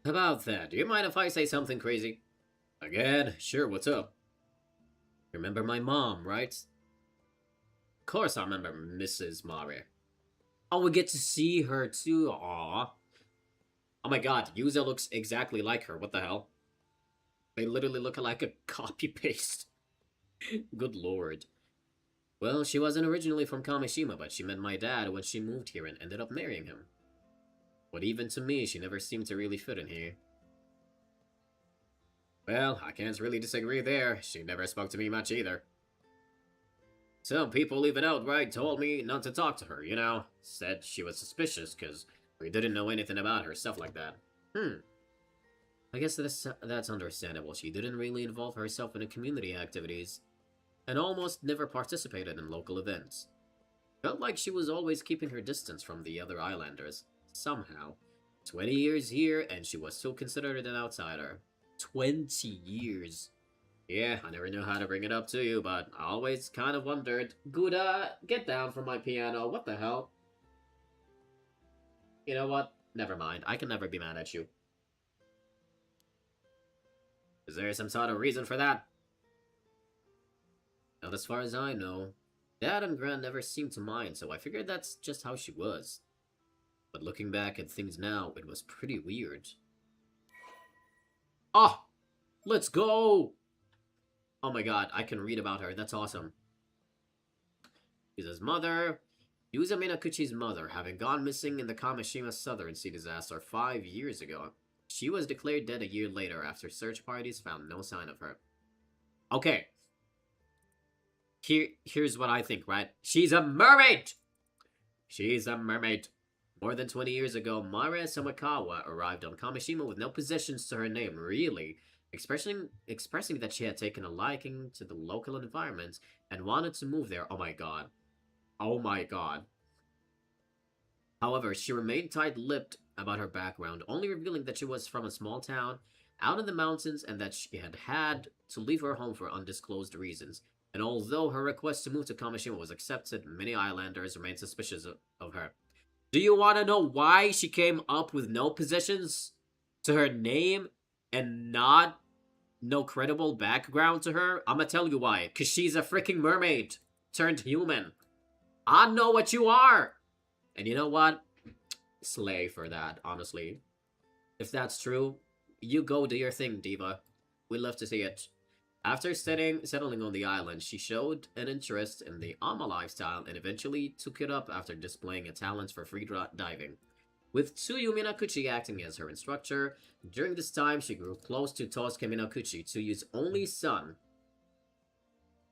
About that, do you mind if I say something crazy? Again? Sure, what's up? You remember my mom, right? Of course I remember Mrs. Mari. Oh, we get to see her too, aww. Oh my god, Yuza looks exactly like her, what the hell? They literally look like a copy-paste. Good lord. Well, she wasn't originally from Kamishima, but she met my dad when she moved here and ended up marrying him. But even to me, she never seemed to really fit in here. Well, I can't really disagree there. She never spoke to me much either. Some people even outright told me not to talk to her, you know? Said she was suspicious because we didn't know anything about her, stuff like that. I guess that's understandable. She didn't really involve herself in the community activities and almost never participated in local events. Felt like she was always keeping her distance from the other islanders, somehow. 20 years here, and she was still considered an outsider. 20 years. Yeah, I never knew how to bring it up to you, but I always kind of wondered, Gouda, get down from my piano, what the hell? You know what? Never mind, I can never be mad at you. Is there some sort of reason for that? Not as far as I know. Dad and Gran never seemed to mind, so I figured that's just how she was. But looking back at things now, it was pretty weird. Oh! Let's go! Oh my god, I can read about her, that's awesome. Yuza's mother. Yuza Minakuchi's mother, having gone missing in the Kamishima Southern Sea disaster 5 years ago. She was declared dead a year later after search parties found no sign of her. Okay. Here's what I think, right? She's a mermaid! She's a mermaid. More than 20 years ago, Mara Samakawa arrived on Kamishima with no possessions to her name, really, expressing that she had taken a liking to the local environment and wanted to move there. Oh my god. Oh my god. However, she remained tight-lipped about her background, only revealing that she was from a small town out in the mountains and that she had to leave her home for undisclosed reasons. And although her request to move to Kamishima was accepted, many islanders remained suspicious of her. Do you want to know why she came up with no possessions to her name and no credible background to her? I'm gonna tell you why. Because she's a freaking mermaid turned human. I know what you are! And you know what? Slay for that, honestly. If that's true, you go do your thing, Diva. We'd love to see it. After settling on the island, she showed an interest in the Ama lifestyle and eventually took it up after displaying a talent for free diving. With Tsuyu Minakuchi acting as her instructor, during this time she grew close to Tosuke Minakuchi, Tsuyu's only son,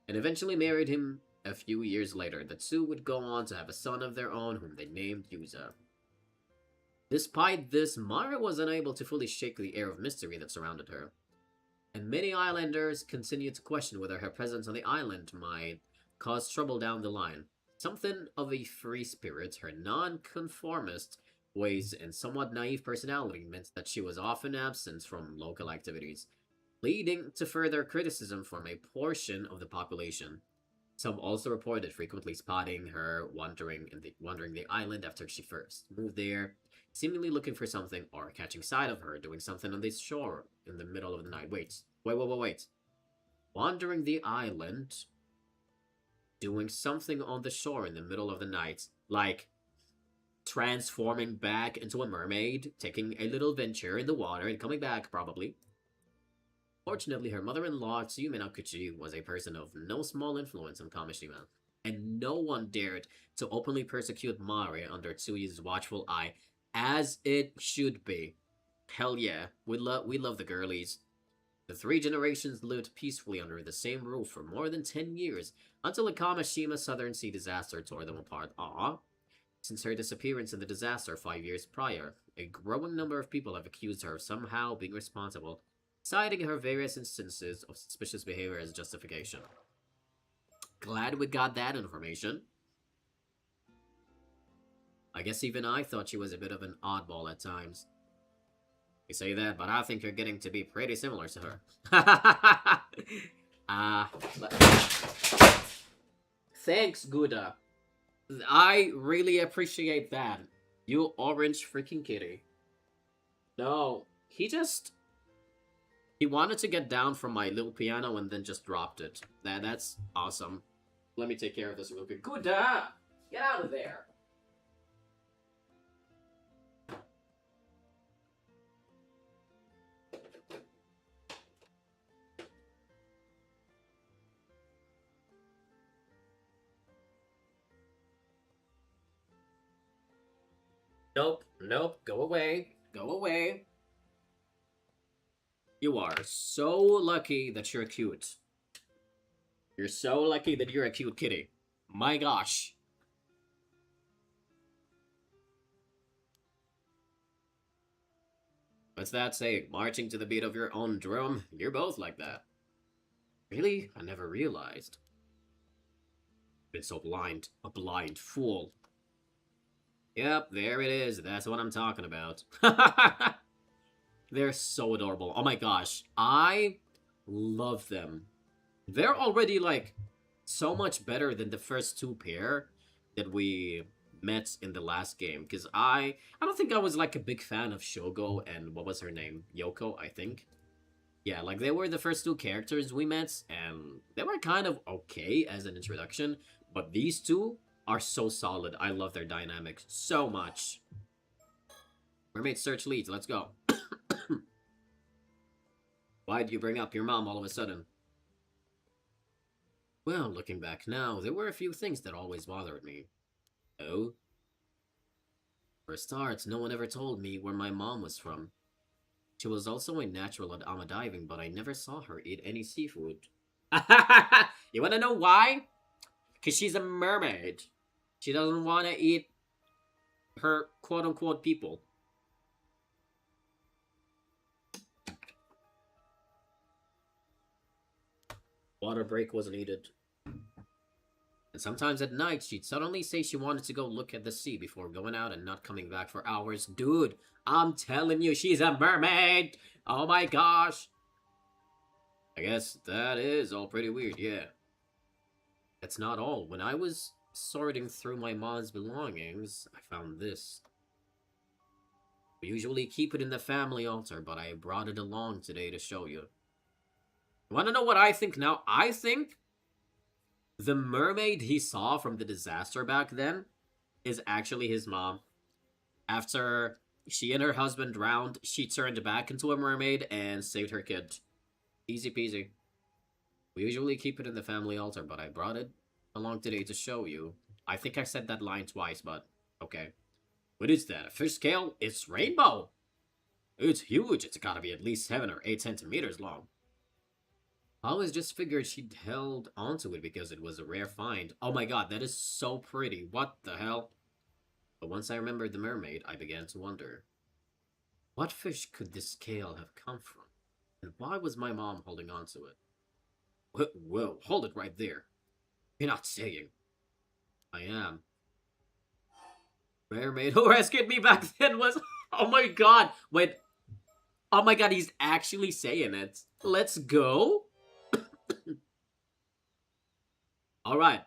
and eventually married him a few years later. The two would go on to have a son of their own whom they named Yuza. Despite this, Mara was unable to fully shake the air of mystery that surrounded her, and many islanders continued to question whether her presence on the island might cause trouble down the line. Something of a free spirit, her non-conformist ways and somewhat naive personality meant that she was often absent from local activities, leading to further criticism from a portion of the population. Some also reported frequently spotting her wandering the island after she first moved there, seemingly looking for something or catching sight of her doing something on the shore in the middle of the night. Wait. Wandering the island, doing something on the shore in the middle of the night, like transforming back into a mermaid, taking a little venture in the water and coming back, probably. Fortunately, her mother-in-law, Tsuyu Minakuchi, was a person of no small influence on Kamishima, and no one dared to openly persecute Mari under Tsuyu's watchful eye, as it should be. Hell yeah, we love the girlies. The 3 generations lived peacefully under the same roof for more than 10 years, until the Kamishima Southern Sea disaster tore them apart. Since her disappearance in the disaster 5 years prior, a growing number of people have accused her of somehow being responsible, citing her various instances of suspicious behavior as justification. Glad we got that information. I guess even I thought she was a bit of an oddball at times. You say that, but I think you're getting to be pretty similar to her. But... Thanks, Gouda. I really appreciate that. You orange freaking kitty. No, he wanted to get down from my little piano and then just dropped it. That's awesome. Let me take care of this real quick. Gouda! Get out of there! Nope, nope, go away. Go away. You are so lucky that you're cute. You're so lucky that you're a cute kitty. My gosh. What's that saying? Marching to the beat of your own drum? You're both like that. Really? I never realized. Been so blind. A blind fool. Yep, there it is. That's what I'm talking about. They're so adorable. Oh my gosh. I love them. They're already, like, so much better than the first two pair that we met in the last game. Because I don't think I was, like, a big fan of Shogo and what was her name? Yoko, I think. Yeah, like, they were the first two characters we met, and they were kind of okay as an introduction. But these two are so solid. I love their dynamics so much. Mermaid search leads. Let's go. Why'd you bring up your mom all of a sudden? Well, looking back now, there were a few things that always bothered me. Oh? For a start, no one ever told me where my mom was from. She was also a natural at ama diving, but I never saw her eat any seafood. You wanna know why? Because she's a mermaid. She doesn't want to eat her quote-unquote people. Water break was needed. And sometimes at night, she'd suddenly say she wanted to go look at the sea before going out and not coming back for hours. Dude, I'm telling you, she's a mermaid! Oh my gosh! I guess that is all pretty weird, yeah. That's not all. When I was sorting through my mom's belongings, I found this. We usually keep it in the family altar, but I brought it along today to show you. You wanna know what I think now? I think the mermaid he saw from the disaster back then is actually his mom. After she and her husband drowned, she turned back into a mermaid and saved her kid. Easy peasy. We usually keep it in the family altar, but I brought it along today to show you. I think I said that line twice, but okay. What is that? A fish scale? It's rainbow! It's huge. It's gotta be at least 7 or 8 centimeters long. I always just figured she'd held onto it because it was a rare find. Oh my god, that is so pretty. What the hell? But once I remembered the mermaid, I began to wonder. What fish could this scale have come from? And why was my mom holding on to it? Whoa, hold it right there. You're not saying. I am. Mermaid who rescued me back then was... Oh my god. Wait. Oh my god, he's actually saying it. Let's go. Alright.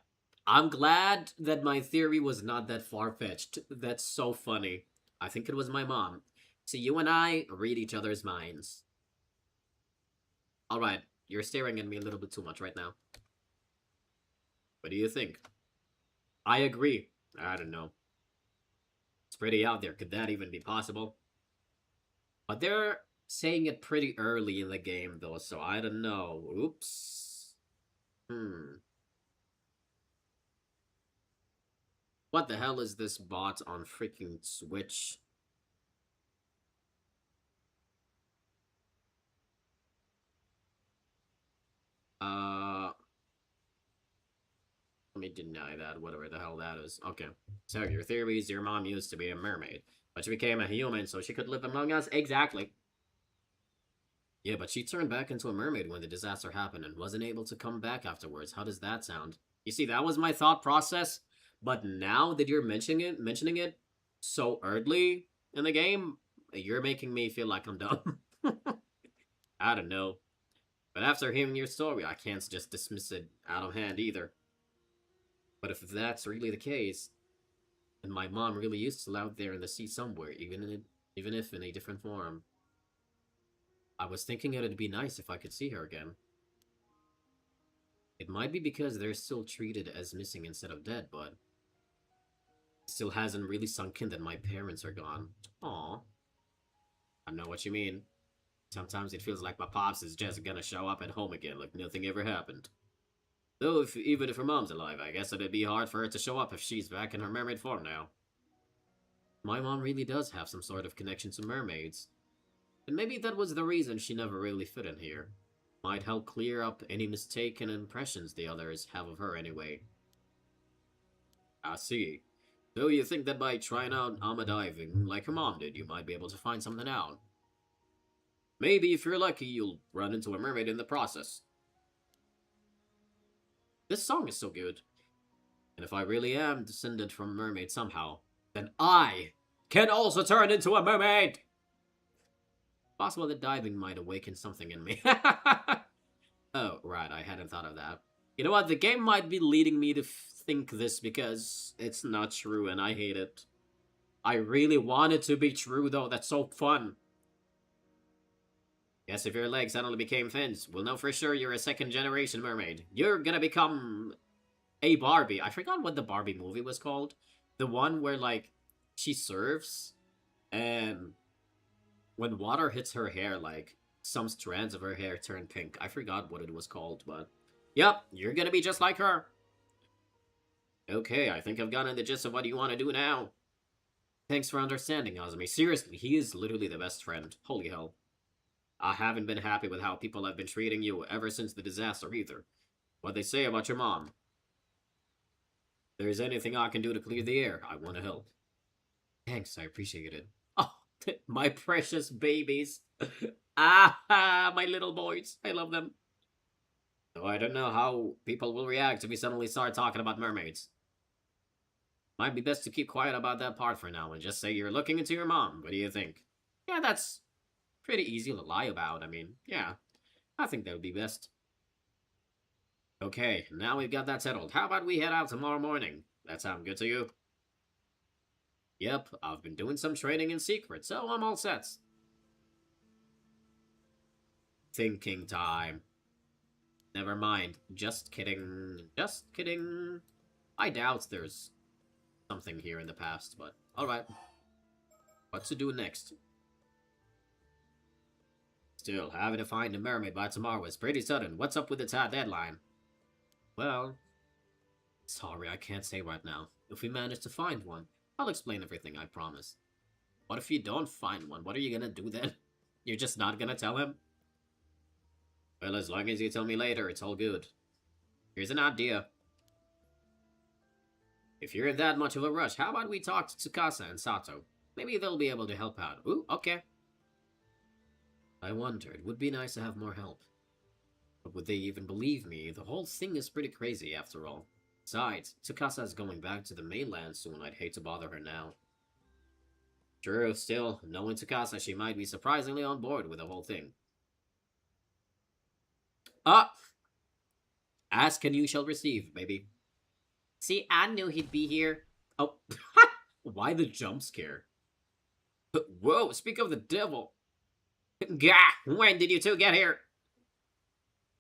I'm glad that my theory was not that far-fetched. That's so funny. I think it was my mom. So you and I read each other's minds. Alright. You're staring at me a little bit too much right now. What do you think? I agree. I don't know. It's pretty out there. Could that even be possible? But they're saying it pretty early in the game, though, so I don't know. Oops. What the hell is this bot on freaking Switch? Let me deny that, whatever the hell that is. Okay. So, your theory is your mom used to be a mermaid, but she became a human so she could live among us? Exactly. Yeah, but she turned back into a mermaid when the disaster happened and wasn't able to come back afterwards. How does that sound? You see, that was my thought process, but now that you're mentioning it so early in the game, You're making me feel like I'm dumb. I don't know. But after hearing your story, I can't just dismiss it out of hand either. But if that's really the case, and my mom really is still out there in the sea somewhere, even if in a different form, I was thinking it'd be nice if I could see her again. It might be because they're still treated as missing instead of dead, but it still hasn't really sunk in that my parents are gone. Aw. I know what you mean. Sometimes it feels like my pops is just gonna show up at home again like nothing ever happened. Though, even if her mom's alive, I guess it'd be hard for her to show up if she's back in her mermaid form now. My mom really does have some sort of connection to mermaids. And maybe that was the reason she never really fit in here. Might help clear up any mistaken impressions the others have of her anyway. I see. So you think that by trying out armor diving, like her mom did, you might be able to find something out? Maybe if you're lucky, you'll run into a mermaid in the process. This song is so good. And if I really am descended from a mermaid somehow, then I can also turn into a mermaid! Possible that diving might awaken something in me. Oh, right, I hadn't thought of that. You know what, the game might be leading me to think this because it's not true and I hate it. I really want it to be true though, that's so fun. Guess if your legs suddenly became fins, we'll know for sure you're a second-generation mermaid. You're gonna become a Barbie. I forgot what the Barbie movie was called. The one where, like, she surfs, and when water hits her hair, like, some strands of her hair turn pink. I forgot what it was called, but... Yep, you're gonna be just like her. Okay, I think I've gotten the gist of what you want to do now. Thanks for understanding, Azumi. Seriously, he is literally the best friend. Holy hell. I haven't been happy with how people have been treating you ever since the disaster either. What they say about your mom. If there's anything I can do to clear the air, I want to help. Thanks, I appreciate it. Oh, my precious babies. My little boys. I love them. Though I don't know how people will react if we suddenly start talking about mermaids. Might be best to keep quiet about that part for now and just say you're looking into your mom. What do you think? Yeah, that's pretty easy to lie about. I mean, yeah, I think that would be best. Okay, now we've got that settled. How about we head out tomorrow morning? That sound good to you? Yep, I've been doing some training in secret, so I'm all set. Thinking time. Never mind. Just kidding. Just kidding. I doubt there's something here in the past, but alright. What to do next? Still, having to find a mermaid by tomorrow is pretty sudden. What's up with the deadline? Well, sorry, I can't say right now. If we manage to find one, I'll explain everything, I promise. What if you don't find one? What are you gonna do then? You're just not gonna tell him? Well, as long as you tell me later, it's all good. Here's an idea. If you're in that much of a rush, how about we talk to Tsukasa and Sato? Maybe they'll be able to help out. Ooh, okay. I wondered, it would be nice to have more help. But would they even believe me? The whole thing is pretty crazy, after all. Besides, Tsukasa's going back to the mainland soon. I'd hate to bother her now. True, still, knowing Tsukasa, she might be surprisingly on board with the whole thing. Ask and you shall receive, baby. See, I knew he'd be here. Oh, why the jump scare? Whoa, speak of the devil. Gah, when did you two get here?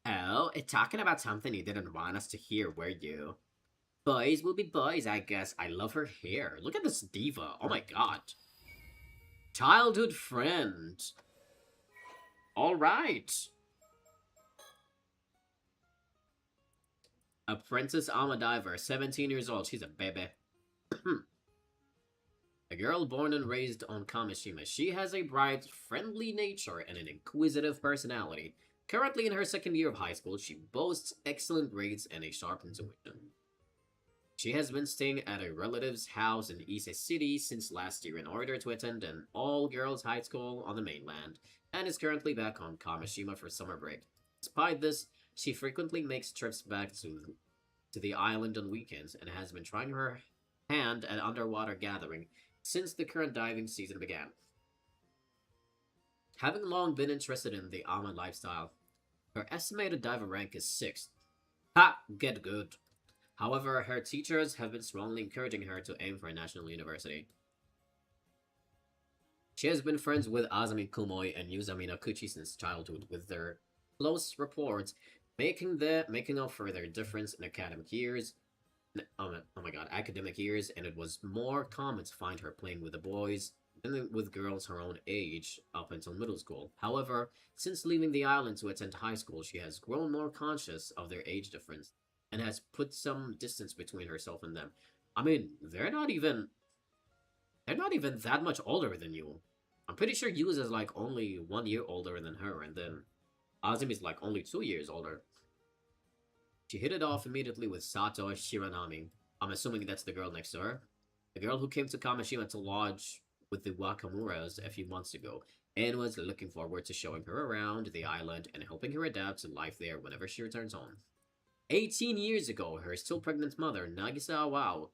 Oh, talking about something you didn't want us to hear, were you? Boys will be boys, I guess. I love her hair. Look at this diva. Oh my god. Childhood friend. Alright. Apprentice Alma Diver, 17 years old. She's a baby. A girl born and raised on Kamishima. She has a bright, friendly nature and an inquisitive personality. Currently in her second year of high school, she boasts excellent grades and a sharp intuition. She has been staying at a relative's house in Ise City since last year in order to attend an all-girls high school on the mainland, and is currently back on Kamishima for summer break. Despite this, she frequently makes trips back to the island on weekends and has been trying her hand at underwater gathering since the current diving season began. Having long been interested in the island lifestyle, her estimated diver rank is 6th. Ha! Get good. However, her teachers have been strongly encouraging her to aim for a national university. She has been friends with Azami Kumoi and Yuzami Nakuchi since childhood, with their close reports making up for their difference in academic years. Oh my god, academic years, and it was more common to find her playing with the boys than with girls her own age up until middle school. However, since leaving the island to attend high school, she has grown more conscious of their age difference and has put some distance between herself and them. I mean, they're not even that much older than you. I'm pretty sure Yuz is like only 1 year older than her, and then Azumi is like only 2 years older. She hit it off immediately with Sato Shiranami. I'm assuming that's the girl next to her. The girl who came to Kamishima to lodge with the Wakamuras a few months ago, and was looking forward to showing her around the island and helping her adapt to life there whenever she returns home. 18 years ago, her still pregnant mother, Nagisa Awao,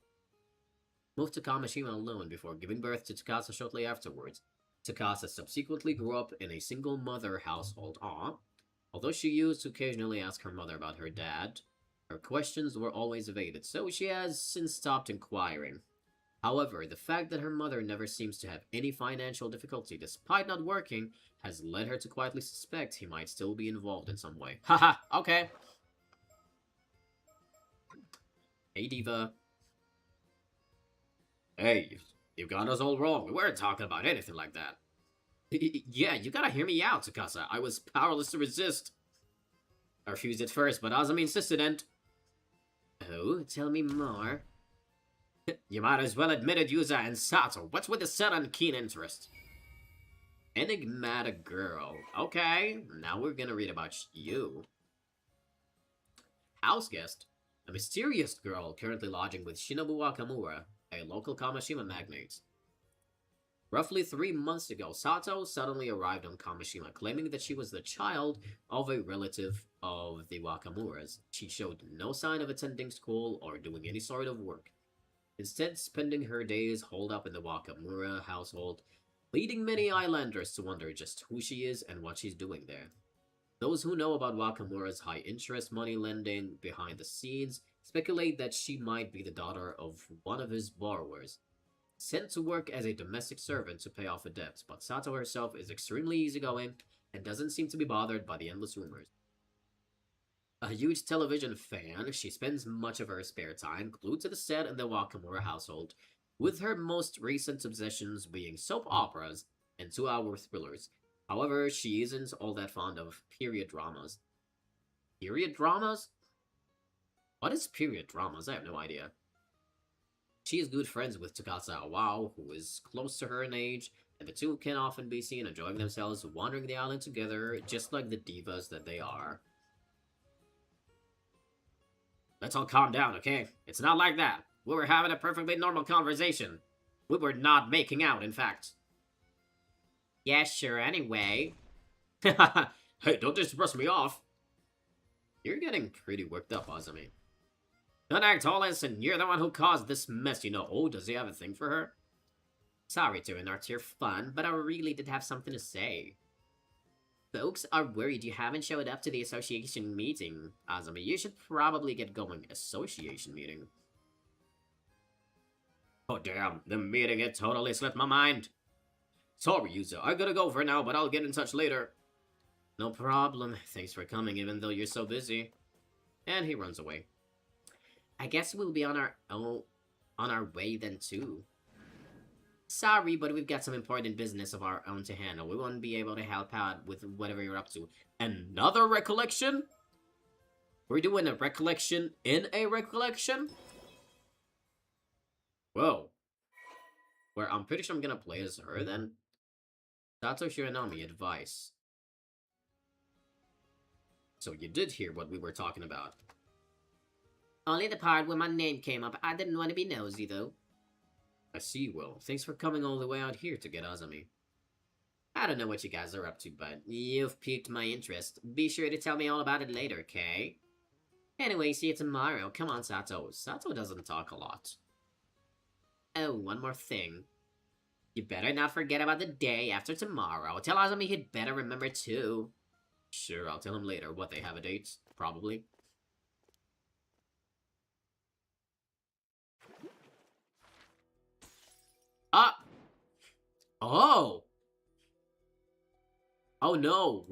moved to Kamishima alone before giving birth to Tsukasa shortly afterwards. Tsukasa subsequently grew up in a single mother household. Although she used to occasionally ask her mother about her dad, her questions were always evaded, so she has since stopped inquiring. However, the fact that her mother never seems to have any financial difficulty despite not working has led her to quietly suspect he might still be involved in some way. Haha, okay. Hey, Diva. Hey, you got us all wrong. We weren't talking about anything like that. Yeah, you gotta hear me out, Tsukasa. I was powerless to resist. I refused at first, but Azumi insisted and... Oh, tell me more. You might as well admit it, Yuza and Sato. What's with the sudden keen interest? Enigmatic girl. Okay, now we're gonna read about you. House guest. A mysterious girl currently lodging with Shinobu Wakamura, a local Kamishima magnate. Roughly 3 months ago, Sato suddenly arrived on Kamishima, claiming that she was the child of a relative of the Wakamuras. She showed no sign of attending school or doing any sort of work, instead spending her days holed up in the Wakamura household, leading many islanders to wonder just who she is and what she's doing there. Those who know about Wakamura's high-interest money lending behind the scenes speculate that she might be the daughter of one of his borrowers, sent to work as a domestic servant to pay off a debt, but Sato herself is extremely easygoing and doesn't seem to be bothered by the endless rumors. A huge television fan, she spends much of her spare time glued to the set in the Wakamura household, with her most recent obsessions being soap operas and 2-hour thrillers. However, she isn't all that fond of period dramas. Period dramas? What is period dramas? I have no idea. She is good friends with Tsukasa Awao, who is close to her in age, and the two can often be seen enjoying themselves wandering the island together, just like the divas that they are. Let's all calm down, okay? It's not like that. We were having a perfectly normal conversation. We were not making out, in fact. Yeah, sure, anyway. Hey, don't just brush me off. You're getting pretty worked up, Azumi. Don't act all innocent. You're the one who caused this mess, you know. Oh, does he have a thing for her? Sorry to interrupt your fun, but I really did have something to say. Folks are worried you haven't showed up to the association meeting, Azumi. You should probably get going. Association meeting? Oh, damn. The meeting, it totally slipped my mind. Sorry, Yuza. I gotta go for now, but I'll get in touch later. No problem. Thanks for coming, even though you're so busy. And he runs away. I guess we'll be on our way then too. Sorry, but we've got some important business of our own to handle. We won't be able to help out with whatever you're up to. Another recollection? We're doing a recollection in a recollection? Whoa. Well, I'm pretty sure I'm gonna play as her then. Sato Shiranami, advice. So you did hear what we were talking about. Only the part where my name came up. I didn't want to be nosy, though. I see, Will. Thanks for coming all the way out here to get Azumi. I don't know what you guys are up to, but you've piqued my interest. Be sure to tell me all about it later, okay? Anyway, see you tomorrow. Come on, Sato. Sato doesn't talk a lot. Oh, one more thing. You better not forget about the day after tomorrow. Tell Azumi he'd better remember too. Sure, I'll tell him later. What, they have a date? Probably. Ah! Oh! Oh no!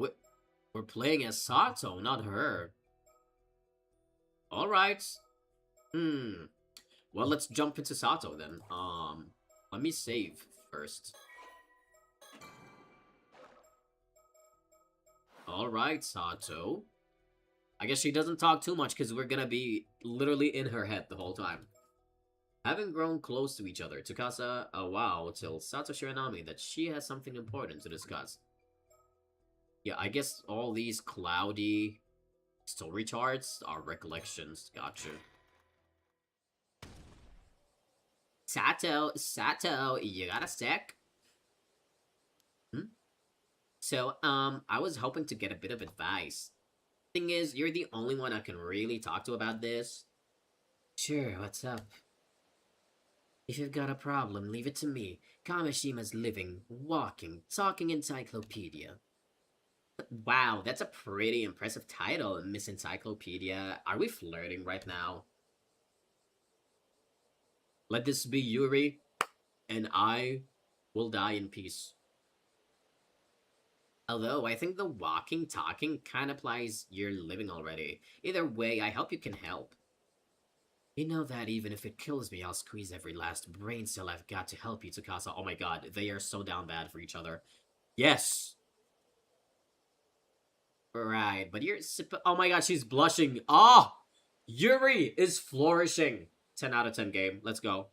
We're playing as Sato, not her. Alright. Well, let's jump into Sato then. Let me save first. Alright, Sato. I guess she doesn't talk too much because we're gonna be literally in her head the whole time. Having grown close to each other, Tsukasa wow tells Sato Shiranami that she has something important to discuss. Yeah, I guess all these cloudy story charts are recollections. Gotcha. Sato, you got a sec? So, I was hoping to get a bit of advice. Thing is, you're the only one I can really talk to about this. Sure, what's up? If you've got a problem, leave it to me. Kamashima's living, walking, talking encyclopedia. Wow, that's a pretty impressive title, Miss Encyclopedia. Are we flirting right now? Let this be Yuri, and I will die in peace. Although, I think the walking, talking kind of implies you're living already. Either way, I hope you can help. You know that even if it kills me, I'll squeeze every last brain cell I've got to help you, Tsukasa. Oh my god, they are so down bad for each other. Yes! Right, but you're... Oh my god, she's blushing. Oh! Yuri is flourishing. 10 out of 10 game. Let's go.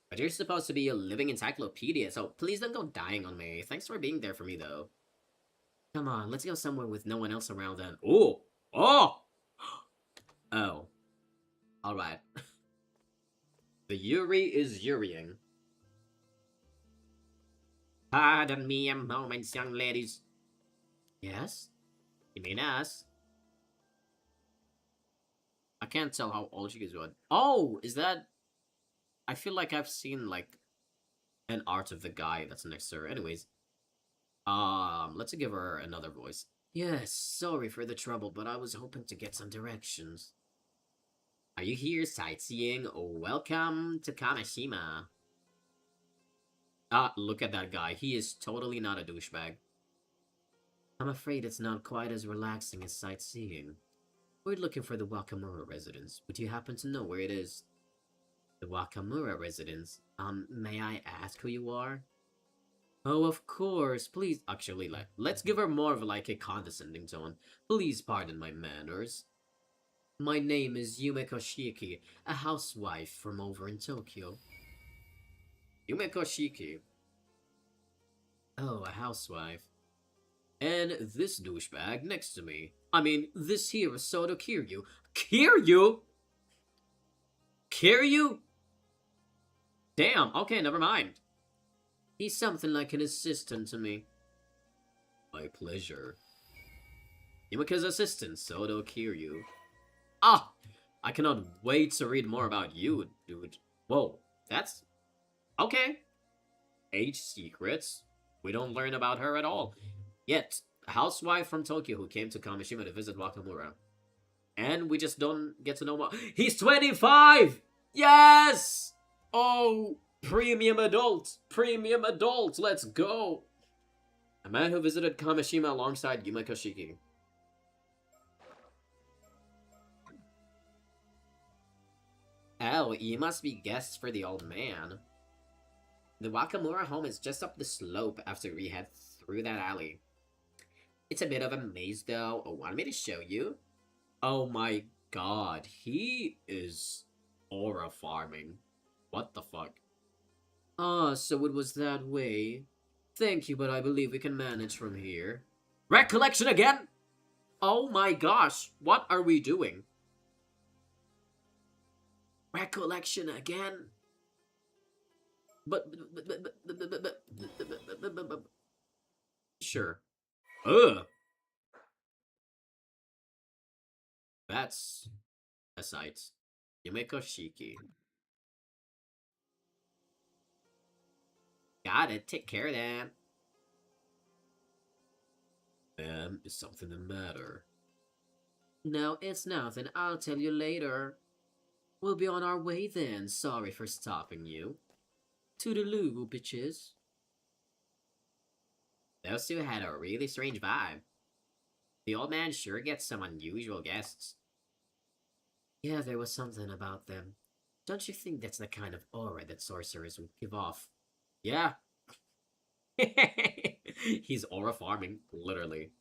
But you're supposed to be a living encyclopedia, so please don't go dying on me. Thanks for being there for me, though. Come on, let's go somewhere with no one else around then. Ooh! Oh! Oh. Alright. The Yuri is Yuriing. Pardon me a moment, young ladies. Yes? You mean us? I can't tell how old she is. Oh, is that... I feel like I've seen, like, an art of the guy that's next to her. Anyways. Let's give her another voice. Yes, sorry for the trouble, but I was hoping to get some directions. Are you here sightseeing? Welcome to Kamishima. Ah, look at that guy. He is totally not a douchebag. I'm afraid it's not quite as relaxing as sightseeing. We're looking for the Wakamura residence. Would you happen to know where it is? The Wakamura residence? May I ask who you are? Oh, of course. Please. Actually, let's give her more of like a condescending tone. Please pardon my manners. My name is Yumeko Shiki, a housewife from over in Tokyo. Yumeko Shiki. Oh, a housewife. And this douchebag next to me. I mean, this here is Soto Kiryu. Kiryu? Kiryu? Damn, okay, never mind. He's something like an assistant to me. My pleasure. Yumeko's assistant, Soto Kiryu. Ah! I cannot wait to read more about you, dude. Whoa, that's... Okay. Age secrets. We don't learn about her at all. Yet, a housewife from Tokyo who came to Kamishima to visit Wakamura. And we just don't get to know more. He's 25! Yes! Oh, premium adult. Premium adult. Let's go. A man who visited Kamishima alongside Yumeko Shiki. Oh, you must be guests for the old man. The Wakamura home is just up the slope after we head through that alley. It's a bit of a maze, though. Oh, want me to show you? Oh my god, he is aura farming. What the fuck? Ah, so it was that way. Thank you, but I believe we can manage from here. Recollection again? Oh my gosh, what are we doing? Recollection again? But sure. Ugh. That's a sight. Yumeko Shiki. Got it. Take care then. Ma'am, is something the matter? No, it's nothing. I'll tell you later. We'll be on our way then. Sorry for stopping you. Toodaloo, bitches. Those two had a really strange vibe. The old man sure gets some unusual guests. Yeah, there was something about them. Don't you think that's the kind of aura that sorcerers would give off? Yeah. He's aura farming, literally.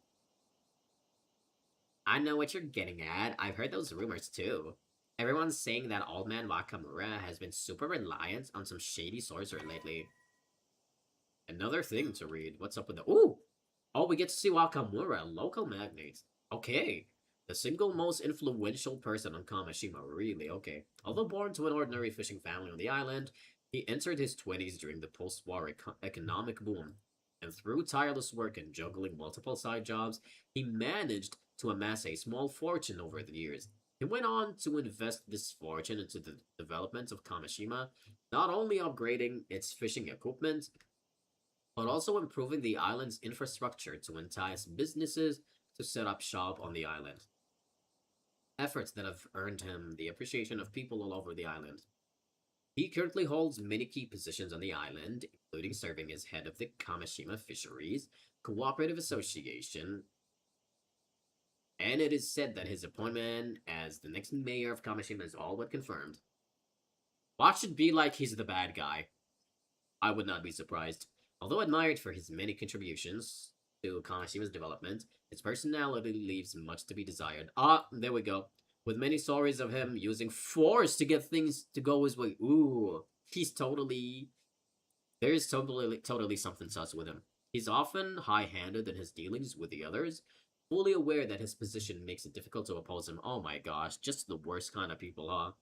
I know what you're getting at. I've heard those rumors too. Everyone's saying that old man Wakamura has been super reliant on some shady sorcerer lately. Another thing to read. What's up with the... Ooh! Oh, we get to see Wakamura, local magnate. Okay. The single most influential person on Kamishima, really, okay. Although born to an ordinary fishing family on the island, he entered his 20s during the post-war economic boom. And through tireless work and juggling multiple side jobs, he managed to amass a small fortune over the years. He went on to invest this fortune into the development of Kamishima, not only upgrading its fishing equipment, but also improving the island's infrastructure to entice businesses to set up shop on the island. Efforts that have earned him the appreciation of people all over the island. He currently holds many key positions on the island, including serving as head of the Kamishima Fisheries Cooperative Association, and it is said that his appointment as the next mayor of Kamishima is all but confirmed. Watch it be like he's the bad guy. I would not be surprised. Although admired for his many contributions to Kamashima's development, his personality leaves much to be desired. Ah, there we go. With many stories of him using force to get things to go his way. Ooh, he's totally... There's totally something sus with him. He's often high-handed in his dealings with the others, fully aware that his position makes it difficult to oppose him. Oh my gosh, just the worst kind of people, huh?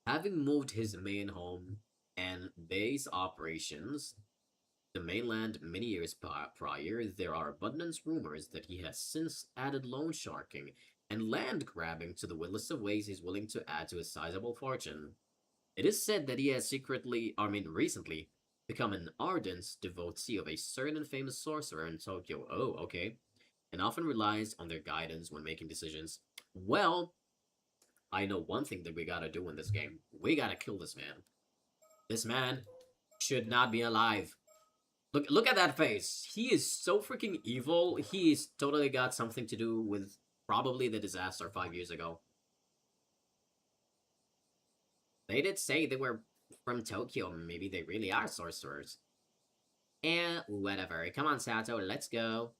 Having moved his main home and base operations the mainland many years prior, there are abundant rumors that he has since added loan sharking and land grabbing to the list of ways he's willing to add to his sizable fortune. It is said that he has recently, become an ardent devotee of a certain famous sorcerer in Tokyo. Oh, okay. And often relies on their guidance when making decisions. Well, I know one thing that we gotta do in this game. We gotta kill this man. This man should not be alive. Look at that face. He is so freaking evil. He's totally got something to do with probably the disaster 5 years ago. They did say they were from Tokyo. Maybe they really are sorcerers. And whatever. Come on, Sato. Let's go.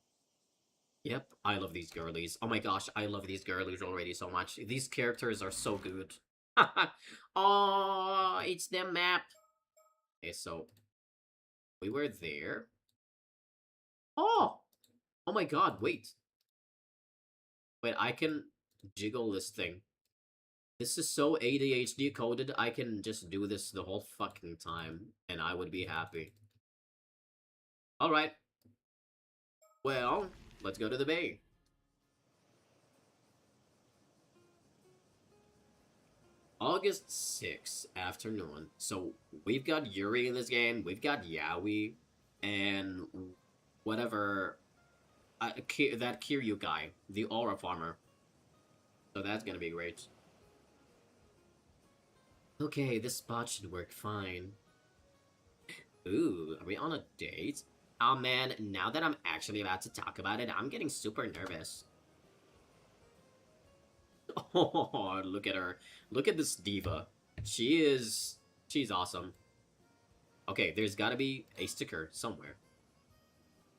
Yep, I love these girlies. Oh my gosh, I love these girlies already so much. These characters are so good. Oh, it's the map. Okay, so we were there. Oh! Oh my god, wait. Wait, I can jiggle this thing. This is so ADHD coded, I can just do this the whole fucking time, and I would be happy. Alright. Well, let's go to the bay. August 6th, afternoon. So, we've got Yuri in this game, we've got Yaoi, and whatever... that Kiryu guy, the aura farmer. So that's gonna be great. Okay, this spot should work fine. Ooh, are we on a date? Oh man, now that I'm actually about to talk about it, I'm getting super nervous. Oh, look at her. Look at this diva. She's awesome. Okay, there's gotta be a sticker somewhere.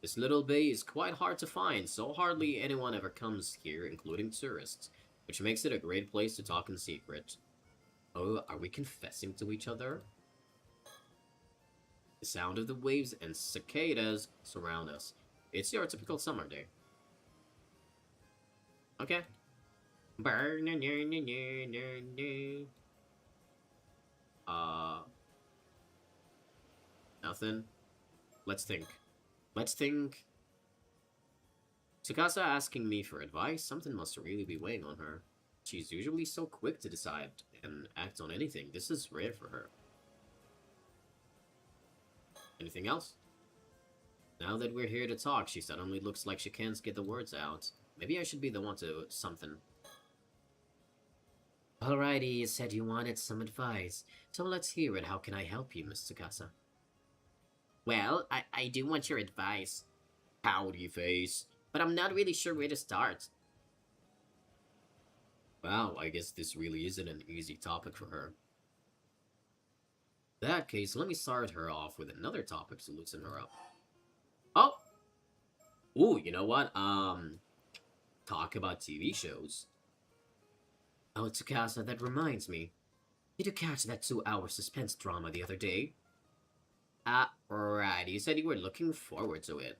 This little bay is quite hard to find, so hardly anyone ever comes here, including tourists, which makes it a great place to talk in secret. Oh, are we confessing to each other? The sound of the waves and cicadas surround us. It's your typical summer day. Okay. Nothing. Let's think. Let's think. Tsukasa asking me for advice? Something must really be weighing on her. She's usually so quick to decide and act on anything. This is rare for her. Anything else? Now that we're here to talk, she suddenly looks like she can't get the words out. Maybe I should be the one to something. Alrighty, you said you wanted some advice, so let's hear it. How can I help you, Miss Tsukasa? Well, I do want your advice. Howdy face. But I'm not really sure where to start. Wow, I guess this really isn't an easy topic for her. In that case, let me start her off with another topic to loosen her up. Oh! Ooh, you know what? Talk about TV shows. Oh, Tsukasa, that reminds me. Did you catch that 2-hour suspense drama the other day? Right. You said you were looking forward to it.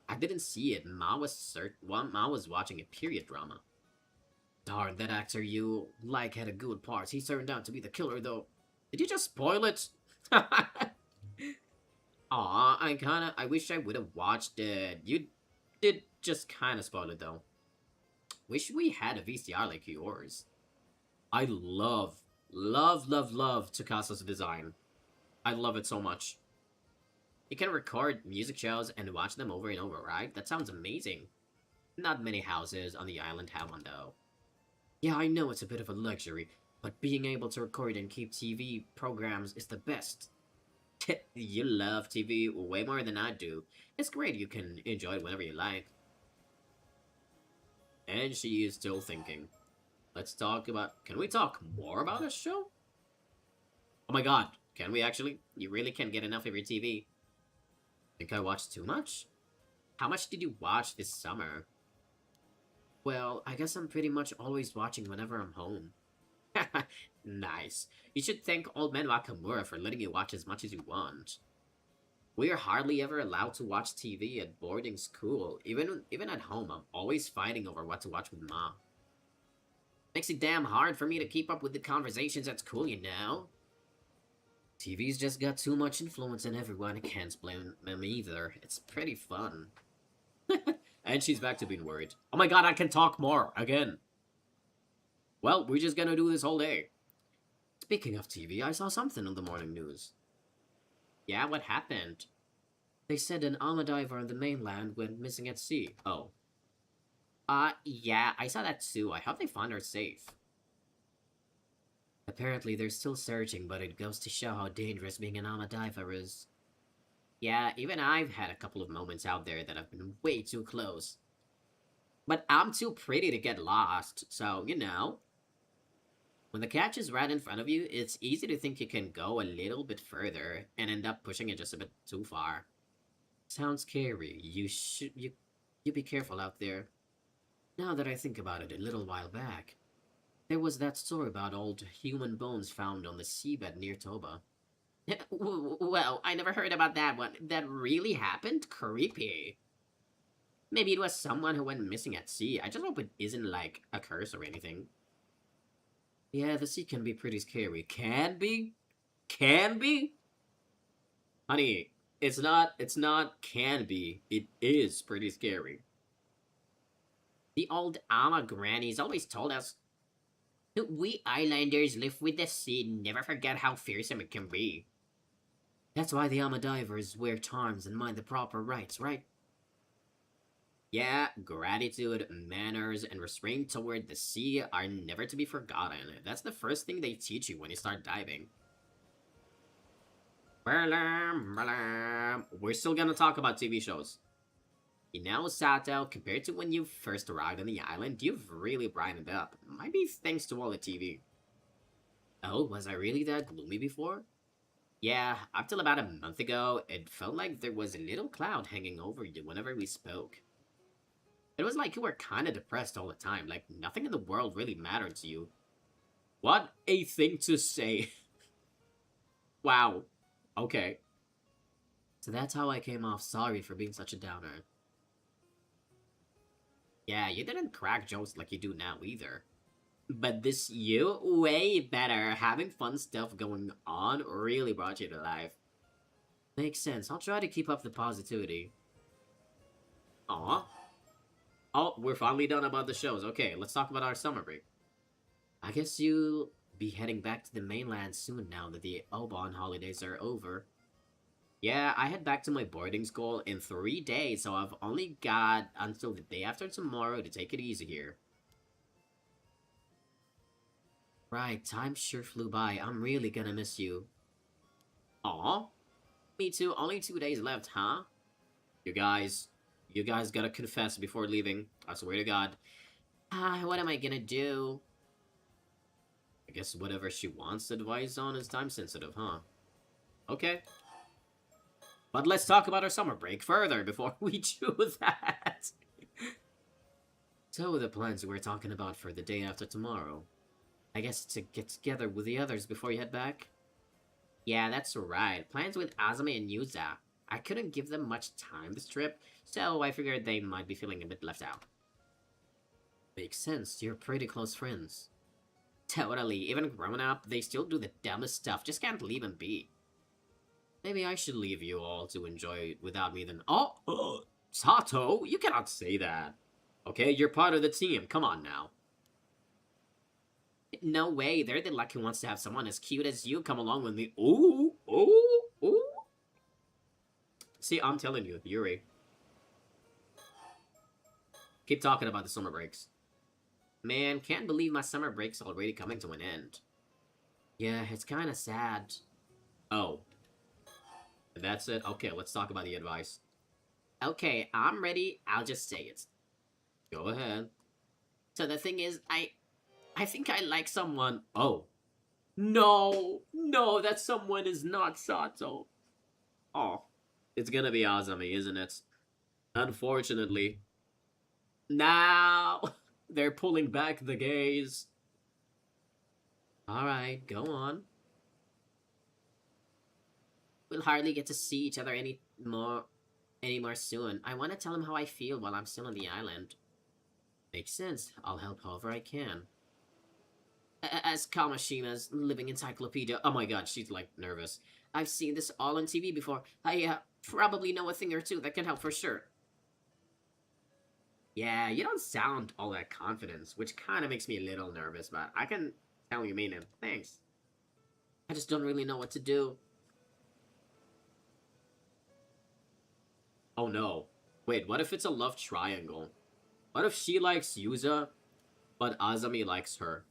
I didn't see it. Ma was watching a period drama. Darn, that actor you like had a good part. He turned out to be the killer, though. Did you just spoil it? Aw, I wish I would have watched it. You did just kinda spoil it, though. Wish we had a VCR like yours. I love Tsukasa's design. I love it so much. You can record music shows and watch them over and over, right? That sounds amazing. Not many houses on the island have one, though. Yeah, I know it's a bit of a luxury, but being able to record and keep TV programs is the best. You love TV way more than I do. It's great you can enjoy it whenever you like. And she is still thinking. Let's talk about... Can we talk more about this show? Oh my god, can we actually? You really can't get enough of your TV. Think I watched too much? How much did you watch this summer? Well, I guess I'm pretty much always watching whenever I'm home. Nice. You should thank old man Wakamura for letting you watch as much as you want. We are hardly ever allowed to watch TV at boarding school. Even at home, I'm always fighting over what to watch with Ma. Makes it damn hard for me to keep up with the conversations at school, you know? TV's just got too much influence on everyone. I can't blame them either. It's pretty fun. And she's back to being worried. Oh my god, I can talk more, again. Well, we're just gonna do this whole day. Speaking of TV, I saw something on the morning news. Yeah, what happened? They said an armor diver on the mainland went missing at sea. Oh. Yeah, I saw that too. I hope they found her safe. Apparently, they're still searching, but it goes to show how dangerous being an armor diver is. Yeah, even I've had a couple of moments out there that have been way too close. But I'm too pretty to get lost, so, you know. When the catch is right in front of you, it's easy to think you can go a little bit further and end up pushing it just a bit too far. Sounds scary. You be careful out there. Now that I think about it, a little while back, there was that story about old human bones found on the seabed near Toba. Well, I never heard about that one. That really happened? Creepy. Maybe it was someone who went missing at sea. I just hope it isn't like a curse or anything. Yeah, the sea can be pretty scary. Can be? Can be? Honey, it's not can be. It is pretty scary. The old Ama grannies always told us, we islanders live with the sea, never forget how fearsome it can be. That's why the Ama divers wear charms and mind the proper rites, right? Yeah, gratitude, manners, and restraint toward the sea are never to be forgotten. That's the first thing they teach you when you start diving. We're still gonna talk about TV shows. Now, Sato, compared to when you first arrived on the island, you've really brightened up. Might be thanks to all the TV. Oh, was I really that gloomy before? Yeah, up till about a month ago, it felt like there was a little cloud hanging over you whenever we spoke. It was like you were kinda depressed all the time, like nothing in the world really mattered to you. What a thing to say. Wow. Okay. So that's how I came off sorry for being such a downer. Yeah, you didn't crack jokes like you do now either. But this you, way better. Having fun stuff going on really brought you to life. Makes sense. I'll try to keep up the positivity. Aw. Oh, we're finally done about the shows. Okay, let's talk about our summer break. I guess you'll be heading back to the mainland soon now that the Obon holidays are over. Yeah, I head back to my boarding school in 3 days, so I've only got until the day after tomorrow to take it easy here. Right, time sure flew by. I'm really gonna miss you. Aw, me too. Only 2 days left, huh? You guys, you guys gotta confess before leaving. I swear to God. What am I gonna do? I guess whatever she wants advice on is time sensitive, huh? Okay. But let's talk about our summer break further before we do that. So the plans we're talking about for the day after tomorrow. I guess to get together with the others before you head back? Yeah, that's right. Plans with Azumi and Yuza. I couldn't give them much time this trip, so I figured they might be feeling a bit left out. Makes sense, you're pretty close friends. Totally, even grown up, they still do the dumbest stuff, just can't leave them be. Maybe I should leave you all to enjoy it without me then. Oh, Sato, you cannot say that. Okay, you're part of the team, come on now. No way, they're the lucky ones to have someone as cute as you come along with me. Ooh, ooh, ooh. See, I'm telling you, Yuri. Keep talking about the summer breaks. Man, can't believe my summer break's already coming to an end. Yeah, it's kinda sad. Oh. That's it? Okay, let's talk about the advice. Okay, I'm ready. I'll just say it. Go ahead. So the thing is, I think I like someone. Oh. No! No, that someone is not Sato. Oh. It's gonna be Azami, isn't it? Unfortunately. Now! They're pulling back the gaze. Alright, go on. We'll hardly get to see each other anymore soon. I want to tell him how I feel while I'm still on the island. Makes sense. I'll help however I can. As Kamashima's living encyclopedia. Oh my god, she's like nervous. I've seen this all on TV before. I probably know a thing or two that can help for sure. Yeah, you don't sound all that confident, which kind of makes me a little nervous, but I can tell you mean it. Thanks. I just don't really know what to do. Oh no. Wait, what if it's a love triangle? What if she likes Yuza, but Azami likes her?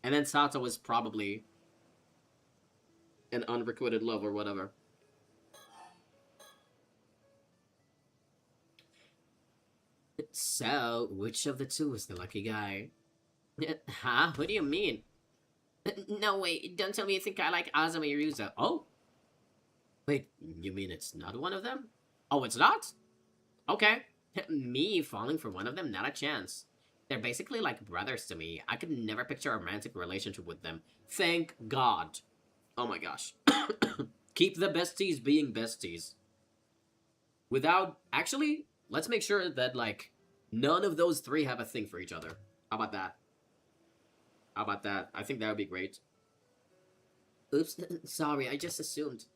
And then Sato is probably an unrequited love or whatever. So, which of the two is the lucky guy? Huh? What do you mean? No, wait, don't tell me you think I like Azami or Yuza. Oh? Wait, you mean it's not one of them? Oh, it's not? Okay. Me falling for one of them? Not a chance. They're basically like brothers to me. I could never picture a romantic relationship with them. Thank God. Oh my gosh. Keep the besties being besties. Without... Actually, let's make sure that, like, none of those three have a thing for each other. How about that? How about that? I think that would be great. Oops, sorry, I just assumed.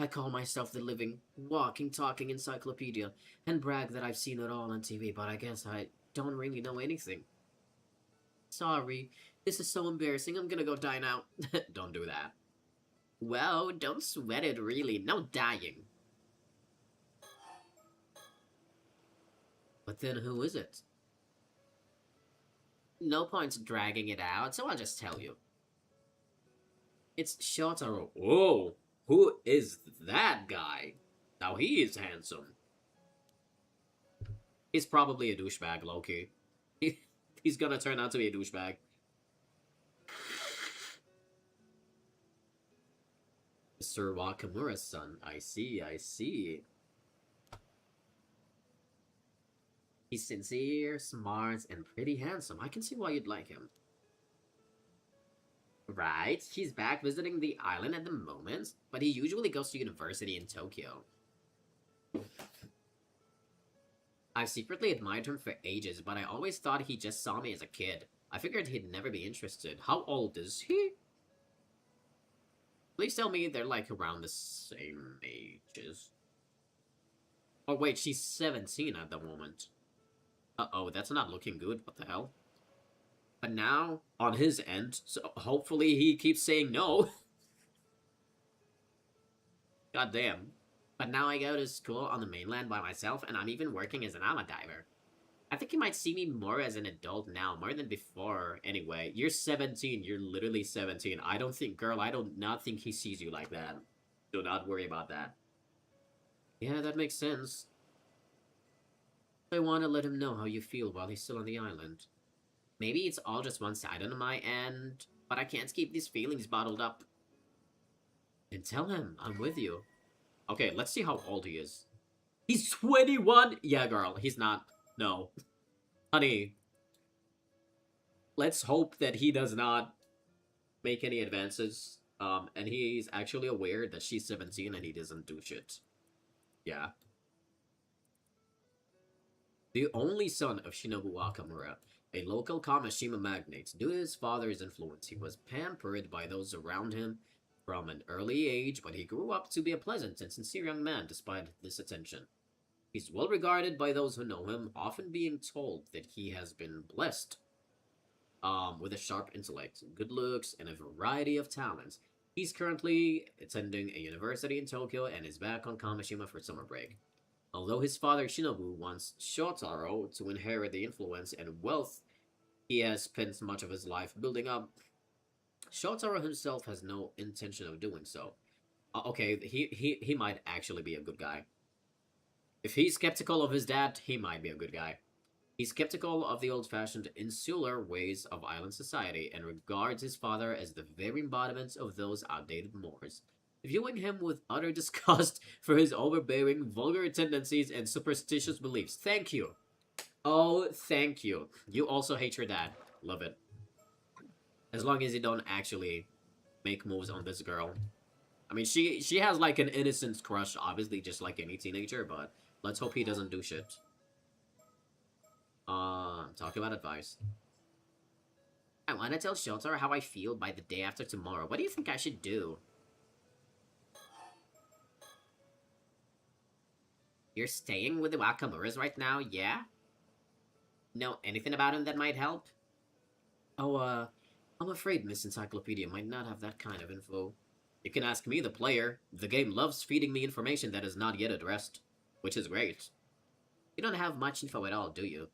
I call myself the living, walking, talking encyclopedia, and brag that I've seen it all on TV, but I guess I don't really know anything. Sorry, this is so embarrassing, I'm gonna go die now. Don't do that. Well, don't sweat it, really, no dying. But then who is it? No point dragging it out, so I'll just tell you. It's Shotaro. Whoa! Who is that guy? Now he is handsome. He's probably a douchebag, Loki. He's gonna turn out to be a douchebag. Mr. Wakamura's son. I see, I see. He's sincere, smart, and pretty handsome. I can see why you'd like him. Right, he's back visiting the island at the moment, but he usually goes to university in Tokyo. I've secretly admired him for ages, but I always thought he just saw me as a kid. I figured he'd never be interested. How old is he? Please tell me they're like around the same ages. Oh wait, she's 17 at the moment. Uh-oh, that's not looking good. What the hell? But now, on his end, so hopefully he keeps saying no. God damn. But now I go to school on the mainland by myself, and I'm even working as an alma diver. I think you might see me more as an adult now, more than before, anyway. You're 17, you're literally 17. I don't think, girl, I don't not think he sees you like that. Do not worry about that. Yeah, that makes sense. I want to let him know how you feel while he's still on the island. Maybe it's all just one-sided on my end, but I can't keep these feelings bottled up. And tell him, I'm with you. Okay, let's see how old he is. He's 21? Yeah, girl, he's not. No. Honey, let's hope that he does not make any advances. And he's actually aware that she's 17 and he doesn't do shit. Yeah. The only son of Shinobu Wakamura, a local Kamishima magnate, due to his father's influence, he was pampered by those around him from an early age, but he grew up to be a pleasant and sincere young man despite this attention. He's well regarded by those who know him, often being told that he has been blessed with a sharp intellect, good looks, and a variety of talents. He's currently attending a university in Tokyo and is back on Kamishima for summer break. Although his father Shinobu wants Shotaro to inherit the influence and wealth he has spent much of his life building up, Shotaro himself has no intention of doing so. Okay, he might actually be a good guy. If he's skeptical of his dad, he might be a good guy. He's skeptical of the old-fashioned insular ways of island society and regards his father as the very embodiment of those outdated mores, viewing him with utter disgust for his overbearing, vulgar tendencies and superstitious beliefs. Thank you. Oh, thank you. You also hate your dad. Love it. As long as you don't actually make moves on this girl. I mean, she has like an innocent crush, obviously, just like any teenager, but let's hope he doesn't do shit. Talk about advice. I want to tell Shotaro how I feel by the day after tomorrow. What do you think I should do? You're staying with the Wakamuras right now, yeah? Know anything about him that might help? Oh, I'm afraid Miss Encyclopedia might not have that kind of info. You can ask me, the player. The game loves feeding me information that is not yet addressed, which is great. You don't have much info at all, do you?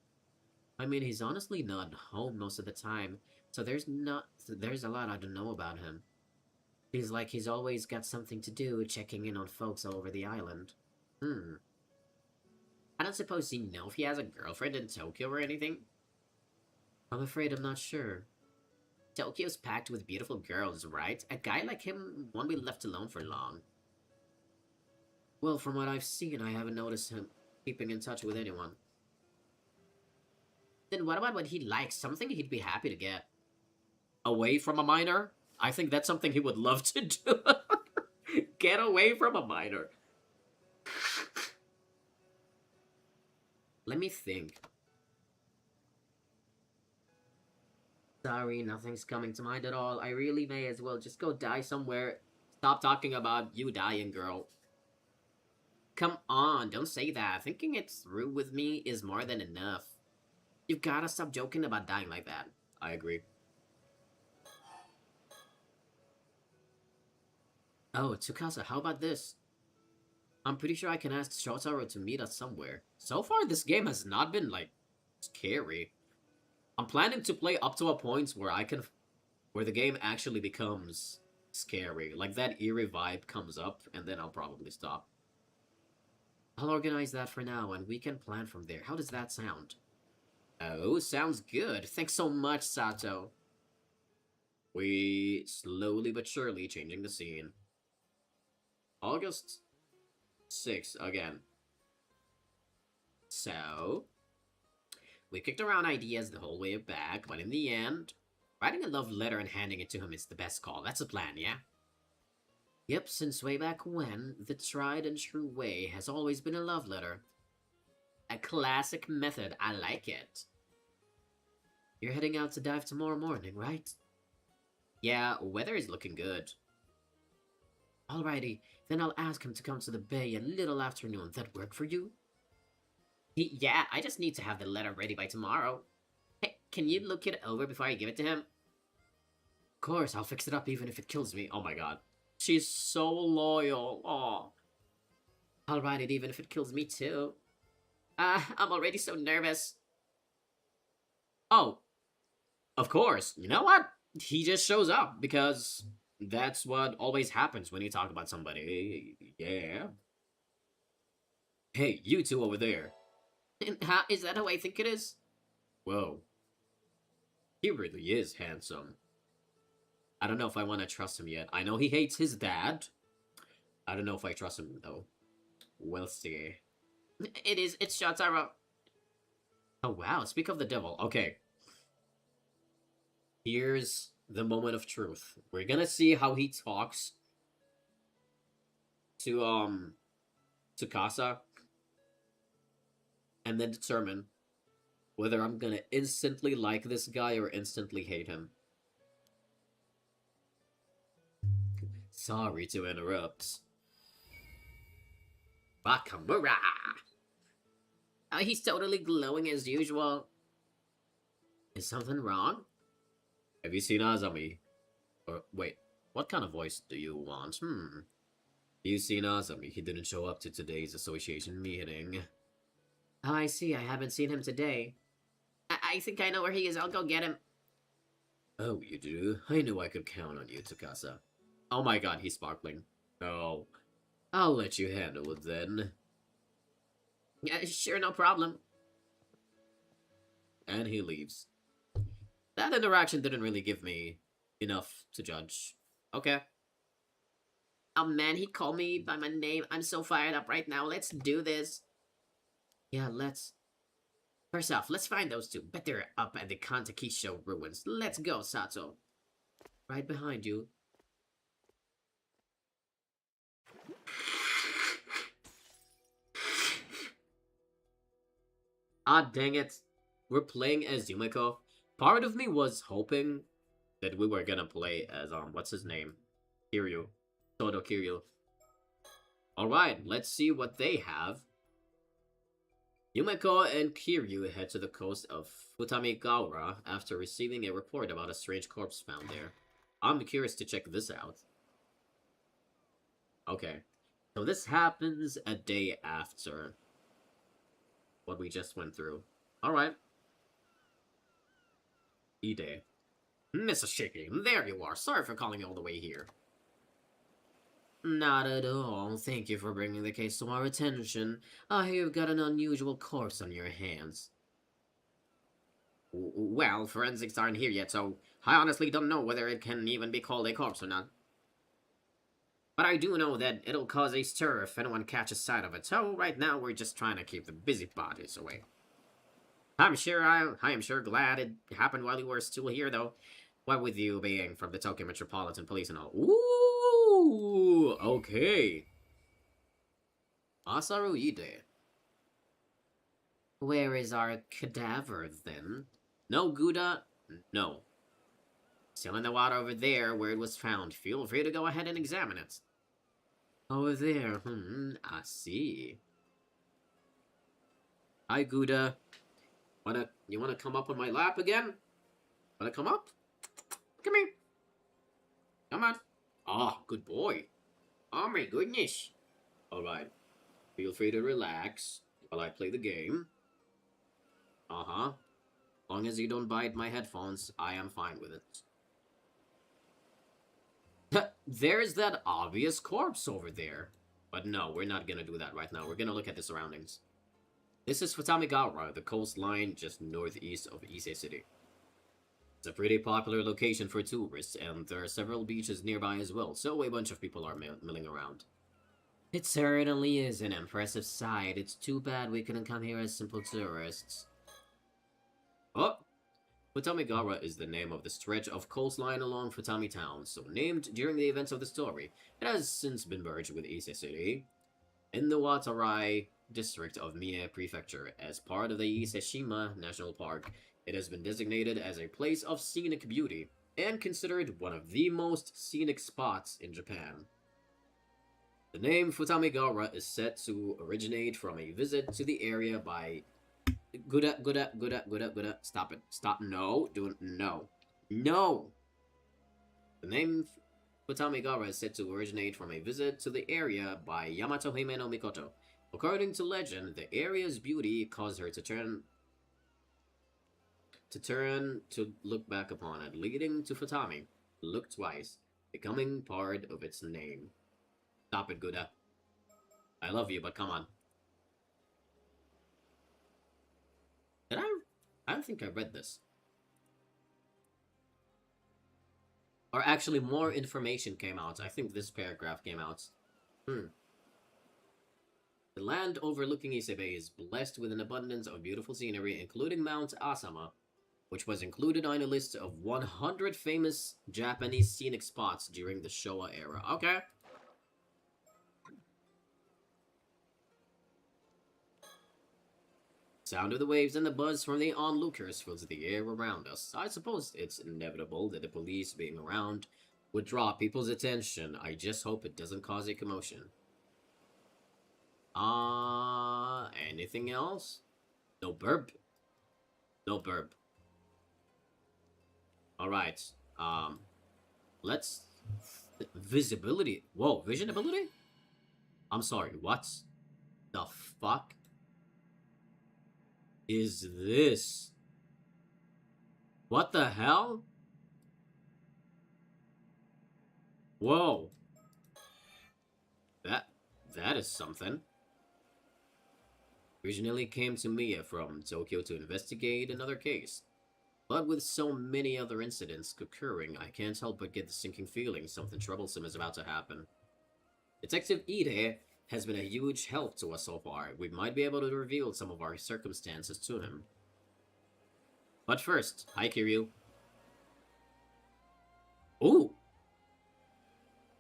I mean, he's honestly not home most of the time, so there's a lot I don't know about him. Feels like he's always got something to do, checking in on folks all over the island. I don't suppose you know if he has a girlfriend in Tokyo or anything? I'm afraid I'm not sure. Tokyo's packed with beautiful girls, right? A guy like him won't be left alone for long. Well, from what I've seen, I haven't noticed him keeping in touch with anyone. Then what about what he likes? Something he'd be happy to get. Away from a minor? I think that's something he would love to do. Get away from a minor. Let me think. Sorry, nothing's coming to mind at all. I really may as well just go die somewhere. Stop talking about you dying, girl. Come on, don't say that. Thinking it through with me is more than enough. You've gotta stop joking about dying like that. I agree. Oh, Tsukasa, how about this? I'm pretty sure I can ask Shotaro to meet us somewhere. So far, this game has not been, like, scary. I'm planning to play up to a point where where the game actually becomes scary. Like, that eerie vibe comes up, and then I'll probably stop. I'll organize that for now, and we can plan from there. How does that sound? Oh, sounds good. Thanks so much, Sato. We slowly but surely changing the scene. August 6th again. So, we kicked around ideas the whole way back, but in the end, writing a love letter and handing it to him is the best call. That's a plan, yeah? Yep, since way back when, the tried and true way has always been a love letter. A classic method, I like it. You're heading out to dive tomorrow morning, right? Yeah, weather is looking good. Alrighty, then I'll ask him to come to the bay a little afternoon. That work for you? Yeah, I just need to have the letter ready by tomorrow. Hey, can you look it over before I give it to him? Of course, I'll fix it up even if it kills me. Oh my god. She's so loyal. Oh, I'll ride it even if it kills me too. I'm already so nervous. Oh, of course. You know what? He just shows up because that's what always happens when you talk about somebody. Yeah. Hey, you two over there. Is that how I think it is? Whoa. He really is handsome. I don't know if I want to trust him yet. I know he hates his dad. I don't know if I trust him, though. We'll see. It's Shotaro. Oh, wow. Speak of the devil. Okay. Here's the moment of truth. We're gonna see how he talks to Tsukasa, and then determine whether I'm gonna instantly like this guy or instantly hate him. Sorry to interrupt. Bakamura! He's totally glowing as usual. Is something wrong? Have you seen Azami? Or, wait, what kind of voice do you want? You seen Azami? He didn't show up to today's association meeting. Oh, I see. I haven't seen him today. I think I know where he is. I'll go get him. Oh, you do? I knew I could count on you, Tsukasa. Oh my god, he's sparkling. Oh. I'll let you handle it then. Yeah, sure, no problem. And he leaves. That interaction didn't really give me enough to judge. Okay. Oh man, he called me by my name. I'm so fired up right now. Let's do this. Yeah, let's. First off, let's find those two. Bet they're up at the Kantakisho ruins. Let's go, Sato. Right behind you. Ah, dang it. We're playing as Yumiko. Part of me was hoping that we were gonna play as, what's his name? Kiryu. Todo Kiryu. Alright, let's see what they have. Yumiko and Kiryu head to the coast of Futamigaura after receiving a report about a strange corpse found there. I'm curious to check this out. Okay. So this happens a day after what we just went through. Alright. Ide. Mrs. Shiki, there you are. Sorry for calling you all the way here. Not at all. Thank you for bringing the case to our attention. I hear you've got an unusual corpse on your hands. Well, forensics aren't here yet, so I honestly don't know whether it can even be called a corpse or not. But I do know that it'll cause a stir if anyone catches sight of it, so right now we're just trying to keep the busybodies away. I am sure glad it happened while you were still here, though. What with you being from the Tokyo Metropolitan Police and all. Ooh, okay. Masaru Ide. Where is our cadaver, then? No, Gouda? No. Still in the water over there where it was found. Feel free to go ahead and examine it. Over there, I see. Hi, Gouda. You wanna come up on my lap again? Wanna come up? Come here. Come on. Ah, good boy. Oh my goodness. Alright. Feel free to relax while I play the game. Uh-huh. Long as you don't bite my headphones, I am fine with it. There's that obvious corpse over there. But no, we're not gonna do that right now. We're gonna look at the surroundings. This is Futamigaura, the coastline just northeast of Ise City. It's a pretty popular location for tourists, and there are several beaches nearby as well, so a bunch of people are milling around. It certainly is an impressive sight. It's too bad we couldn't come here as simple tourists. Oh! Futamigaura is the name of the stretch of coastline along Futami Town, so named during the events of the story. It has since been merged with Ise City in the Watarai district of Mie Prefecture. As part of the Iseshima National Park, it has been designated as a place of scenic beauty and considered one of the most scenic spots in Japan. The name Futamigaura is said to originate from a visit to the area by Gouda. Stop it. Stop. No. No. No. The name Futamigara is said to originate from a visit to the area by Yamato Hime no Mikoto. According to legend, the area's beauty caused her to turn to look back upon it, leading to Futami, look twice, becoming part of its name. Stop it, Guda. I love you, but come on. Did I don't think I read this. Or actually, more information came out. I think this paragraph came out. The land overlooking Isebe is blessed with an abundance of beautiful scenery, including Mount Asama, which was included on a list of 100 famous Japanese scenic spots during the Showa era. Okay. Sound of the waves and the buzz from the onlookers fills the air around us. I suppose it's inevitable that the police being around would draw people's attention. I just hope it doesn't cause a commotion. Anything else? No burp? No burp. Alright, let's... Visibility. Whoa, vision ability? I'm sorry, what the fuck is this? What the hell? Whoa. That is something. Originally came to Mia from Tokyo to investigate another case. But with so many other incidents occurring, I can't help but get the sinking feeling something troublesome is about to happen. Detective Ide has been a huge help to us so far. We might be able to reveal some of our circumstances to him. But first, hi Kiryu. Ooh!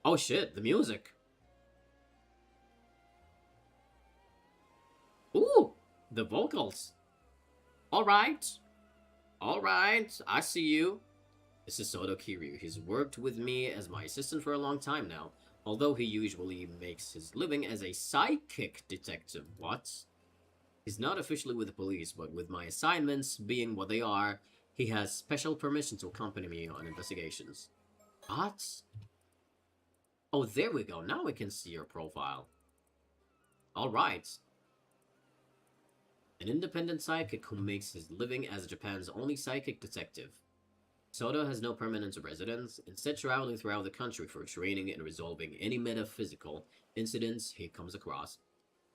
Oh shit, the music! Ooh! The vocals! Alright! Alright, I see you. This is Soto Kiryu. He's worked with me as my assistant for a long time now, although he usually makes his living as a psychic detective. What? He's not officially with the police, but with my assignments being what they are, he has special permission to accompany me on investigations. What? Oh, there we go. Now we can see your profile. Alright. An independent psychic who makes his living as Japan's only psychic detective. Soto has no permanent residence, instead traveling throughout the country for training and resolving any metaphysical incidents he comes across.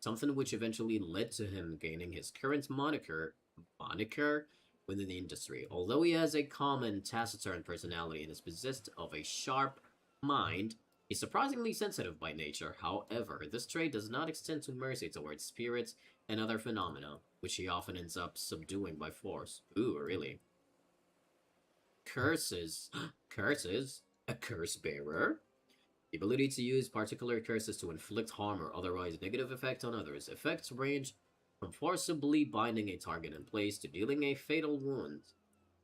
Something which eventually led to him gaining his current moniker within the industry. Although he has a calm and taciturn personality and is possessed of a sharp mind, he's surprisingly sensitive by nature. However, this trait does not extend to mercy towards spirits and other phenomena, which he often ends up subduing by force. Ooh, really? Curses. Curses? A curse bearer? The ability to use particular curses to inflict harm or otherwise negative effect on others. Effects range from forcibly binding a target in place to dealing a fatal wound.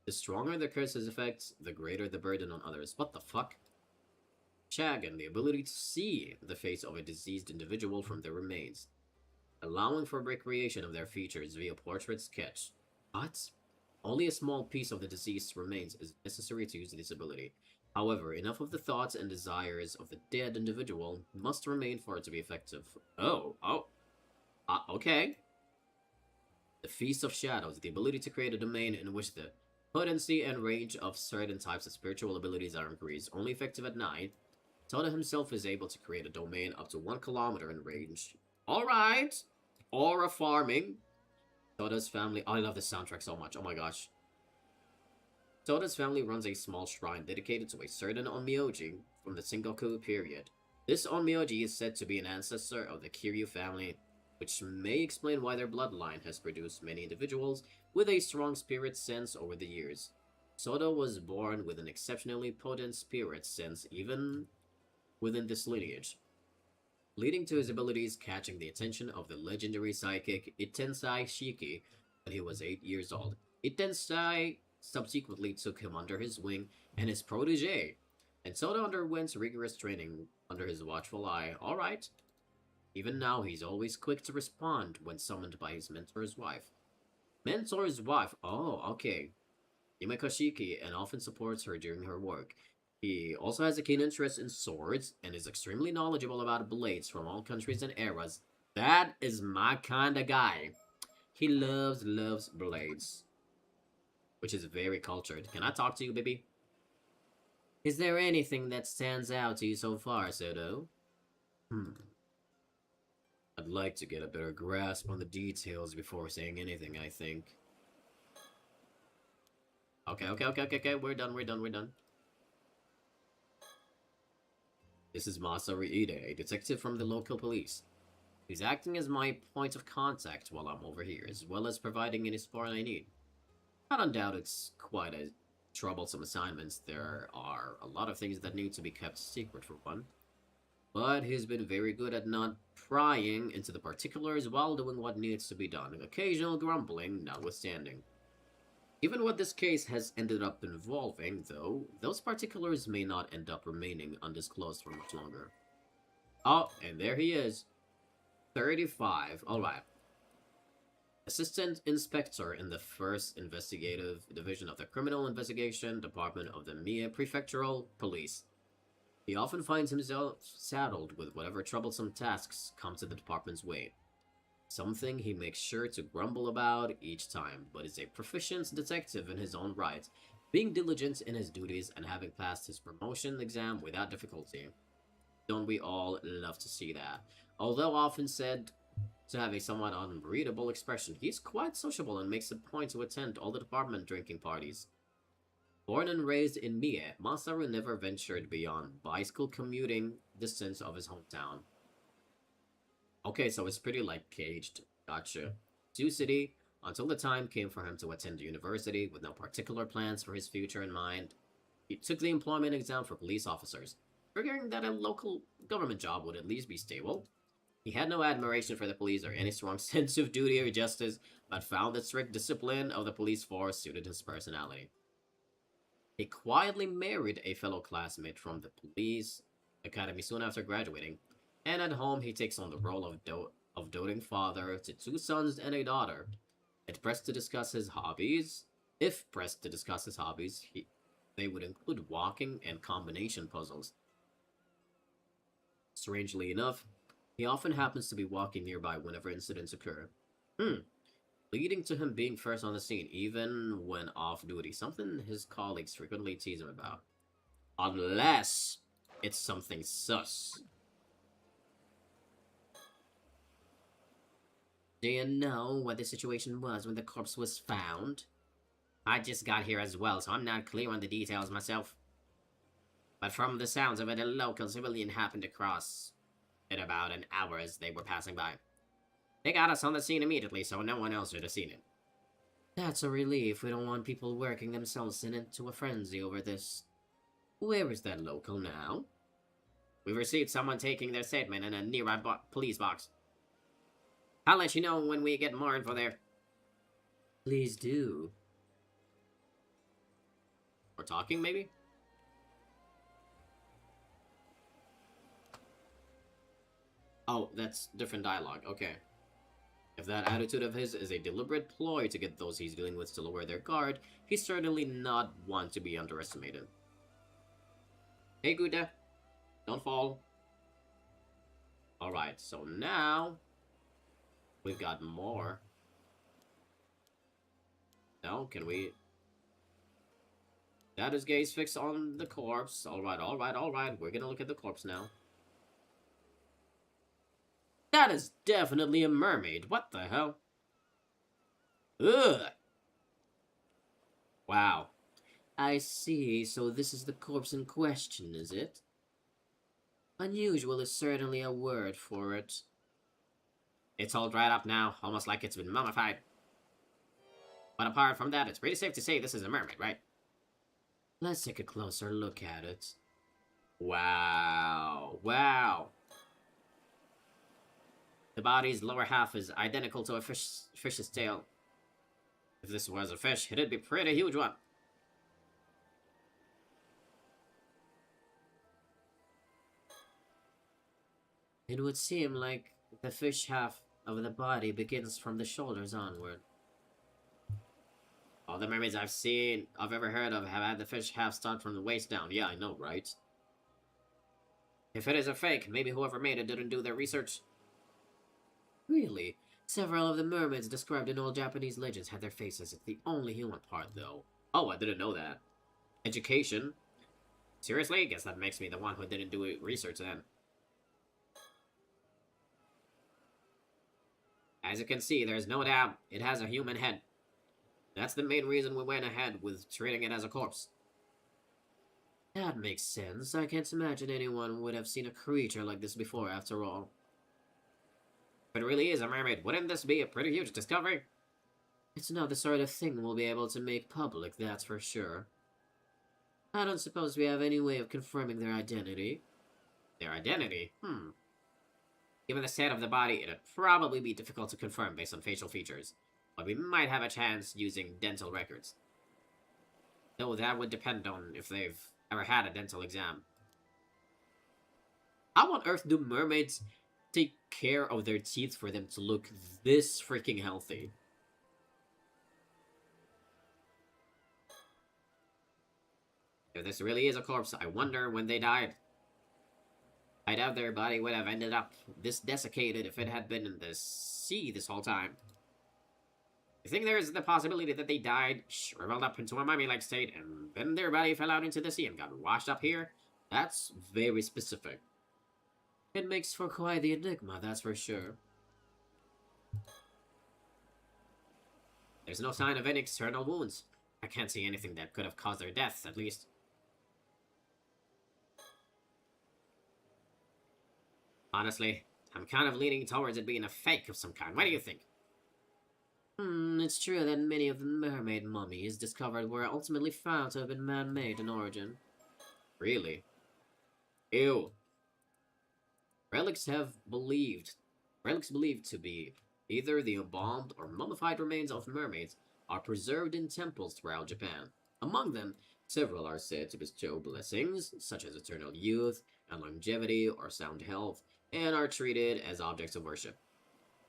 The stronger the curse's effects, the greater the burden on others. What the fuck? Shagan, the ability to see the face of a deceased individual from their remains, allowing for recreation of their features via portrait sketch. What? Only a small piece of the deceased's remains is necessary to use this ability. However, enough of the thoughts and desires of the dead individual must remain for it to be effective. Okay. The Feast of Shadows, the ability to create a domain in which the potency and range of certain types of spiritual abilities are increased, only effective at night. Soto himself is able to create a domain up to 1 kilometer in range. Alright! Aura farming. Soto's family... Oh, I love this soundtrack so much. Oh my gosh. Soto's family runs a small shrine dedicated to a certain Onmyoji from the Sengoku period. This Onmyoji is said to be an ancestor of the Kiryu family, which may explain why their bloodline has produced many individuals with a strong spirit sense over the years. Soto was born with an exceptionally potent spirit sense even within this lineage, leading to his abilities catching the attention of the legendary psychic Itensai Shiki when he was 8 years old. Itensai subsequently took him under his wing and his protege, and Soto underwent rigorous training under his watchful eye. Alright. Even now, he's always quick to respond when summoned by his mentor's wife. Mentor's wife? Oh, okay. Himeko Shiki, and often supports her during her work. He also has a keen interest in swords and is extremely knowledgeable about blades from all countries and eras. That is my kind of guy. He loves blades, which is very cultured. Can I talk to you, baby? Is there anything that stands out to you so far, Soto? I'd like to get a better grasp on the details before saying anything, I think. Okay. We're done. This is Masaru Ide, a detective from the local police. He's acting as my point of contact while I'm over here, as well as providing any support I need. I don't doubt it's quite a troublesome assignment. There are a lot of things that need to be kept secret for one. But he's been very good at not prying into the particulars while doing what needs to be done, occasional grumbling notwithstanding. Given what this case has ended up involving, though, those particulars may not end up remaining undisclosed for much longer. Oh, and there he is. 35. Alright. Assistant Inspector in the 1st Investigative Division of the Criminal Investigation Department of the Mie Prefectural Police. He often finds himself saddled with whatever troublesome tasks come to the department's way. Something he makes sure to grumble about each time, but is a proficient detective in his own right, being diligent in his duties and having passed his promotion exam without difficulty. Don't we all love to see that? Although often said to have a somewhat unreadable expression, he's quite sociable and makes a point to attend all the department drinking parties. Born and raised in Mie, Masaru never ventured beyond bicycle commuting distance of his hometown. Okay, so it's pretty like caged. Gotcha. Sioux City, until the time came for him to attend university with no particular plans for his future in mind. He took the employment exam for police officers, figuring that a local government job would at least be stable. He had no admiration for the police or any strong sense of duty or justice, but found the strict discipline of the police force suited his personality. He quietly married a fellow classmate from the police academy soon after graduating, and at home he takes on the role of doting father to 2 sons and a daughter. If pressed to discuss his hobbies, they would include walking and combination puzzles. Strangely enough, he often happens to be walking nearby whenever incidents occur. Leading to him being first on the scene, even when off duty, something his colleagues frequently tease him about. Unless it's something sus. Do you know what the situation was when the corpse was found? I just got here as well, so I'm not clear on the details myself. But from the sounds of it, a local civilian happened across in about an hour as they were passing by. They got us on the scene immediately, so no one else should have seen it. That's a relief. We don't want people working themselves into a frenzy over this. Where is that local now? We've received someone taking their statement in a nearby police box. I'll let you know when we get more info there. Please do. We're talking, maybe? Oh, that's different dialogue. Okay. If that attitude of his is a deliberate ploy to get those he's dealing with to lower their guard, he's certainly not one to be underestimated. Hey, Guda. Don't fall. Alright, so now we've got more. Now, can we... That is gaze fixed on the corpse. Alright. We're gonna look at the corpse now. That is definitely a mermaid. What the hell? Ugh! Wow. I see, so this is the corpse in question, is it? Unusual is certainly a word for it. It's all dried up now, almost like it's been mummified. But apart from that, it's pretty safe to say this is a mermaid, right? Let's take a closer look at it. Wow. The body's lower half is identical to a fish's tail. If this was a fish, it'd be a pretty huge one. It would seem like the fish half of the body begins from the shoulders onward. All the mermaids I've ever heard of, have had the fish half stuck from the waist down. Yeah, I know, right? If it is a fake, maybe whoever made it didn't do their research. Really? Several of the mermaids described in old Japanese legends had their faces as the only human part, though. Oh, I didn't know that. Education? Seriously? Guess that makes me the one who didn't do research then. As you can see, there's no doubt it has a human head. That's the main reason we went ahead with treating it as a corpse. That makes sense. I can't imagine anyone would have seen a creature like this before, after all. If it really is a mermaid, wouldn't this be a pretty huge discovery? It's not the sort of thing we'll be able to make public, that's for sure. I don't suppose we have any way of confirming their identity. Their identity? Given the state of the body, it'd probably be difficult to confirm based on facial features, but we might have a chance using dental records. Though that would depend on if they've ever had a dental exam. How on earth do mermaids take care of their teeth for them to look this freaking healthy? If this really is a corpse, I wonder when they died. I doubt their body would have ended up this desiccated if it had been in the sea this whole time. I think there is the possibility that they died, shriveled up into a mummy-like state, and then their body fell out into the sea and got washed up here. That's very specific. It makes for quite the enigma, that's for sure. There's no sign of any external wounds. I can't see anything that could have caused their deaths, at least. Honestly, I'm kind of leaning towards it being a fake of some kind. What do you think? It's true that many of the mermaid mummies discovered were ultimately found to have been man-made in origin. Really? Ew. Relics believed to be either the embalmed or mummified remains of mermaids are preserved in temples throughout Japan. Among them, several are said to bestow blessings, such as eternal youth and longevity or sound health, and are treated as objects of worship.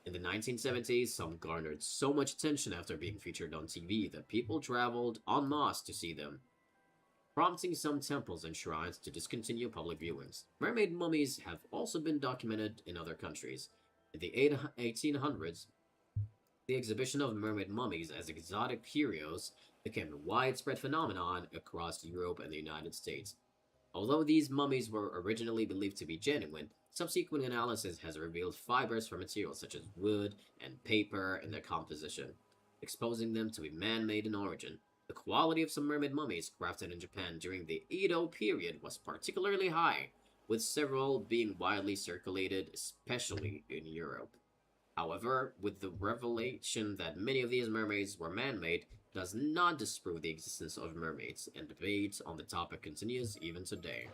In the 1970s, some garnered so much attention after being featured on TV that people traveled en masse to see them, prompting some temples and shrines to discontinue public viewings. Mermaid mummies have also been documented in other countries. In the 1800s, the exhibition of mermaid mummies as exotic curios became a widespread phenomenon across Europe and the United States. Although these mummies were originally believed to be genuine, subsequent analysis has revealed fibers from materials such as wood and paper in their composition, exposing them to be man-made in origin. The quality of some mermaid mummies crafted in Japan during the Edo period was particularly high, with several being widely circulated, especially in Europe. However, with the revelation that many of these mermaids were man-made, does not disprove the existence of mermaids, and debate on the topic continues even today.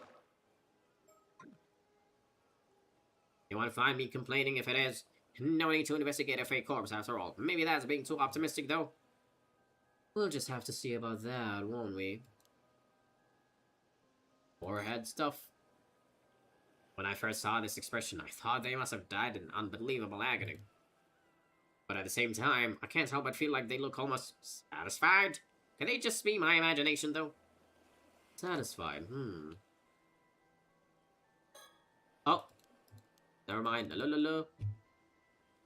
You won't find me complaining if it is. No need to investigate a fake corpse after all. Maybe that's being too optimistic, though. We'll just have to see about that, won't we? Forehead stuff. When I first saw this expression, I thought they must have died in unbelievable agony. But at the same time, I can't help but feel like they look almost satisfied. Can they just be my imagination, though? Satisfied, Oh. Never mind. Hello.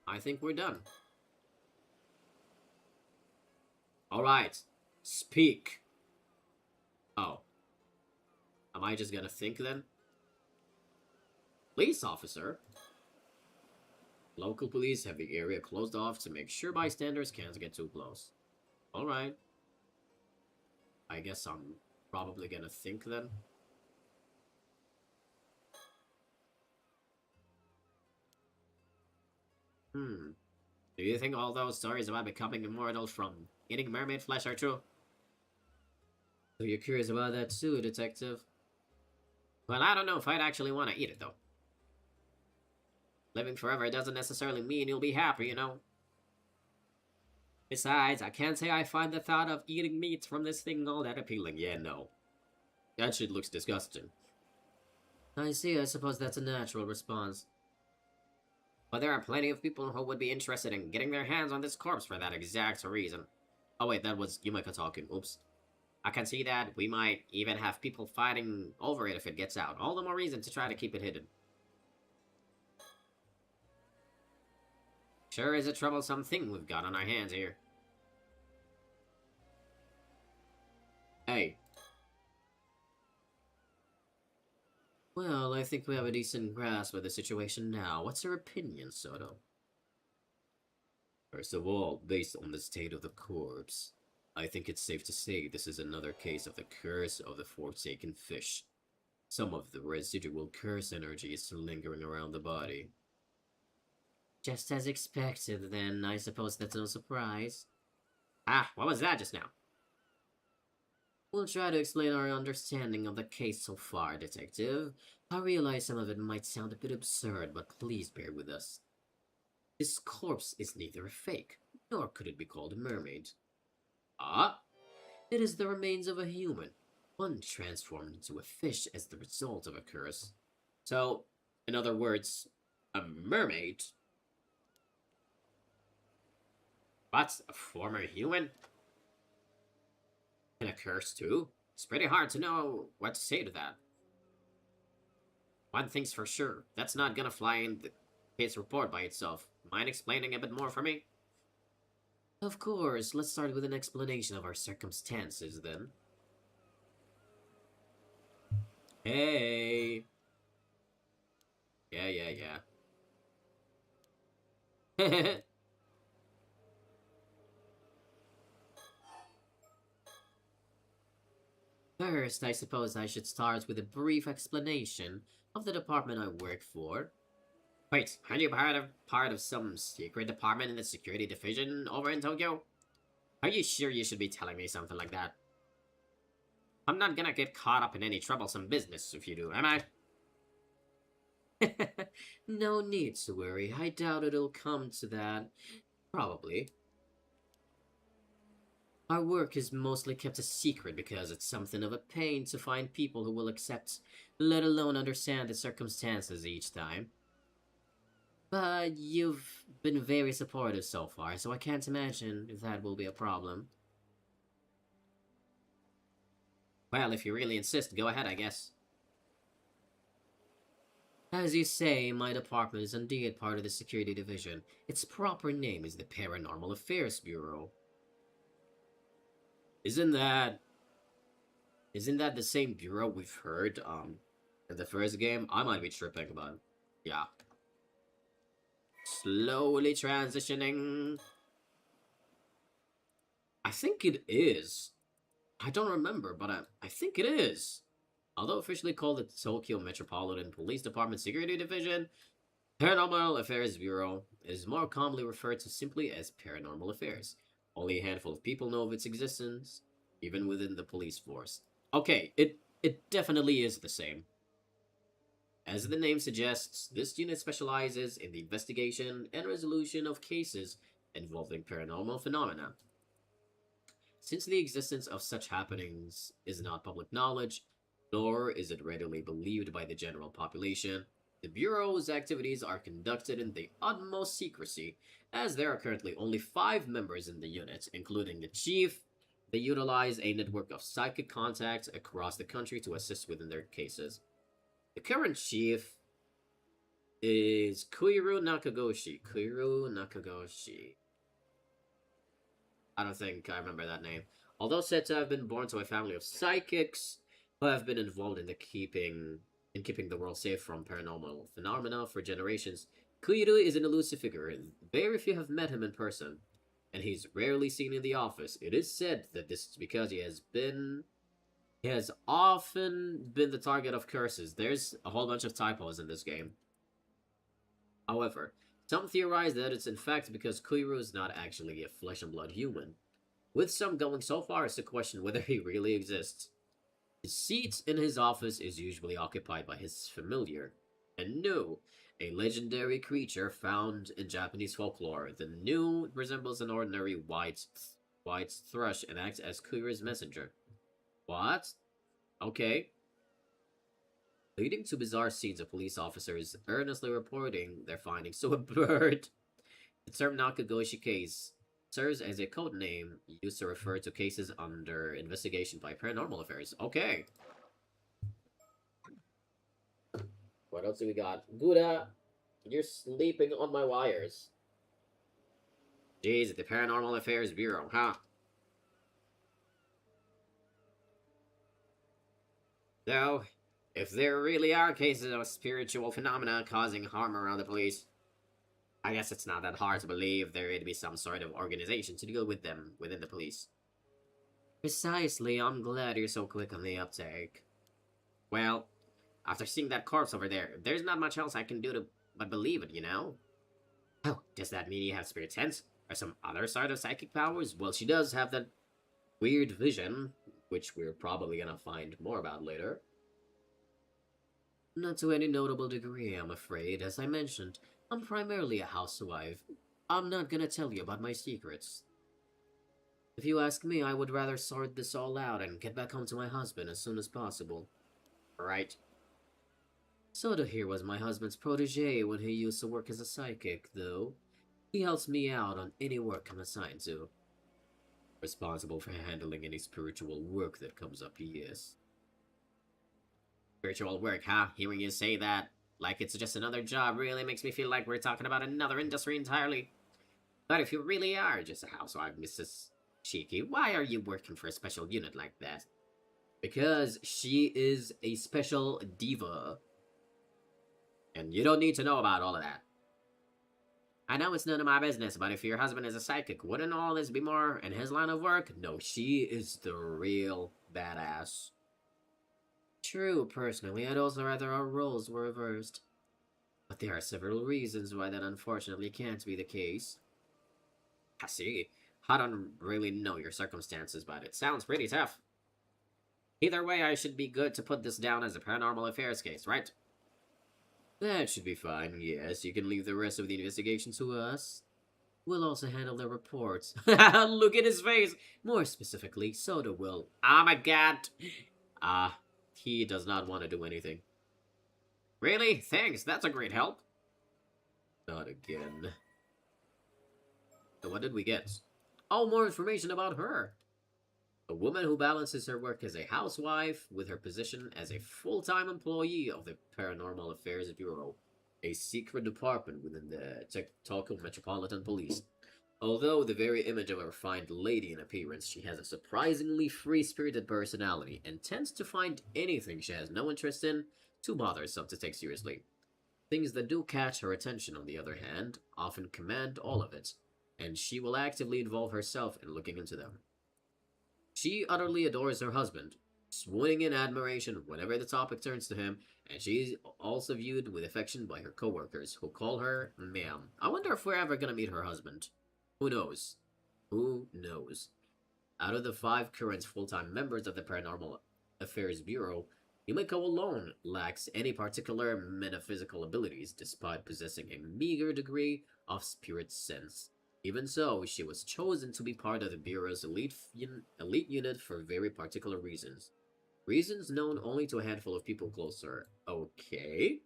I think we're done. Alright. Speak. Oh. Am I just gonna think then? Police officer. Local police have the area closed off to make sure bystanders can't get too close. Alright. I guess I'm probably gonna think then. Do you think all those stories about becoming immortal from eating mermaid flesh are true? So you're curious about that too, detective? Well, I don't know if I'd actually want to eat it, though. Living forever doesn't necessarily mean you'll be happy, you know? Besides, I can't say I find the thought of eating meat from this thing all that appealing. Yeah, no. That shit looks disgusting. I see, I suppose that's a natural response. But there are plenty of people who would be interested in getting their hands on this corpse for that exact reason. Oh wait, that was Yumika talking. Oops. I can see that. We might even have people fighting over it if it gets out. All the more reason to try to keep it hidden. Sure is a troublesome thing we've got on our hands here. Hey. Well, I think we have a decent grasp of the situation now. What's your opinion, Soto? First of all, based on the state of the corpse, I think it's safe to say this is another case of the curse of the Forsaken Fish. Some of the residual curse energy is still lingering around the body. Just as expected, then. I suppose that's no surprise. Ah, what was that just now? We'll try to explain our understanding of the case so far, Detective. I realize some of it might sound a bit absurd, but please bear with us. This corpse is neither a fake, nor could it be called a mermaid. Ah? It is the remains of a human, one transformed into a fish as the result of a curse. So, in other words, a mermaid? What? A former human? And a curse too? It's pretty hard to know what to say to that. One thing's for sure, that's not gonna fly in the case report by itself. Mind explaining a bit more for me? Of course, let's start with an explanation of our circumstances then. Hey! Yeah. First, I suppose I should start with a brief explanation of the department I work for. Wait, aren't you part of some secret department in the security division over in Tokyo? Are you sure you should be telling me something like that? I'm not gonna get caught up in any troublesome business if you do, am I? No need to worry. I doubt it'll come to that. Probably. Our work is mostly kept a secret because it's something of a pain to find people who will accept, let alone understand the circumstances each time. But you've been very supportive so far, so I can't imagine if that will be a problem. Well, if you really insist, go ahead, I guess. As you say, my department is indeed part of the security division. Its proper name is the Paranormal Affairs Bureau. Isn't that the same bureau we've heard in the first game? I might be tripping, but yeah. Slowly transitioning. I think it is. I don't remember, but I think it is. Although officially called the Tokyo Metropolitan Police Department Security Division, Paranormal Affairs Bureau is more commonly referred to simply as Paranormal Affairs. Only a handful of people know of its existence, even within the police force. Okay, it definitely is the same. As the name suggests, this unit specializes in the investigation and resolution of cases involving paranormal phenomena. Since the existence of such happenings is not public knowledge, nor is it readily believed by the general population, the Bureau's activities are conducted in the utmost secrecy, as there are currently only 5 members in the unit, including the chief. They utilize a network of psychic contacts across the country to assist within their cases. The current chief is Kuiru Nakagoshi. Kuiru Nakagoshi. I don't think I remember that name. Although said to have been born to a family of psychics who have been involved in keeping the world safe from paranormal phenomena for generations, Kuiru is an elusive figure, and very few have met him in person, and he's rarely seen in the office. It is said that this is because he has often been the target of curses. There's a whole bunch of typos in this game. However, some theorize that it's in fact because Kuiru is not actually a flesh and blood human, with some going so far as to question whether he really exists. His seat in his office is usually occupied by his familiar, and Nu, a legendary creature found in Japanese folklore. The Nu resembles an ordinary white thrush and acts as Kuiru's messenger. What? Okay. Leading to bizarre scenes of police officers earnestly reporting their findings to a bird. The term Nakagoshi case serves as a code name used to refer to cases under investigation by Paranormal Affairs. Okay. What else do we got? Buddha, you're sleeping on my wires. Jeez, the Paranormal Affairs Bureau, huh? Though, if there really are cases of spiritual phenomena causing harm around the police, I guess it's not that hard to believe there would be some sort of organization to deal with them within the police. Precisely, I'm glad you're so quick on the uptake. Well, after seeing that corpse over there, there's not much else I can do to but believe it, you know? Oh, does that mean you have spirit sense? Or some other sort of psychic powers? Well, she does have that weird vision, which we're probably gonna find more about later. Not to any notable degree, I'm afraid. As I mentioned, I'm primarily a housewife. I'm not gonna tell you about my secrets. If you ask me, I would rather sort this all out and get back home to my husband as soon as possible. Right. Soda here was my husband's protege when he used to work as a psychic, though. He helps me out on any work I'm assigned to. Responsible for handling any spiritual work that comes up, he is. Spiritual work, huh? Hearing you say that, like it's just another job, really makes me feel like we're talking about another industry entirely. But if you really are just a housewife, Mrs. Cheeky, why are you working for a special unit like that? Because she is a special diva. And you don't need to know about all of that. I know it's none of my business, but if your husband is a psychic, wouldn't all this be more in his line of work? No, she is the real badass. True, personally, I'd also rather our roles were reversed. But there are several reasons why that unfortunately can't be the case. I see. I don't really know your circumstances, but it sounds pretty tough. Either way, I should be good to put this down as a paranormal affairs case, right? That should be fine, yes. You can leave the rest of the investigation to us. We'll also handle the reports. Look at his face! More specifically, Soda will. Oh my god! He does not want to do anything. Really? Thanks, that's a great help. Not again. So what did we get? Oh, more information about her. A woman who balances her work as a housewife with her position as a full-time employee of the Paranormal Affairs Bureau, a secret department within the Tokyo Metropolitan Police. Although the very image of a refined lady in appearance, she has a surprisingly free-spirited personality and tends to find anything she has no interest in too bothersome to take seriously. Things that do catch her attention, on the other hand, often command all of it, and she will actively involve herself in looking into them. She utterly adores her husband, swooning in admiration whenever the topic turns to him, and she is also viewed with affection by her coworkers, who call her ma'am. I wonder if we're ever gonna meet her husband. Who knows? Who knows? Out of the 5 current full-time members of the Paranormal Affairs Bureau, Yumiko alone lacks any particular metaphysical abilities, despite possessing a meager degree of spirit sense. Even so, she was chosen to be part of the Bureau's elite unit for very particular reasons. Reasons known only to a handful of people close to her. Okay.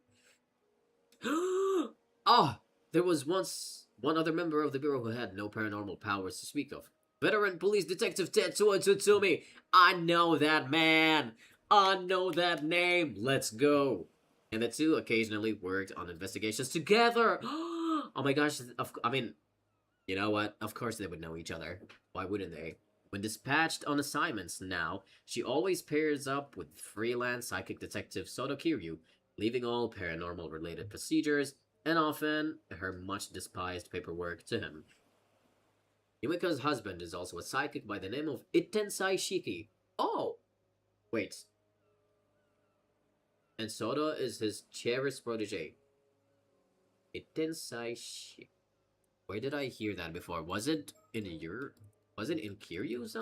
Oh, there was once one other member of the Bureau who had no paranormal powers to speak of. Veteran Police Detective Tetsuo Tsutsumi. I know that man. I know that name. Let's go. And the two occasionally worked on investigations together. Oh my gosh. I mean, you know what? Of course they would know each other. Why wouldn't they? When dispatched on assignments now, she always pairs up with freelance psychic detective Soto Kiryu, leaving all paranormal-related procedures, and often her much-despised paperwork to him. Yumiko's husband is also a psychic by the name of Itensai Shiki. Oh! Wait. And Soto is his cherished protege. Itensai Shiki. Where did I hear that before? Was it in Kiryu's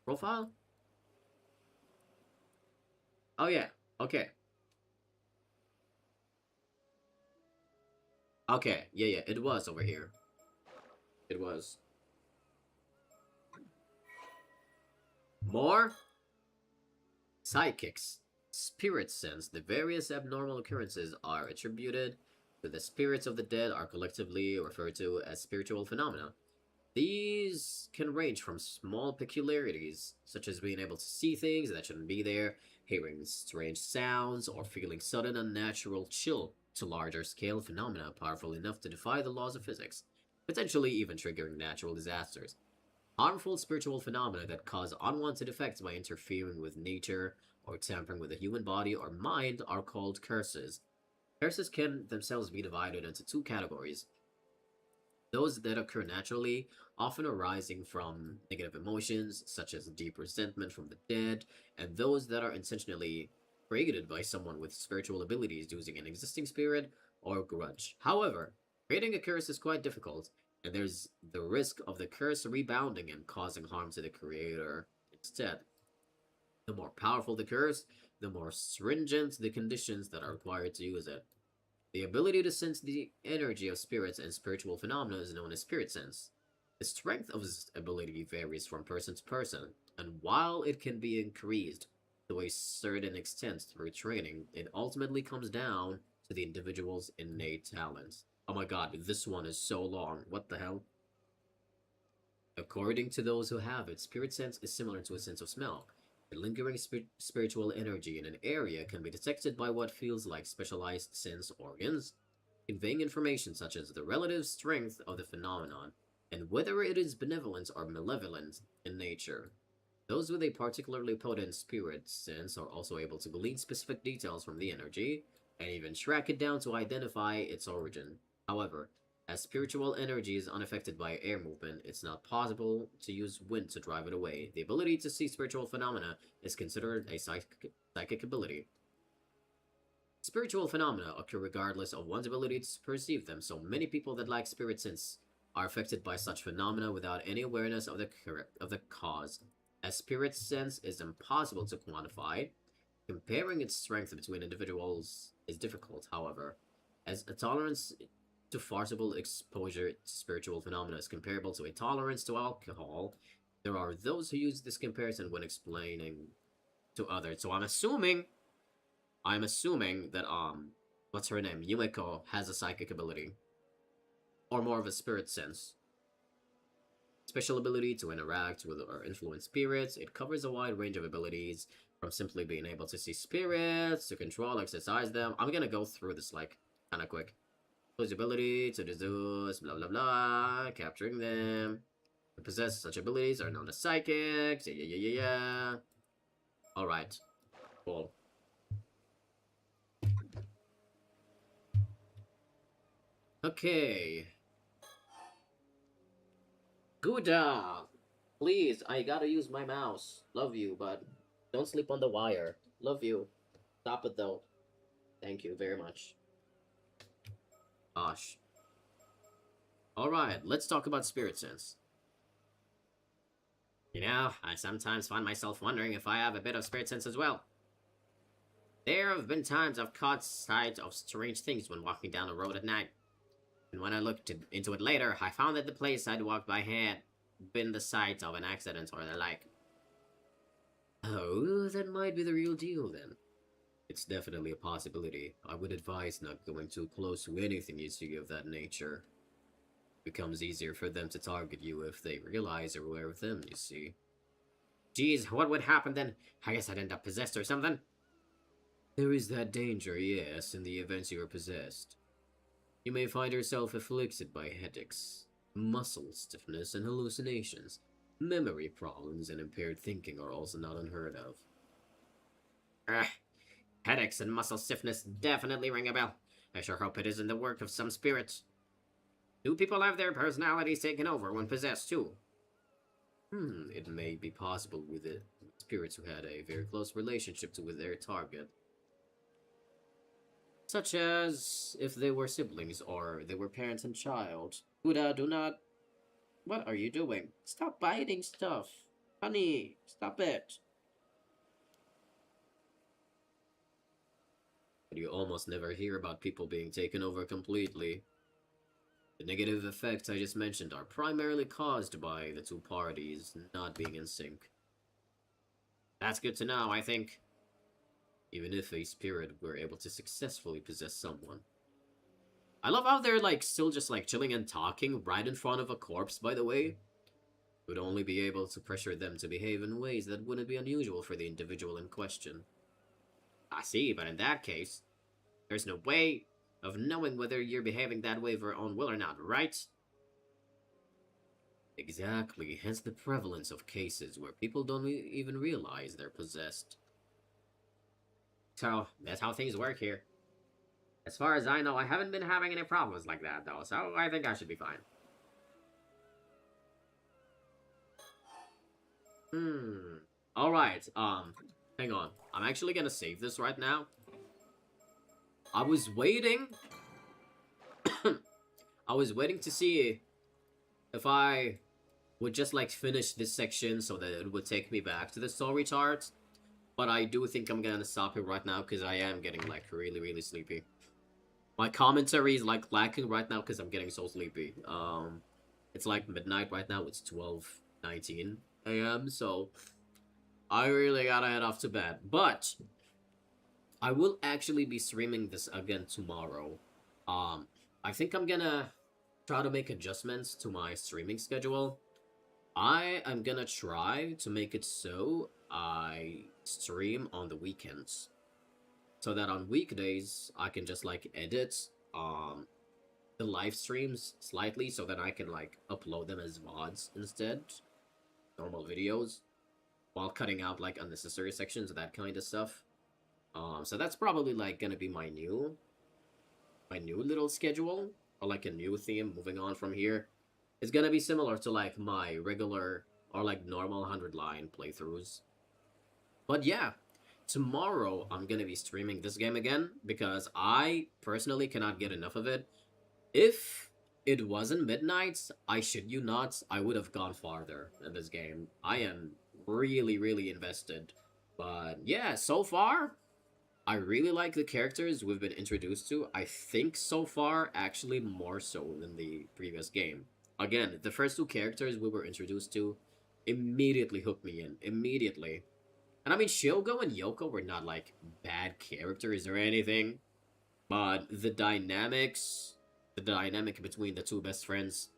profile? Oh yeah. Okay. Okay. Yeah, it was over here. It was. More psychics. Spirit sense. The various abnormal occurrences are attributed to the spirits of the dead are collectively referred to as spiritual phenomena. These can range from small peculiarities, such as being able to see things that shouldn't be there, hearing strange sounds, or feeling sudden unnatural chill, to larger scale phenomena powerful enough to defy the laws of physics, potentially even triggering natural disasters. Harmful spiritual phenomena that cause unwanted effects by interfering with nature or tampering with the human body or mind are called curses. Curses can themselves be divided into two categories: those that occur naturally, often arising from negative emotions, such as deep resentment from the dead, and those that are intentionally created by someone with spiritual abilities using an existing spirit or grudge. However, creating a curse is quite difficult, and there's the risk of the curse rebounding and causing harm to the creator instead. The more powerful the curse, the more stringent the conditions that are required to use it. The ability to sense the energy of spirits and spiritual phenomena is known as spirit sense. The strength of this ability varies from person to person, and while it can be increased to a certain extent through training, it ultimately comes down to the individual's innate talents. Oh my god, this one is so long. What the hell? According to those who have it, spirit sense is similar to a sense of smell. The lingering spiritual energy in an area can be detected by what feels like specialized sense organs, conveying information such as the relative strength of the phenomenon and whether it is benevolent or malevolent in nature. Those with a particularly potent spirit sense are also able to glean specific details from the energy and even track it down to identify its origin. However, as spiritual energy is unaffected by air movement, it's not possible to use wind to drive it away. The ability to see spiritual phenomena is considered a psychic ability. Spiritual phenomena occur regardless of one's ability to perceive them, so many people that lack spirit sense are affected by such phenomena without any awareness of the cause. As spirit sense is impossible to quantify, comparing its strength between individuals is difficult, however, as a tolerance to forcible exposure to spiritual phenomena is comparable to a tolerance to alcohol. There are those who use this comparison when explaining to others. So I'm assuming that what's her name? Yumeko has a psychic ability. Or more of a spirit sense. Special ability to interact with or influence spirits. It covers a wide range of abilities, from simply being able to see spirits, to control, exercise them. I'm gonna go through this like kinda quick. Ability to deduce, blah blah blah, capturing them. Who possess such abilities are known as psychics. Yeah. Alright. Cool. Okay. Gouda! Please, I gotta use my mouse. Love you, but don't sleep on the wire. Love you. Stop it though. Thank you very much. Gosh. Alright, let's talk about spirit sense. You know, I sometimes find myself wondering if I have a bit of spirit sense as well. There have been times I've caught sight of strange things when walking down the road at night. And when I looked into it later, I found that the place I'd walked by had been the site of an accident or the like. Oh, that might be the real deal then. It's definitely a possibility. I would advise not going too close to anything you see of that nature. It becomes easier for them to target you if they realize you're aware of them, you see. Geez, what would happen then? I guess I'd end up possessed or something. There is that danger, yes, in the event you are possessed. You may find yourself afflicted by headaches, muscle stiffness, and hallucinations. Memory problems and impaired thinking are also not unheard of. Headaches and muscle stiffness definitely ring a bell. I sure hope it isn't the work of some spirit. Do people have their personalities taken over when possessed too? It may be possible with the spirits who had a very close relationship with their target. Such as if they were siblings or they were parent and child. Buddha, do not... What are you doing? Stop biting stuff. Honey, stop it. But you almost never hear about people being taken over completely. The negative effects I just mentioned are primarily caused by the two parties not being in sync. That's good to know, I think. Even if a spirit were able to successfully possess someone. I love how they're like still just like chilling and talking right in front of a corpse, by the way. Would only be able to pressure them to behave in ways that wouldn't be unusual for the individual in question. I see, but in that case, there's no way of knowing whether you're behaving that way of your own will or not, right? Exactly, hence the prevalence of cases where people don't even realize they're possessed. So, that's how things work here. As far as I know, I haven't been having any problems like that, though, so I think I should be fine. Alright, hang on. I'm actually gonna save this right now. I was waiting... I was waiting to see if I would just, like, finish this section so that it would take me back to the story chart. But I do think I'm gonna stop it right now because I am getting, like, really, really sleepy. My commentary is, like, lacking right now because I'm getting so sleepy. It's, like, midnight right now. It's 12:19 a.m., so I really gotta head off to bed. But I will actually be streaming this again tomorrow. I think I'm gonna try to make adjustments to my streaming schedule. I am gonna try to make it so I stream on the weekends. So that on weekdays, I can just, like, edit the live streams slightly so that I can, like, upload them as VODs instead. Normal videos. While cutting out, like, unnecessary sections and that kind of stuff. So that's probably, like, gonna be my new little schedule. Or, like, a new theme moving on from here. It's gonna be similar to, like, my regular or, like, normal 100-line playthroughs. But yeah, tomorrow I'm gonna be streaming this game again because I personally cannot get enough of it. If it wasn't midnight, I shit you not, I would have gone farther in this game. I am really, really invested. But yeah, so far, I really like the characters we've been introduced to. I think so far, actually more so than the previous game. Again, the first two characters we were introduced to immediately hooked me in. Immediately. And I mean, Shogo and Yoko were not, like, bad characters or anything. But the dynamic between the two best friends,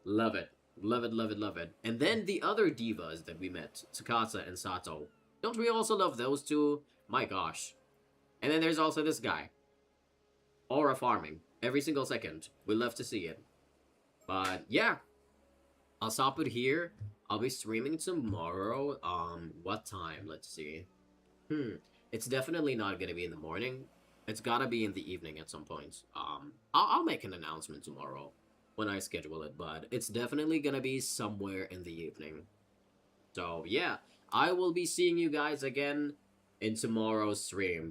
love it. Love it, love it, love it. And then the other divas that we met, Tsukasa and Sato. Don't we also love those two? My gosh. And then there's also this guy. Aura farming. Every single second. We love to see it. But yeah. I'll stop it here. I'll be streaming tomorrow. What time? Let's see. It's definitely not gonna be in the morning. It's gotta be in the evening at some point. I'll make an announcement tomorrow when I schedule it, but it's definitely gonna be somewhere in the evening. So yeah, I will be seeing you guys again in tomorrow's stream.